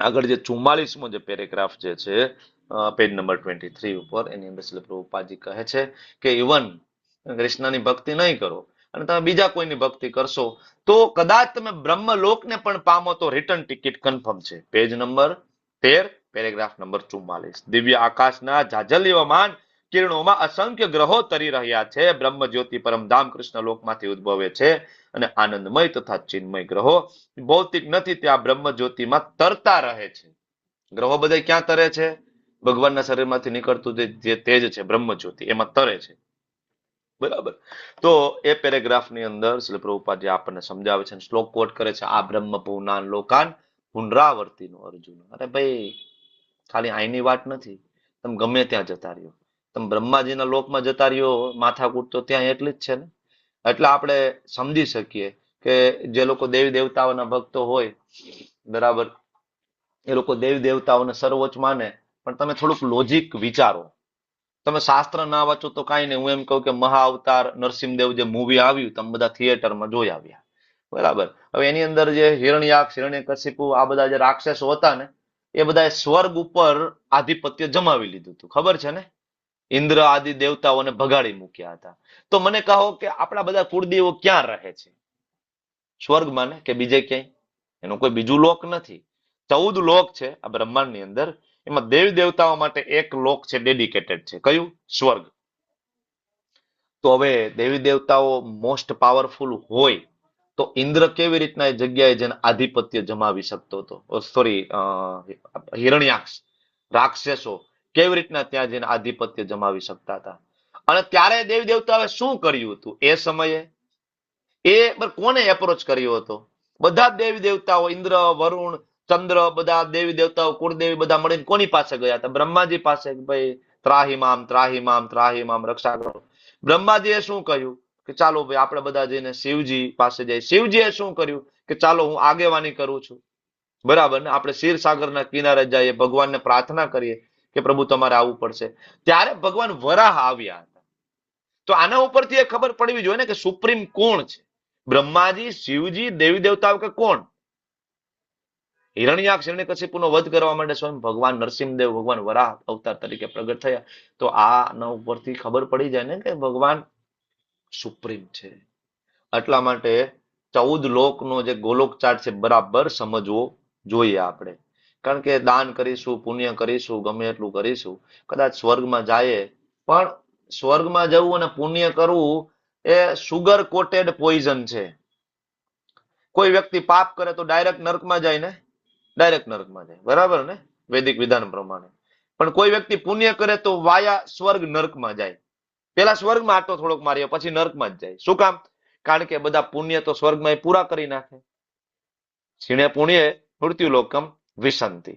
આગળ જે 44મો જે પેરેગ્રાફ જે છે પેજ નંબર 23 ઉપર, એની અંદર શ્રીલ પ્રભુપાદજી કહે છે કે ઇવન કૃષ્ણની ભક્તિ નહીં કરો અને તમે બીજા કોઈની ભક્તિ કરશો તો કદાચ તમે બ્રહ્મલોકને પણ પામો તો રિટર્ન ટિકિટ કન્ફર્મ છે. Page number 13, paragraph number 44. દિવ્ય આકાશના જાજલ્યમાન કિરણોમાં અસંખ્ય ગ્રહો તરી રહ્યા છે. બ્રહ્મ જ્યોતિ પરમધામ કૃષ્ણ લોકમાંથી ઉદ્ભવે છે અને આનંદમય તથા ચિન્મય ગ્રહો ભૌતિક નથી, ત્યાં બ્રહ્મ જ્યોતિમાં તરતા રહે છે. ગ્રહો બધા ક્યાં તરે છે? ભગવાનના શરીરમાંથી નીકળતું જે તેજ છે બ્રહ્મ જ્યોતિ, એમાં તરે છે. બરાબર, તો એ પેરેગ્રાફની અંદર શ્રી પ્રભુપાદજી આપણને સમજાવે છે, શ્લોક કોટ કરે છે, આ બ્રહ્મ ભુવનાન લોકાન પુનરાવર્તિનો અર્જુન. અરે ભાઈ, ખાલી અહીંની વાત નથી, તમે ગમે ત્યાં જતા રહ્યો, તમે બ્રહ્માજીના લોકમાં જતા રહ્યો, માથાકૂટ તો ત્યાં એટલી જ છે ને. એટલે આપણે સમજી શકીએ કે જે લોકો દેવી દેવતાઓના ભક્તો હોય, બરાબર, એ લોકો દેવી દેવતાઓને સર્વોચ્ચ માને, પણ તમે થોડુંક લોજિક વિચારો. તમે શાસ્ત્ર ના વાંચો તો કાંઈ નહીં, હું એમ કહું કે મહા અવતાર નરસિંહદેવ જે મૂવી આવ્યું, તમે બધા થિયેટરમાં જોઈ આવ્યા, બરાબર. હવે એની અંદર જે હિરણ્યાક્ષ, હિરણ્યકશિપુ, આ બધા જે રાક્ષસો હતા ને, એ બધા સ્વર્ગ ઉપર આધિપત્ય જમાવી લીધું હતું, ખબર છે ને. ઇન્દ્ર આદિ દેવતાઓને ભગાડી મૂક્યા હતા. તો મને કહો કે આપણા બધા કુળદેવો ક્યાં રહે છે? સ્વર્ગમાં ને, કે બીજે ક્યાંય? એનું કોઈ બીજું લોક નથી. 14 લોક છે આ બ્રહ્માંડની અંદર, એમાં દેવી દેવતાઓ માટે એક લોક છે ડેડિકેટેડ છે, કયું? સ્વર્ગ. તો હવે દેવી દેવતાઓ મોસ્ટ પાવરફુલ હોય તો ઇન્દ્ર કેવી રીતના એ જગ્યાએ જેને આધિપત્ય જમાવી શકતો હતો? સોરી, હિરણ્યાક્ષ રાક્ષસો કેવી રીતના ત્યાં જઈને આધિપત્ય જમાવી શકતા હતા? અને ત્યારે દેવી દેવતાઓએ શું કર્યું હતું એ સમયે? એ કોને એપ્રોચ કર્યો હતો? બધા દેવી દેવતાઓ, ઇન્દ્ર, વરુણ, ચંદ્ર, બધા દેવી દેવતાઓ, કુળદેવી, બધા મળીને કોની પાસે ગયા હતા? બ્રહ્માજી પાસે. ભાઈ, ત્રાહિમામ ત્રાહિમામ ત્રાહિમામ, રક્ષા કરો. બ્રહ્માજીએ શું કહ્યું કે ચાલો ભાઈ આપણે બધા જઈને શિવજી પાસે જઈએ. શિવજીએ શું કર્યું કે ચાલો હું આગેવાની કરું છું, બરાબર ને, આપણે ક્ષીરસાગરના કિનારે જઈએ, ભગવાનને પ્રાર્થના કરીએ કે પ્રભુ તમારે આવવું પડશે. ત્યારે ભગવાન વરાહ આવ્યા હતા. તો આના ઉપરથી એ ખબર પડવી જોઈએ ને કે સુપ્રીમ કોણ છે? બ્રહ્માજી, શિવજી, દેવી દેવતાઓ કે કોણ? હિરણ્યાક્ષ, હિરણ્યકશિપુનો વધ કરવા માટે સ્વયં ભગવાન નરસિંહદેવ, ભગવાન વરાહ અવતાર તરીકે પ્રગટ થયા. તો આના ઉપરથી ખબર પડી જાય ને કે ભગવાન સુપ્રીમ છે. એટલા માટે 14 લોકનો જે ગોલોક ચાર્ટ છે બરાબર સમજવો જોઈએ આપણે. કારણ કે દાન કરીશું, પુણ્ય કરીશું, ગમે એટલું કરીશું, કદાચ સ્વર્ગમાં જાય, પણ સ્વર્ગમાં જવું અને પુણ્ય કરવું એ સુગર કોટેડ પોઈઝન છે. કોઈ વ્યક્તિ પાપ કરે તો ડાયરેક્ટ નરકમાં જાય ને, ડાયરેક્ટ નરકમાં જાય, બરાબર ને, વૈદિક વિધાન પ્રમાણે. પણ કોઈ વ્યક્તિ પુણ્ય કરે તો વાયા સ્વર્ગ નરકમાં જાય. પેલા સ્વર્ગમાં આટો થોડોક માર્યો, પછી નરકમાં જ જાય. શું કામ? કારણ કે બધા પુણ્ય તો સ્વર્ગમાં એ પૂરા કરી નાખે. ક્ષીણે પુણ્ય મૃત્યુ લોકમ વિશંતિ.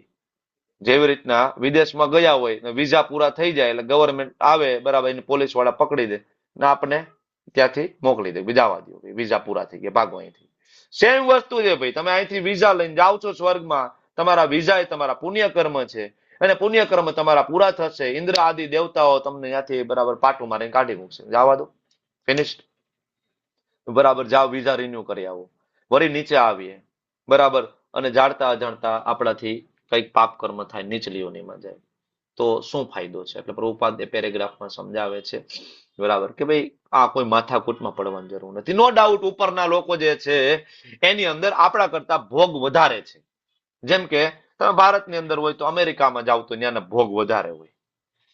જેવી રીતના વિદેશમાં ગયા હોય, વિઝા પૂરા થઈ જાય એટલે ગવર્મેન્ટ આવે, બરાબર, એને પોલીસ વાળા પકડી દે ને આપણને ત્યાંથી મોકલી દે, જવા દો, વિઝા પૂરા થઈ ગયા, ભાગો અહીંથી. સેમ વસ્તુ છે ભાઈ, તમે અહીંથી વિઝા લઈને જાઓ છો સ્વર્ગમાં, તમારા વિઝા એ તમારા પુણ્યકર્મ છે, અને પુણ્યકર્મ તમારા પૂરા થશે. ઇન્દ્ર આદિ દેવતાઓ તમને ત્યાંથી બરાબર પાટું મારીને કાઢી મૂકશે, જવા દો, ફિનિશ્ડ. બરાબર, જાઓ વિઝા રિન્યુ કરી આવો, વળી નીચે આવીએ, બરાબર, અને જાણતા અજાણતા આપણાથી કઈક પાપ કર્મ થાય, નીચલીઓનીમાં જાય. તો શું ફાયદો છે? એટલે પ્રભુપાદ એ પેરેગ્રાફમાં સમજાવે છે, બરાબર, કે ભાઈ આ કોઈ માથાકૂટમાં પડવાની જરૂર નથી. નો ડાઉટ ઉપરના લોકો જે છે એની અંદર આપણા કરતા ભોગ વધારે છે. જેમ કે તમે ભારતની અંદર હોય તો અમેરિકામાં જાવ તો ત્યાંના ભોગ વધારે હોય,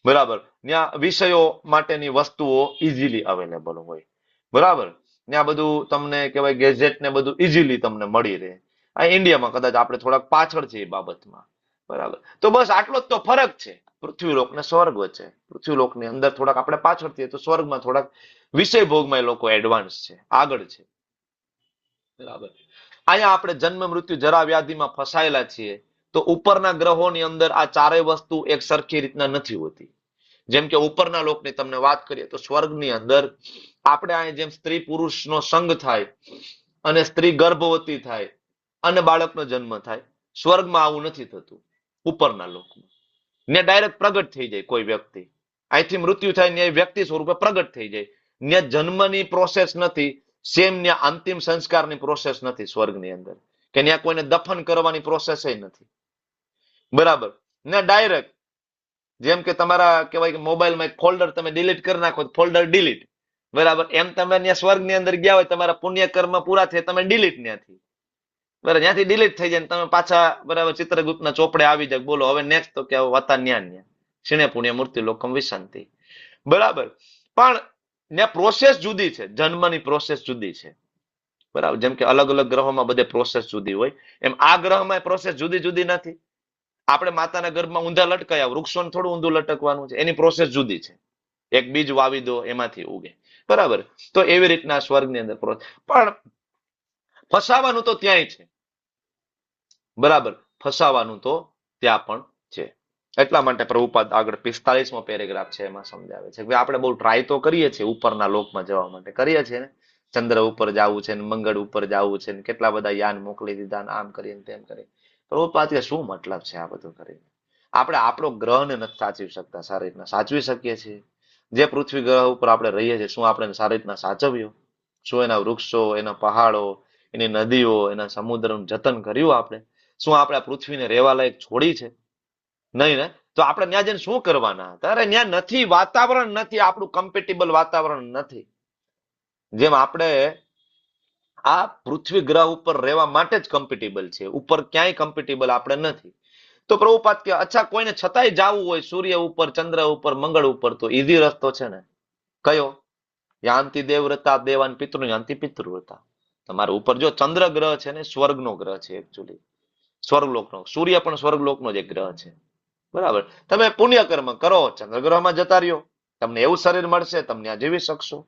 બરાબર. ત્યાં વિષયો માટેની વસ્તુઓ ઇઝીલી અવેલેબલ હોય, બરાબર. ત્યાં બધું તમને કહેવાય ગેજેટ ને બધું ઇઝીલી તમને મળી રહે. આ ઇન્ડિયામાં કદાચ આપણે થોડાક પાછળ છે એ બાબતમાં, બરાબર. તો બસ આટલો જ તો ફરક છે પૃથ્વીલોક ને સ્વર્ગ વચ્ચે. પૃથ્વીલોકની અંદર થોડાક આપણે પાછળ છીએ તો સ્વર્ગમાં થોડાક વિષય ભોગમાં એ લોકો એડવાન્સ છે, આગળ છે, બરાબર. અહીંયા આપણે જન્મ મૃત્યુ જરા વ્યાધિમાં ફસાયેલા છીએ. તો ઉપરના ગ્રહોની અંદર આ ચારેય વસ્તુ એક સરખી રીતના નથી હોતી. જેમ કે ઉપરના લોકની તમને વાત કરીએ તો સ્વર્ગની અંદર આપણે અહીંયા જેમ સ્ત્રી પુરુષનો સંગ થાય અને સ્ત્રી ગર્ભવતી થાય અને બાળકનો જન્મ થાય, સ્વર્ગમાં આવું નથી થતું. ઉપરના લોકમાં ને ડાયરેક્ટ પ્રગટ થઈ જાય કોઈ વ્યક્તિ, અહીંથી મૃત્યુ થાય ને વ્યક્તિ સ્વરૂપે પ્રગટ થઈ જાય. ને જન્મની પ્રોસેસ નથી, સેમ ને અંતિમ સંસ્કારની પ્રોસેસ નથી સ્વર્ગની અંદર, કે ત્યાં કોઈને દફન કરવાની પ્રોસેસ નથી, બરાબર. ને ડાયરેક્ટ જેમ કે તમારા કહેવાય કે મોબાઈલમાં એક ફોલ્ડર તમે ડિલીટ કરી નાખો, ફોલ્ડર ડિલીટ, બરાબર. એમ તમે ત્યાં સ્વર્ગની અંદર ગયા હોય, તમારા પુણ્ય કર્મ પૂરા થાય, તમે ડિલીટ ત્યાંથી, બરાબર, ત્યાંથી ડિલીટ થઈ જાય ને તમે પાછા, બરાબર, ચિત્રગુપ્તના ચોપડે આવી જાય. બોલો હવે નેક્સ્ટ તો કે વતા ન્યા ક્ષીણે પુણ્ય મૂર્તિ લોકમ વિશાંતિ, બરાબર. પણ ત્યાં પ્રોસેસ જુદી છે, જન્મની પ્રોસેસ જુદી છે, બરાબર. જેમ કે અલગ અલગ ગ્રહોમાં બધે પ્રોસેસ જુદી હોય, એમ આ ગ્રહમાં પ્રોસેસ જુદી જુદી નથી. આપણે માતાના ગર્ભમાં ઊંધા લટકાયા, વૃક્ષોને થોડું ઊંધું લટકવાનું છે, એની પ્રોસેસ જુદી છે. એક બીજ વાવી દો એમાંથી ઉગે, બરાબર. તો એવી રીતના સ્વર્ગની અંદર પણ ફસાવાનું તો ત્યાંય છે, બરાબર. ફસાવાનું તો ત્યાં પણ છે. એટલા માટે પ્રભુપાદ આગળ 45મો પેરેગ્રાફ છે એમાં સમજાવે છે કે આપણે બહુ ટ્રાય તો કરીએ છીએ ઉપરના લોકમાં જવા માટે, કરીએ છીએ ને, ચંદ્ર ઉપર જવું છે ને, મંગળ ઉપર જવું છે ને, કેટલા બધા યાન મોકલી દીધા ને, આમ કરીને તેમ કરી. પ્રભુપાદ કે શું મતલબ છે આ બધું કરીને? આપણે આપણો ગ્રહને નથી સાચવી શકતા સારી રીતના. સાચવી શકીએ છીએ જે પૃથ્વી ગ્રહ ઉપર આપણે રહીએ છીએ, શું આપણે સારી રીતના સાચવ્યું? શું એના વૃક્ષો, એના પહાડો, એની નદીઓ, એના સમુદ્રનું જતન કર્યું આપણે? શું આપણે આ પૃથ્વીને રહેવા લાયક છોડી છે? નહીં ને. તો આપણે ત્યાં જઈને શું કરવાના હતા? અરે ત્યાં નથી, વાતાવરણ નથી, આપણું કમ્પેટેબલ વાતાવરણ નથી. જેમ આપણે આ પૃથ્વી ગ્રહ ઉપર રહેવા માટે જ કમ્પેટેબલ છે, ઉપર ક્યાંય કમ્પેટેબલ આપણે નથી. તો પ્રભુપાદ કે અચ્છા કોઈને છતાંય જવું હોય સૂર્ય ઉપર, ચંદ્ર ઉપર, મંગળ ઉપર, તો ઈઝી રસ્તો છે ને. કયો? યાંતિ દેવવ્રતા દેવાન પિતૃ યાંતિ પિતૃવ્રતા. તમારે ઉપર જો ચંદ્ર ગ્રહ છે ને, સ્વર્ગનો ગ્રહ છે એકચ્યુઅલી, સ્વર્ગલોકનો. સૂર્ય પણ સ્વર્ગલોકનો જ એક ગ્રહ છે, બરાબર. તમે પુણ્ય કર્મ કરો, ચંદ્રગ્રહમાં જતા રહ્યો, તમને એવું શરીર મળશે, તમને આ જીવી શકશો.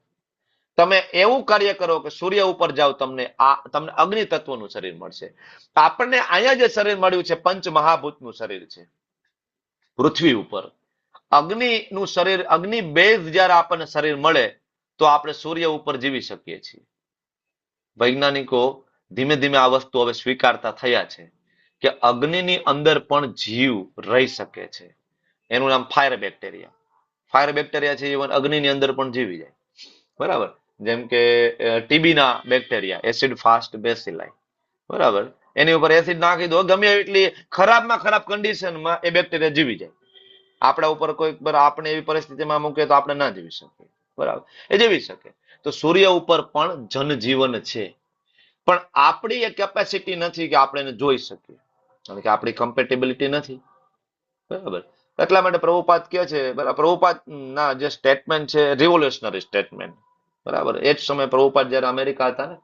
તમે એવું કાર્ય કરો કે સૂર્ય ઉપર જાઓ, તમને અગ્નિ તત્વનું શરીર મળશે. આપણને અહીંયા જે શરીર મળ્યું છે પંચ મહાભૂતનું શરીર છે પૃથ્વી ઉપર. અગ્નિનું શરીર, અગ્નિ બેઝ જયારે આપણને શરીર મળે તો આપણે સૂર્ય ઉપર જીવી શકીએ છીએ. વૈજ્ઞાનિકો ધીમે ધીમે આ વસ્તુ હવે સ્વીકારતા થયા છે કે અગ્નિની અંદર પણ જીવ રહી શકે છે. એનું નામ ફાયર બેક્ટેરિયા. ફાયર બેક્ટેરિયા છે, ઇવન અગ્નિની અંદર પણ જીવી જાય, બરાબર. જેમ કે ટીબીના બેક્ટેરિયા, એસિડ ફાસ્ટ બેસિલાઈ, બરાબર. એની ઉપર એસિડ નાખી દો, ગમે એટલી ખરાબમાં ખરાબ કન્ડિશનમાં એ બેક્ટેરિયા જીવી જાય. આપણા ઉપર કોઈ આપણે એવી પરિસ્થિતિમાં મૂકે તો આપણે ના જીવી શકીએ, બરાબર. એ જીવી શકે. તો સૂર્ય ઉપર પણ જનજીવન છે, પણ આપણી એ કેપેસિટી નથી કે આપણે એને જોઈ શકીએ, કારણ કે આપણી કમ્પેટેબિલિટી નથી, બરાબર. એટલા માટે પ્રભુપાદ કહે છે, બરાબર, પ્રભુપાદ ના જે સ્ટેટમેન્ટ છે રિવોલ્યુશનરી સ્ટેટમેન્ટ, બરાબર. એ જ સમયે પ્રભુપાદ જયારે અમેરિકા હતા ને,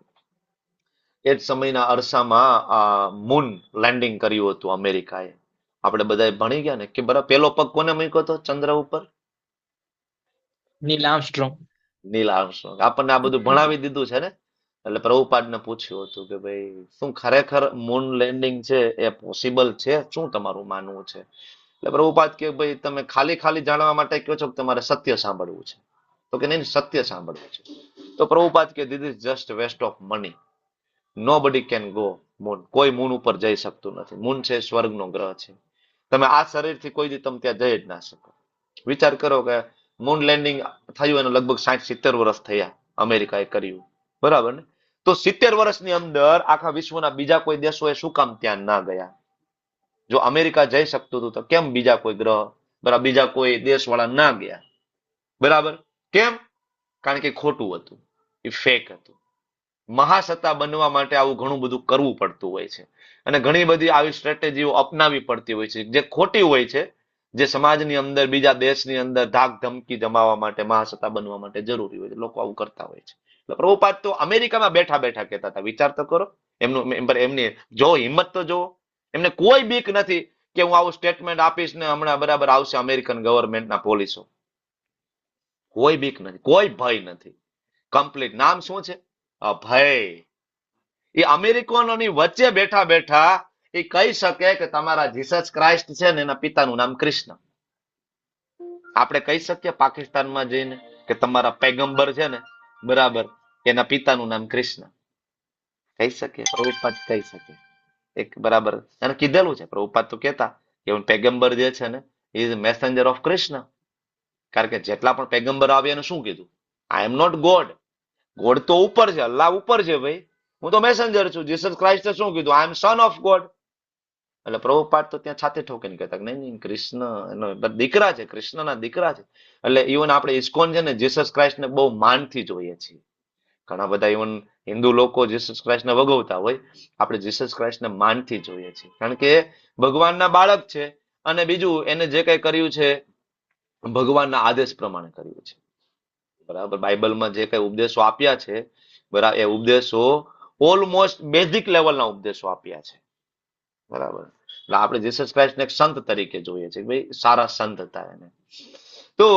એ જ સમયના અરસામાં મૂન લેન્ડિંગ કર્યું હતું અમેરિકાએ. આપણે બધા ભણી ગયા ને કે બરાબર પેલો પગ કોને મૂક્યો હતો ચંદ્ર ઉપર? નીલ આર્મસ્ટ્રોંગ. નીલ આર્મસ્ટ્રોંગ. આપણને આ બધું ભણાવી દીધું છે ને. એટલે પ્રભુપાદને પૂછ્યું હતું કે ભાઈ શું ખરેખર મૂન લેન્ડિંગ છે એ પોસિબલ છે? શું તમારું માનવું છે? એટલે પ્રભુપાદ કે ભાઈ તમે ખાલી ખાલી જાણવા માટે કહો છો કે તમારે સત્ય સાંભળવું છે? તો કે નહીં, સત્ય સાંભળવું છે. તો પ્રભુપાદ કે this is just waste of money. Nobody can go moon. કોઈ મૂન ઉપર જઈ શકતું નથી. મૂન છે સ્વર્ગનો ગ્રહ છે. તમે આ શરીરથી કોઈ દી તમે ત્યાં જઈ જ ના શકો. વિચાર કરો કે મૂન લેન્ડિંગ થયું એને લગભગ 60-70 વર્ષ થયા, અમેરિકાએ કર્યું, બરાબર ને. તો 70 વર્ષની અંદર આખા વિશ્વના બીજા કોઈ દેશોએ શું કામ ત્યાં ના ગયા? જો અમેરિકા જઈ શકતું હતું તો કેમ બીજા કોઈ ગ્રહ બરાબર, બીજા કોઈ દેશવાળા ના ગયા. બરાબર, કેમ? કારણ કે ખોટું હતું, એ ફેક હતું. મહાસત્તા બનવા માટે આવું ઘણું બધું કરવું પડતું હોય છે, અને ઘણી બધી આવી સ્ટ્રેટેજીઓ અપનાવી પડતી હોય છે, જે ખોટી હોય છે, જે સમાજની અંદર, બીજા દેશની અંદર ધાક ધમકી જમાવવા માટે, મહાસત્તા બનવા માટે જરૂરી હોય છે. લોકો આવું કરતા હોય છે. એટલે પ્રભુપાદ તો અમેરિકામાં બેઠા બેઠા કહેતા હતા. વિચાર તો કરો એમની જો હિંમત તો જો, એમને કોઈ બીક નથી કે હું આવું સ્ટેટમેન્ટ આપીશ ને હમણાં બરાબર આવશે અમેરિકન ગવર્મેન્ટના પોલીસો. કોઈ બીક નથી, કોઈ ભય નથી. કમ્પ્લીટ. નામ શું છે? અભય. એ અમેરિકનોની વચ્ચે બેઠા બેઠા એ કહી શકે કે તમારા જીસસ ક્રાઇસ્ટ છે ને એના પિતાનું નામ કૃષ્ણ. આપણે કહી શકીએ પાકિસ્તાનમાં જઈને કે તમારા પૈગંબર છે ને બરાબર એના પિતાનું નામ કૃષ્ણ? કહી શકીએ? પ્રભુપાદ કહી શકે એક બરાબર એને કીધેલું છે. પ્રભુપાદ તો કહેતા કે પૈગંબર જે છે ને ઇઝ મેસેન્જર ઓફ કૃષ્ણ. કારણ કે જેટલા પણ પૈગંબર આવ્યા એને શું કીધું? આઈ એમ નોટ ગોડ. ગોડ તો ઉપર છે, અલ્લાહ ઉપર છે ભાઈ, હું તો મેસેન્જર છું. જીસસ ક્રાઇસ્ટે શું કીધું? આઈ એમ સન ઓફ ગોડ. એટલે પ્રભુપાદ તો ત્યાં છાતી ઠોકીને કહેતા કે નહીં, કૃષ્ણ એનો દીકરા છે, કૃષ્ણના દીકરા છે. એટલે ઇવન આપણે ઇસ્કોન છે ને જીસસ ક્રાઇસ્ટને બહુ માનથી જોઈએ છીએ. ઘણા બધા ઇવન હિન્દુ લોકો જીસસ ક્રાઇસ્ટને વગોવતા હોય, આપણે જીસસ ક્રાઇસ્ટને માનથી જોઈએ છીએ, કારણ કે ભગવાનના બાળક છે, અને બીજું એને જે કઈ કર્યું છે ભગવાનના આદેશ પ્રમાણે કર્યું છે. બરાબર, બાઇબલમાં જે કઈ ઉપદેશો આપ્યા છે બરાબર, એ ઉપદેશો ઓલમોસ્ટ બેઝિક લેવલના ઉપદેશો આપ્યા છે. બરાબર, એટલે આપણે જીસસ ક્રાઇસ્ટને એક સંત તરીકે જોઈએ છીએ, ભાઈ સારા સંત હતા એને. તો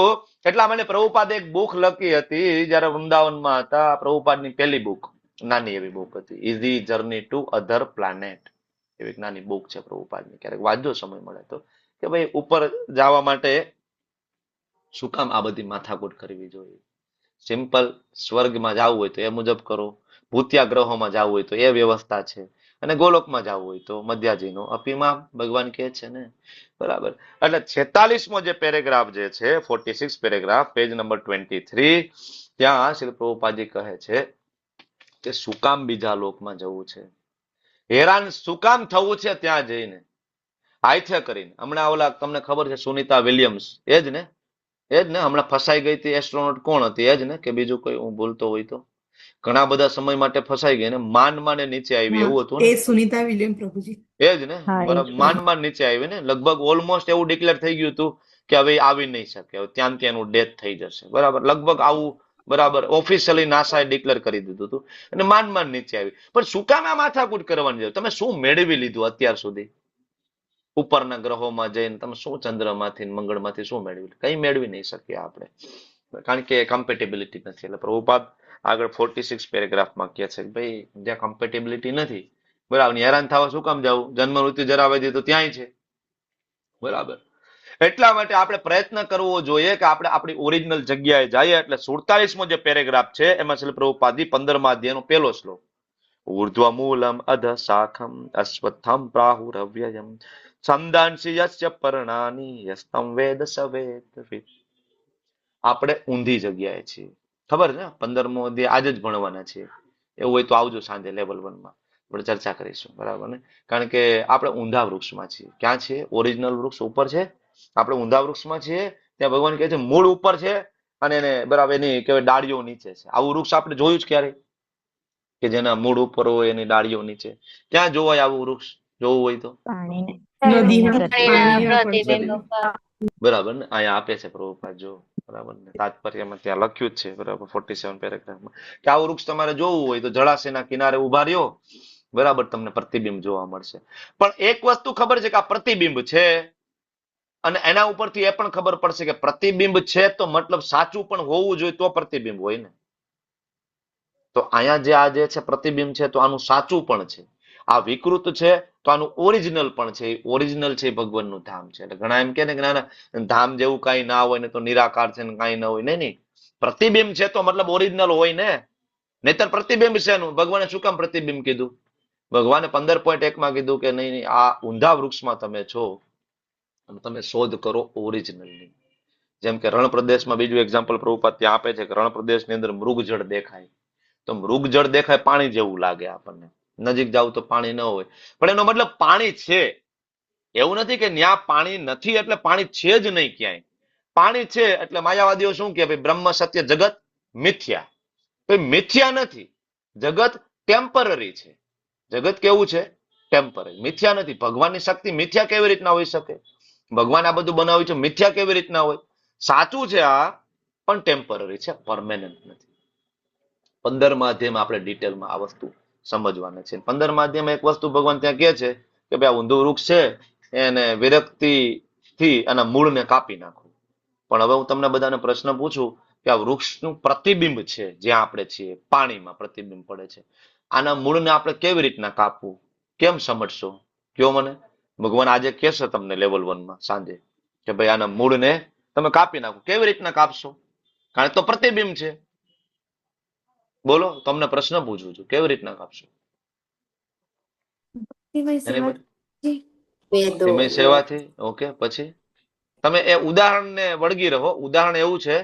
એટલા માટે પ્રભુપાદ એક બુક લખી હતી જયારે વૃંદાવનમાં હતા. પ્રભુપાદની પહેલી બુક, નાની એવી બુક હતી, easy journey to other planet. એવી એક નાની બુક છે પ્રભુપાદની, ક્યારેક વાંચજો સમય મળે તો, કે ભાઈ ઉપર જવા માટે શું કામ આ બધી માથાકૂટ કરવી જોઈએ? સિમ્પલ, સ્વર્ગમાં જવું હોય તો એ મુજબ કરો, ભૂતિયા ગ્રહોમાં જવું હોય તો એ વ્યવસ્થા છે, અને ગોલોકમાં જવું હોય તો મધ્યાજીનો અપીમામ ભગવાન કહે છે ને. બરાબર, એટલે 46મો જે પેરેગ્રાફ જે છે, 46 પેરેગ્રાફ, પેજ નંબર 23, ત્યાં શ્રી પ્રભુપાદજી કહે છે કે શું કામ બીજા લોકમાં જવું છે, હેરાન શું કામ થવું છે ત્યાં જઈને, હાથે કરીને. હમણાં ઓલા તમને ખબર છે સુનિતા વિલિયમ્સ, એ જ ને હમણાં ફસાઈ ગઈ હતી એસ્ટ્રોનોટ, કોણ હતી? એ જ ને કે બીજું કોઈ હું ભૂલતો હોય તો? ઘણા બધા સમય માટે ફસાઈ ગઈ ને, માંડ નીચે આવી, એવું હતું ને? એ સુનિતા વિલિયમ પ્રભુજી, એ જ ને, બરાબર, માંડ નીચે આવી ને, લગભગ ઓલમોસ્ટ એવું ડિક્લેર થઈ ગયું હતું કે હવે આવી નહીં શકે, હવે ત્યાં એનું ડેથ થઈ જશે. બરાબર, લગભગ આવું બરાબર ઓફિશિયલી નાસાએ ડિક્લેર કરી દીધું હતું, અને માંડ નીચે આવી. પણ શું કામ આ માથાકૂટ કરવાની જરૂર? તમે શું મેળવી લીધું અત્યાર સુધી? ઉપરના ગ્રહોમાં જઈને તમે શું ચંદ્રમાંથી મંગળમાંથી શું મેળવી? કઈ મેળવી નહીં શકીએ આપણે, કારણ કે કમ્પેટેબિલિટી નથી. એટલે પ્રભુપાદ આગળ 46 પેરેગ્રાફમાં કહે છે કે ભાઈ જ્યાં કમ્પેટેબિલિટી નથી, બરાબર, હેરાન થવા શું કામ જવું? જન્મ મૃત્યુ જરાવે છે તો ત્યાંય છે. બરાબર, એટલા માટે આપણે પ્રયત્ન કરવો જોઈએ કે આપણે આપણી ઓરિજિનલ જગ્યાએ જઈએ. એટલે 47મો જે પેરેગ્રાફ છે એમાં શ્રી પ્રભુપાદી 15મા અધ્યાયનો પહેલો શ્લોક, ઉર્ધ્વમૂલમ અધ શાખમ અશ્વત્થમ પ્રાહુરવ્યયમ છંદાંસી યસ્ય પર્ણાની યસ્તમ વેદ સવેદ. આપણે ઊંધી જગ્યાએ છીએ, ખબર છે? 15મો અધ્યાય આજે જ ભણવાના છીએ. એવું હોય તો આવજો સાંજે લેવલ 1માં, આપણે ચર્ચા કરીશું. બરાબર ને? કારણ કે આપણે ઊંધા વૃક્ષમાં છીએ. ક્યાં છીએ? ઓરિજિનલ વૃક્ષ ઉપર છે, આપણે ઊંધા વૃક્ષમાં છીએ. ત્યાં ભગવાન કહે છે મૂળ ઉપર છે અને એને બરાબર એની કહેવાય ડાળીઓ નીચે છે. આવું વૃક્ષ આપણે જોયું જ ક્યારે કે જેના મૂળ ઉપર હોય એની ડાળીઓ નીચે? ક્યાં જોવાય આવું વૃક્ષ? જોવું હોય તો બરાબર ને, અહીંયા આપે છે પ્રભુપાદ, જો બરાબર ને, તાત્પર્યમાં ત્યાં લખ્યું જ છે. બરાબર, 47 પેરેગ્રાફમાં કે આવું વૃક્ષ તમારે જોવું હોય તો જળાશયના કિનારે ઉભા રહ્યો, બરાબર, તમને પ્રતિબિંબ જોવા મળશે. પણ એક વસ્તુ ખબર છે કે આ પ્રતિબિંબ છે, અને એના ઉપરથી એ પણ ખબર પડશે કે પ્રતિબિંબ છે તો મતલબ સાચું પણ હોવું જોઈએ તો પ્રતિબિંબ હોય ને. તો અહીંયા જે આ જે છે પ્રતિબિંબ છે તો આનું સાચું પણ છે, આ વિકૃત છે તો આનું ઓરિજિનલ પણ છે. ઓરિજિનલ છે ભગવાનનું ધામ છે. એટલે ઘણા એમ કે ને કે ના ધામ જેવું કઈ ના હોય ને તો નિરાકાર છે ને કઈ ના હોય. નહીં, પ્રતિબિંબ છે તો મતલબ ઓરિજિનલ હોય ને, નહીતર પ્રતિબિંબ છે એનું. ભગવાને શું કામ પ્રતિબિંબ કીધું? ભગવાને 15.1માં કીધું કે નહીં, આ ઊંધા વૃક્ષમાં તમે છો, તમે શોધ કરો ઓરિજિનલની. જેમ કે રણ પ્રદેશમાં, બીજું એક્ઝામ્પલ પ્રભુપાદ ત્યાં આપે છે કે રણ પ્રદેશની અંદર મૃગજળ દેખાય, તો મૃગજળ દેખાય પાણી જેવું લાગે આપણને, નજીક જાવ તો પાણી ન હોય, પણ એનો મતલબ પાણી છે એવું નથી કે ન્યા પાણી નથી એટલે પાણી છે જ નહીં ક્યાંય. પાણી છે એટલે માયાવાદીઓ શું કે ભાઈ બ્રહ્મ સત્ય જગત મિથ્યા. ભાઈ મિથ્યા નથી, જગત ટેમ્પરરી છે. જગત કેવું છે? ટેમ્પરરી, મિથ્યા નથી. ભગવાનની શક્તિ મિથ્યા કેવી રીતના હોઈ શકે? ભગવાન આ બધું બનાવ્યું છે, મિથ્યા કેવી રીતના હોય? સાચું છે આ, પણ ટેમ્પરરી છે, પરમેનન્ટ નથી. 15મા અધ્યાયમાં આપણે ડિટેલમાં આ વસ્તુ સમજવાના છે. 15મા અધ્યાયમાં એક વસ્તુ ભગવાન ત્યાં કહે છે કે ભાઈ આ ઊંધું વૃક્ષ છે, એને વિરક્તિથી આના મૂળને કાપી નાખો. પણ હવે હું તમને બધાને પ્રશ્ન પૂછું કે આ વૃક્ષનું પ્રતિબિંબ છે, જ્યાં આપણે છીએ પાણીમાં પ્રતિબિંબ પડે છે, આના મૂળને આપણે કેવી રીતના કાપવું? કેમ સમજશો? કયો મને. ભગવાન આજે કહેશે તમને લેવલ 1માં સાંજે કે ભાઈ આના મૂળને તમે કાપી નાખો. કેવી રીતના કાપશો? કારણ કે તો પ્રતિબિંબ છે. બોલો, તમને પ્રશ્ન પૂછું છું, કેવી રીતના કાપશો? ધીમે સેવાથી. ઓકે, પછી તમે એ ઉદાહરણને વળગી રહો. ઉદાહરણ એવું છે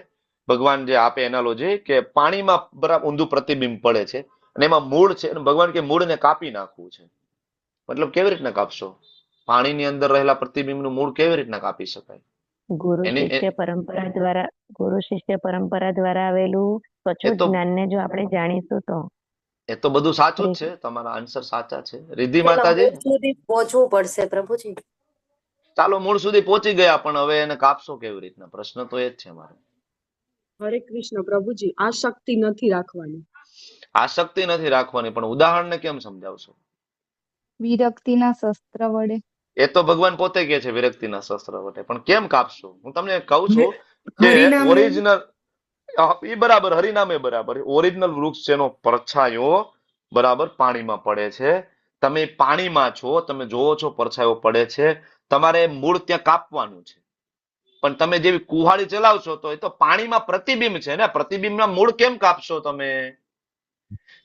ભગવાન જે આપે એનાલોજી કે પાણીમાં બરાબર ઊંધું પ્રતિબિંબ પડે છે અને એમાં મૂળ છે અને ભગવાન કે મૂળને કાપી નાખવું છે. મતલબ કેવી રીતના કાપશો? પાણીની અંદર રહેલા પ્રતિબિંબનું મૂળ કેવી રીતના કાપી શકાય? ગુરુ શિષ્ય પરંપરા દ્વારા આવેલું સચોટ જ્ઞાનને જો આપણે જાણીશું તો એ તો બધું સાચું જ છે. તમારા આન્સર સાચા છે. રિદ્ધિ માતાજી, સુધી પહોંચવું પડશે પ્રભુજી. ચાલો મૂળ સુધી પહોંચી ગયા, પણ હવે એને કાપશો કેવી રીતના? પ્રશ્ન તો એ જ છે મારો. હરે કૃષ્ણ પ્રભુજી, આ શક્તિ નથી રાખવાની. આસક્તિ નથી રાખવાની, પણ ઉદાહરણને કેમ સમજાવશો? વિરક્તિના શસ્ત્ર વડે. એ તો ભગવાન પોતે કહે છે વિરક્તિના શસ્ત્ર વડે, પણ કેમ કાપશો? હું તમને કહું છું કે ઓરિજિનલ, એ બરાબર, હરિનામે બરાબર, ઓરિજિનલ વૃક્ષ જેનો પરછાયો બરાબર પાણીમાં પડે છે. તમે પાણીમાં છો, તમે જોવો છો પરછાયો પડે છે, તમારે મૂળ ત્યાં કાપવાનું છે. પણ તમે જેવી કુહાડી ચલાવશો તો એ તો પાણીમાં પ્રતિબિંબ છે ને. પ્રતિબિંબના મૂળ કેમ કાપશો તમે?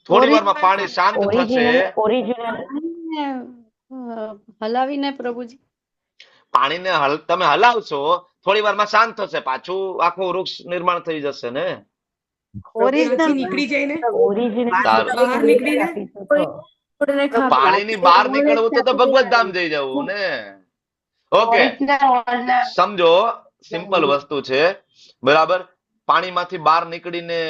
થોડી વારમાં પાણી શાંત થશે. હલાવીને પ્રભુજી પાણીને તમે હલાવશો, થોડી વારમાં શાંત થશે, પાછું આખું વૃક્ષ નિર્માણ થઈ જશે ને. નીકળી જાય ને, પાણીની બહાર નીકળવું તો ભગવત ધામ જઈ જવું ને. ઓકે, સમજો, સિમ્પલ વસ્તુ છે બરાબર. પાણીમાંથી બહાર નીકળીને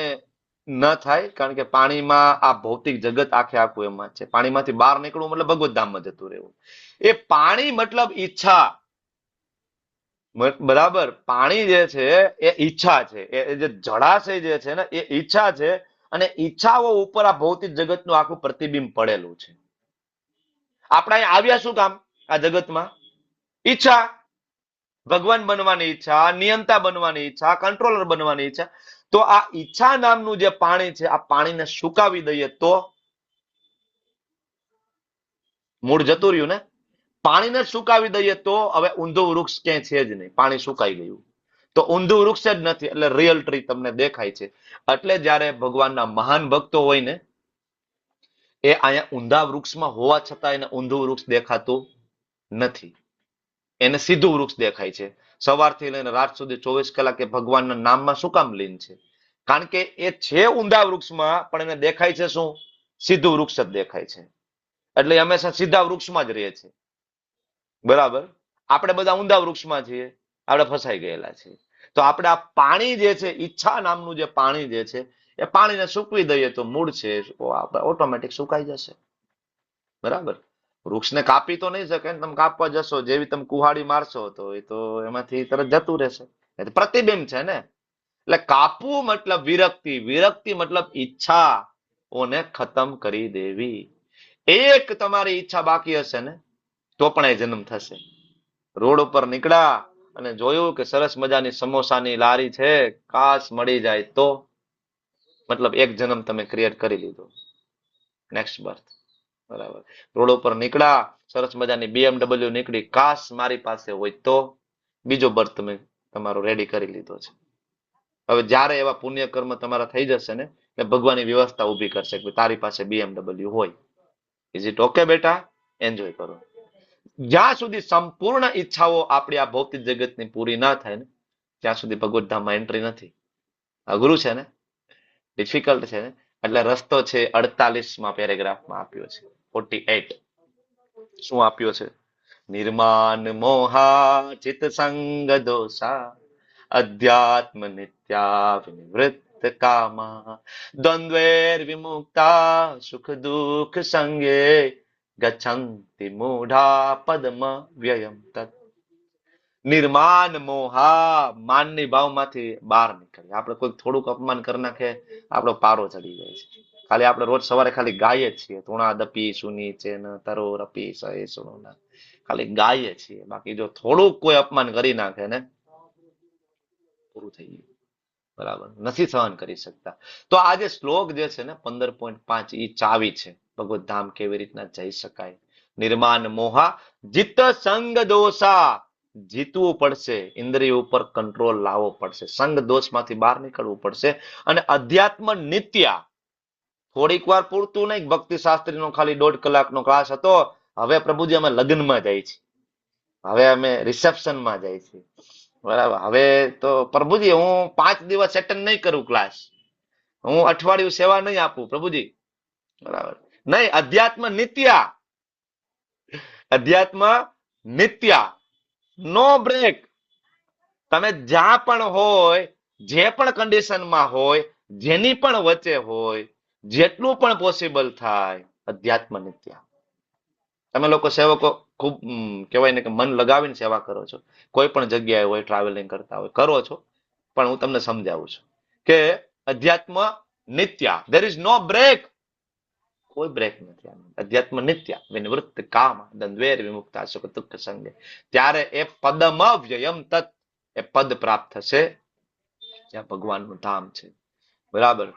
ન થાય, કારણ કે પાણીમાં આ ભૌતિક જગત આખે આખું એમાં છે. પાણીમાંથી બહાર નીકળવું મતલબ ભગવત ધામમાં જતું રહેવું. એ પાણી મતલબ ઈચ્છા, બરાબર. પાણી જે છે એ ઈચ્છા છે. એ જે જળાશય જે છે ને એ ઈચ્છા છે, અને ઈચ્છાઓ ઉપર આ ભૌતિક જગતનું આખું પ્રતિબિંબ પડેલું છે. આપણે અહીં આવ્યા શું કામ? આ જગતમાં ઈચ્છા, ભગવાન બનવાની ઈચ્છા, નિયંતા બનવાની ઈચ્છા, કંટ્રોલર બનવાની ઈચ્છા. તો આ ઈચ્છા નામનું જે પાણી છે, આ પાણીને સુકાવી દઈએ તો મૂળ જતું રહ્યું ને. પાણીને સુકાવી દઈએ તો હવે ઊંધું વૃક્ષ ક્યાંય છે જ નહીં, પાણી સુકાઈ ગયું તો ઊંધું વૃક્ષ જ નથી. એટલે રિયલ ટ્રી તમને દેખાય છે. એટલે જ્યારે ભગવાનના મહાન ભક્તો હોય ને, એ અહીંયા ઊંધા વૃક્ષમાં હોવા છતાં એને ઊંધું વૃક્ષ દેખાતું નથી, એને સીધું વૃક્ષ દેખાય છે. સવારથી લઈને રાત સુધી 24 કલાક એ ભગવાનના નામમાં શું કામ લીન છે? કારણ કે એ છે ઊંધા વૃક્ષમાં, પણ એને દેખાય છે શું? સીધું વૃક્ષ જ દેખાય છે. એટલે હંમેશા સીધા વૃક્ષમાં જ રહે છે. બરાબર. આપણે બધા ઊંધા વૃક્ષમાં છીએ, આપણે ફસાઈ ગયેલા છીએ. તો આપણે આ પાણી જે છે, ઈચ્છા નામનું જે પાણી જે છે, એ પાણીને સૂકવી દઈએ તો મૂળ છે ઓટોમેટિક સુકાઈ જશે. બરાબર. વૃક્ષને કાપી તો નહીં શકે ને. તમે કાપવા જશો, જેવી તમે કુહાડી મારશો તો એ તો એમાંથી તરત જતું રહેશે. પ્રતિબિંબ છે ને. એટલે કાપવું મતલબ વિરક્તિ, વિરક્તિ મતલબ ઈચ્છાઓને ખતમ કરી દેવી. એક તમારી ઈચ્છા બાકી હશે ને તો પણ એ જન્મ થશે. રોડ ઉપર નીકળ્યા અને જોયું કે સરસ મજાની સમોસાની લારી છે, કાશ મળી જાય તો, મતલબ એક જન્મ તમે ક્રિએટ કરી લીધો, નેક્સ્ટ બર્થ. બરાબર. રોડ ઉપર નીકળ્યા, સરસ મજાની BMW નીકળી, કાશ મારી પાસે હોય તો, બીજો બર્થ તમે તમારો રેડી કરી લીધો છે. હવે જ્યારે એવા પુણ્ય કર્મ તમારા થઈ જશે ને, એ ભગવાનની વ્યવસ્થા ઊભી કરશે કે તારી પાસે BMW હોય. ઇઝ ઇટ ઓકે બેટા? એન્જોય કરો. જ્યાં સુધી સંપૂર્ણ ઈચ્છાઓ આપણી આ ભૌતિક જગતની પૂરી ના થાય ને, ત્યાં સુધી ભગવત ધામમાં એન્ટ્રી નથી. અઘરું છે ને, ડિફિકલ્ટ છે ને. એટલે રસ્તો છે 48મા પેરેગ્રાફમાં આપ્યો છે. 48 શું આપ્યો છે? નિર્માન મોહા ચિત સંગ દોષા અધ્યાત્મ નિત્યા વિનિવૃત્ત કામા દ્વંદ્વૈર વિમુક્તા સુખ દુઃખ સંગે ગચ્છન્તિ મૂઢા પદ્મ વ્યયમ તત. નિર્માન મોહા, માનની ભાવમાંથી બહાર નીકળે. આપણે કોઈ થોડુંક અપમાન કરી નાખે, આપણો પારો ચડી જાય છે. ખાલી આપણે રોજ સવારે ખાલી ગાઈએ છીએ, તુણાદપી સુની છે ન તરોરપી સહે સુનો, ખાલી ગાઈએ છીએ. બાકી જો થોડુંક કોઈ અપમાન કરી નાખે ને, પૂરું થઈ ગયું. બરાબર, નથી સહન કરી શકતા. તો આ જે શ્લોક જે છે ને 15.5, એ ચાવી છે ભગવત ધામ કેવી રીતના જઈ શકાય. નિર્માન મોહા જીત સંગ દોષા, જીતવું પડશે, ઇન્દ્રિય ઉપર કંટ્રોલ લાવવો પડશે, સંગ દોષમાંથી બહાર નીકળવું પડશે. અને અધ્યાત્મ નિત્યા, થોડીક વાર પૂરતું નહીં. ભક્તિ શાસ્ત્રીનો ખાલી 1.5 કલાકનો ક્લાસ હતો, હવે પ્રભુજી અમે લગ્નમાં જાય છે, હવે અમે રિસેપ્શનમાં જાય છે. બરાબર, હવે તો પ્રભુજી હું 5 દિવસ એટેન્ડ નહીં કરું ક્લાસ, હું અઠવાડિયું સેવા નહીં આપું પ્રભુજી. બરાબર, નહીં. અધ્યાત્મ નિત્યા, અધ્યાત્મ નિત્યા, નો બ્રેક. તમે જ્યાં પણ હોય, જે પણ કન્ડિશનમાં હોય, જેની પણ વચ્ચે હોય, જેટલું પણ પોસિબલ થાય, અધ્યાત્મ નિત્યા. તમે લોકો સેવકો ખૂબ કહેવાય ને કે મન લગાવીને સેવા કરો છો. કોઈ પણ જગ્યાએ હોય, ટ્રાવેલિંગ કરતા હોય, કરો છો. પણ હું તમને સમજાવું છું કે અધ્યાત્મ નિત્યા, there is no break. કોઈ બ્રેક નથી. અધ્યાત્મ નિત્યા વિનિવૃત્ત કામ દ્વંદ્વૈર વિમુક્તા સુખ દુઃખ સંગે. ત્યારે એ પદમ વ્યયમ તત, એ પદ પ્રાપ્ત થશે જ્યાં ભગવાનનું ધામ છે. બરાબર,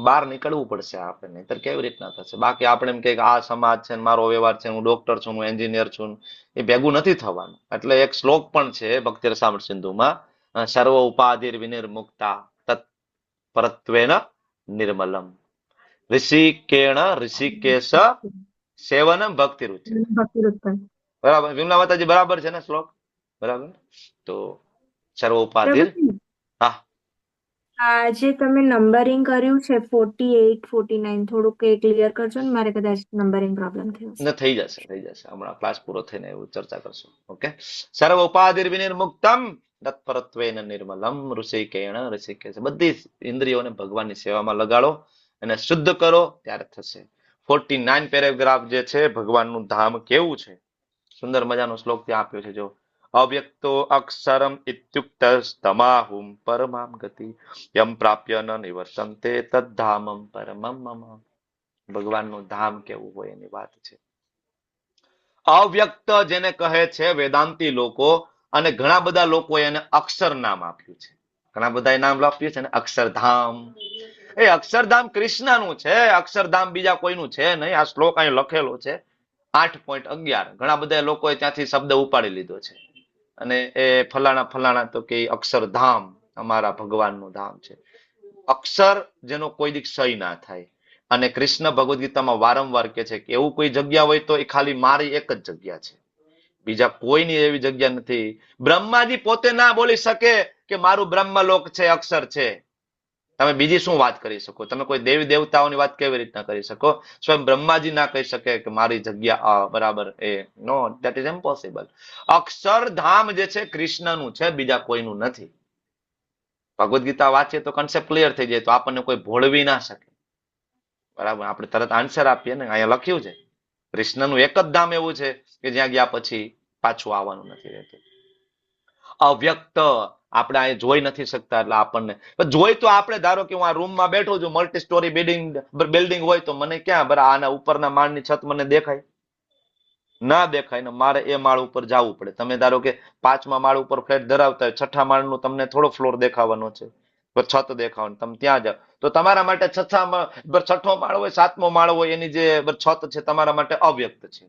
બહાર નીકળવું પડશે આપણે, નહીતર કેવી રીતના થશે. બાકી આપણે એમ કે આ સમાજ છે, મારો વ્યવહાર છે, હું ડોક્ટર છું, હું એન્જિનિયર છું, એ ભેગું નથી થવાનું. એટલે એક શ્લોક પણ છે ભક્તિ રસામૃત સિંધુમાં, સર્વ ઉપાધિર વિનિર્મુક્તા તત્ પરત્વેન નિર્મલમ ઋષિકેણ ઋષિકેશ સેવનમ ભક્તિ રુચિ. બરાબર, વિમલા માતાજી બરાબર છે ને શ્લોક? બરાબર. તો સર્વ ઉપાધિર, હા. આજે તમે નંબરિંગ કર્યું છે 48, 49, થોડુંક એ ક્લિયર કરજો ને, મારે કદાચ નંબરિંગ પ્રોબ્લેમ થયો છે. થઈ જશે, થઈ જશે. હમણાં ક્લાસ પૂરો થઈને એવું ચર્ચા કરશું. ઓકે. સર્વ ઉપાધિર વિનિર્મુક્તમ તત્પરત્વેન નિર્મલમ ઋષિકેણ ઋષિકેશ. બધી ઇન્દ્રિયોને ભગવાનની સેવામાં લગાડો અને શુદ્ધ કરો, ત્યારે થશે. 49 પેરેગ્રાફ જે છે, ભગવાનનું ધામ કેવું છે, સુંદર મજાનો શ્લોક ત્યાં આપ્યો છે. જો અવ્યક્તો અક્ષરમ ઇત્યુક્તસ્તમાહુમ પરમામ ગતિ યમ પ્રાપ્ય ન નિવર્તન્તે તદ્ધામમ પરમમ મમ. ભગવાનનું ધામ કેવું હોય એની વાત છે. અવ્યક્ત જેને કહે છે વેદાંતી લોકો, અને ઘણા બધા લોકો એને અક્ષર નામ આપ્યું છે. ઘણા બધા નામ આપ્યું છે ને, અક્ષરધામ. એ અક્ષરધામ કૃષ્ણનું છે, અક્ષરધામ બીજા કોઈનું છે નહીં. આ શ્લોક અહીં લખેલો છે 8.11. ઘણા બધા લોકોએ ત્યાંથી શબ્દ ઉપાડી લીધો છે, અને એ ફલાણા ફલાણા તો કે અક્ષરધામ અમારા ભગવાનનું ધામ છે. અક્ષર જેનો કોઈ દી ક્ષય ના થાય. અને કૃષ્ણ ભગવદ્ ગીતામાં વારંવાર કહે છે કે એવું કોઈ જગ્યા હોય તો એ ખાલી મારી એક જ જગ્યા છે, બીજા કોઈની એવી જગ્યા નથી. બ્રહ્માજી પોતે ના બોલી શકે કે મારું બ્રહ્મલોક છે, અક્ષર છે. તમે બીજી શું વાત કરી શકો? તમે કોઈ દેવી દેવતાઓની વાત કેવી રીતના કરી શકો? સ્વયં બ્રહ્માજી ના કહી શકે કે મારી જગ્યા બરાબર એ નો, ધેટ ઇઝ ઇમ્પોસિબલ. અક્ષરધામ જે છે કૃષ્ણનું છે, બીજા કોઈનું નથી. ભગવદ્ ગીતા વાંચીએ તો કન્સેપ્ટ ક્લિયર થઈ જાય, તો આપણને કોઈ ભોળવી ના શકે. બરાબર, આપણે તરત આન્સર આપીએ ને. અહીંયા લખ્યું છે કૃષ્ણનું એક જ ધામ એવું છે કે જ્યાં ગયા પછી પાછું આવવાનું નથી રહેતું. અવ્યક્ત આપણે અહીં જોઈ નથી શકતા, એટલે આપણને જોઈ તો આપણે, ધારો કે હું આ રૂમમાં બેઠો છું, મલ્ટી સ્ટોરી બિલ્ડિંગ હોય તો મને ક્યાં બરાબર આના ઉપરના માળની છત મને દેખાય? ના દેખાય ને, મારે એ માળ ઉપર જવું પડે. તમે ધારો કે 5મા માળ ઉપર ફ્લેટ ધરાવતા હોય, 6ઠા માળનું તમને થોડો ફ્લોર દેખાવાનો છે, છત દેખાવાની, તમે ત્યાં જાઓ તો તમારા માટે 6ઠો માળ હોય, 7મો માળ હોય, એની જે છત છે તમારા માટે અવ્યક્ત છે.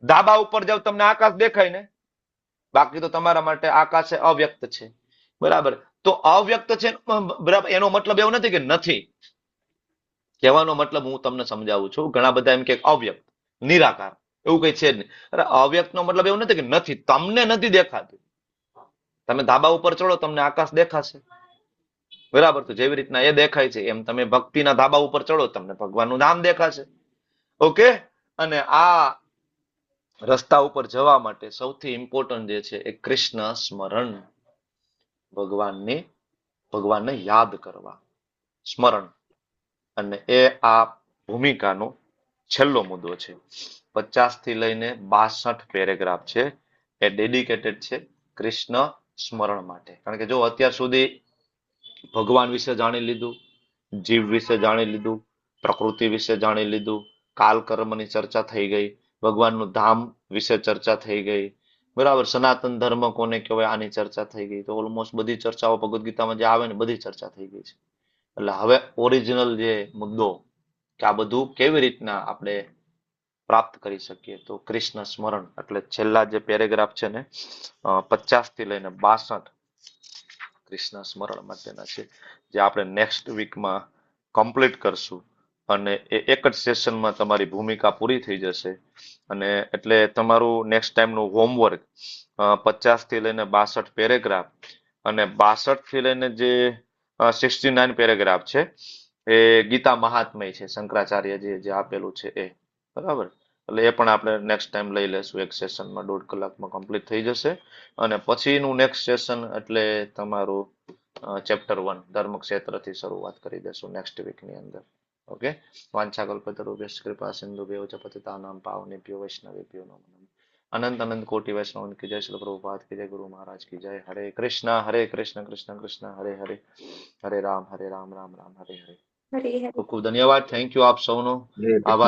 ધાબા ઉપર જાવ તમને આકાશ દેખાય ને, બાકી તો તમારા માટે આકાશ અવ્યક્ત છે. બરાબર, તો અવ્યક્ત છે બરાબર, એનો મતલબ એવું નથી કે નથી. કહેવાનો મતલબ હું તમને સમજાવું છું. ઘણા બધા એમ કે અવ્યક્ત, નિરાકાર, એવું કઈ છે જ નહીં. અરે અવ્યક્ત નો મતલબ એવું નથી કે નથી, તમને નથી દેખાતું. તમે ધાબા ઉપર ચડો, તમને આકાશ દેખાશે. બરાબર, તો જેવી રીતના એ દેખાય છે એમ તમે ભક્તિના ધાબા ઉપર ચડો, તમને ભગવાનનું ધામ દેખાશે. ઓકે. અને આ રસ્તા ઉપર જવા માટે સૌથી ઇમ્પોર્ટન્ટ જે છે એ કૃષ્ણ સ્મરણ, ભગવાનને યાદ કરવા, સ્મરણ. અને એ આ ભૂમિકાનો છેલ્લો મુદ્દો છે. 50 થી લઈને 62 પેરેગ્રાફ છે એ ડેડિકેટેડ છે કૃષ્ણ સ્મરણ માટે. કારણ કે જો અત્યાર સુધી ભગવાન વિશે જાણી લીધું, જીવ વિશે જાણી લીધું, પ્રકૃતિ વિશે જાણી લીધું, કાલ કર્મની ચર્ચા થઈ ગઈ, ભગવાનનું ધામ વિશે ચર્ચા થઈ ગઈ, બરાબર, સનાતન ધર્મ કોને કહેવાય આની ચર્ચા થઈ ગઈ. તો ઓલમોસ્ટ બધી ચર્ચાઓ ભગવદ્ ગીતામાં જે આવે ને બધી ચર્ચા થઈ ગઈ છે. એટલે હવે ઓરિજિનલ જે મુદ્દો કે આ બધું કેવી રીતના આપણે પ્રાપ્ત કરી શકીએ, તો કૃષ્ણ સ્મરણ એટલે છેલ્લા જે પેરેગ્રાફ છે ને 50 થી લઈને 62 કૃષ્ણ સ્મરણ માટેના છે, જે આપણે નેક્સ્ટ વીકમાં કમ્પ્લીટ કરશું. અને એ એક જ સેશનમાં તમારી ભૂમિકા પૂરી થઈ જશે. અને એટલે તમારું નેક્સ્ટ ટાઈમનું હોમવર્ક 50 થી લઈને 62 પેરેગ્રાફ અને 62 થી લઈને જે 69 પેરેગ્રાફ છે એ ગીતા મહાત્મય છે, શંકરાચાર્યજીએ જે આપેલું છે એ, બરાબર. એટલે એ પણ આપણે નેક્સ્ટ ટાઈમ લઈ લેશું. એક સેશનમાં 1.5 કલાકમાં કમ્પ્લીટ થઈ જશે. અને પછીનું નેક્સ્ટ સેશન એટલે તમારું ચેપ્ટર 1 ધર્મક્ષેત્રથી શરૂઆત કરી દેશું નેક્સ્ટ વીકની અંદર. ઓકે. વાંછાકલ્પતરુભ્યશ્ચ કૃપા સિંધુભ્યો ચ પતિતાનાં પાવનેભ્યો વૈષ્ણવેભ્યો નમો નમઃ. અનંત અનંત કોટિ વૈષ્ણવ કી જય. શ્રીલ પ્રભુપાદ કી જય. ગુરુ મહારાજ કી જય. હરે કૃષ્ણ કૃષ્ણ કૃષ્ણ હરે હરે, હરે રામ રામ રામ હરે હરે. હરે હરે. ખૂબ ખૂબ ધન્યવાદ. થેન્ક યુ આપ સૌનો. આભાર.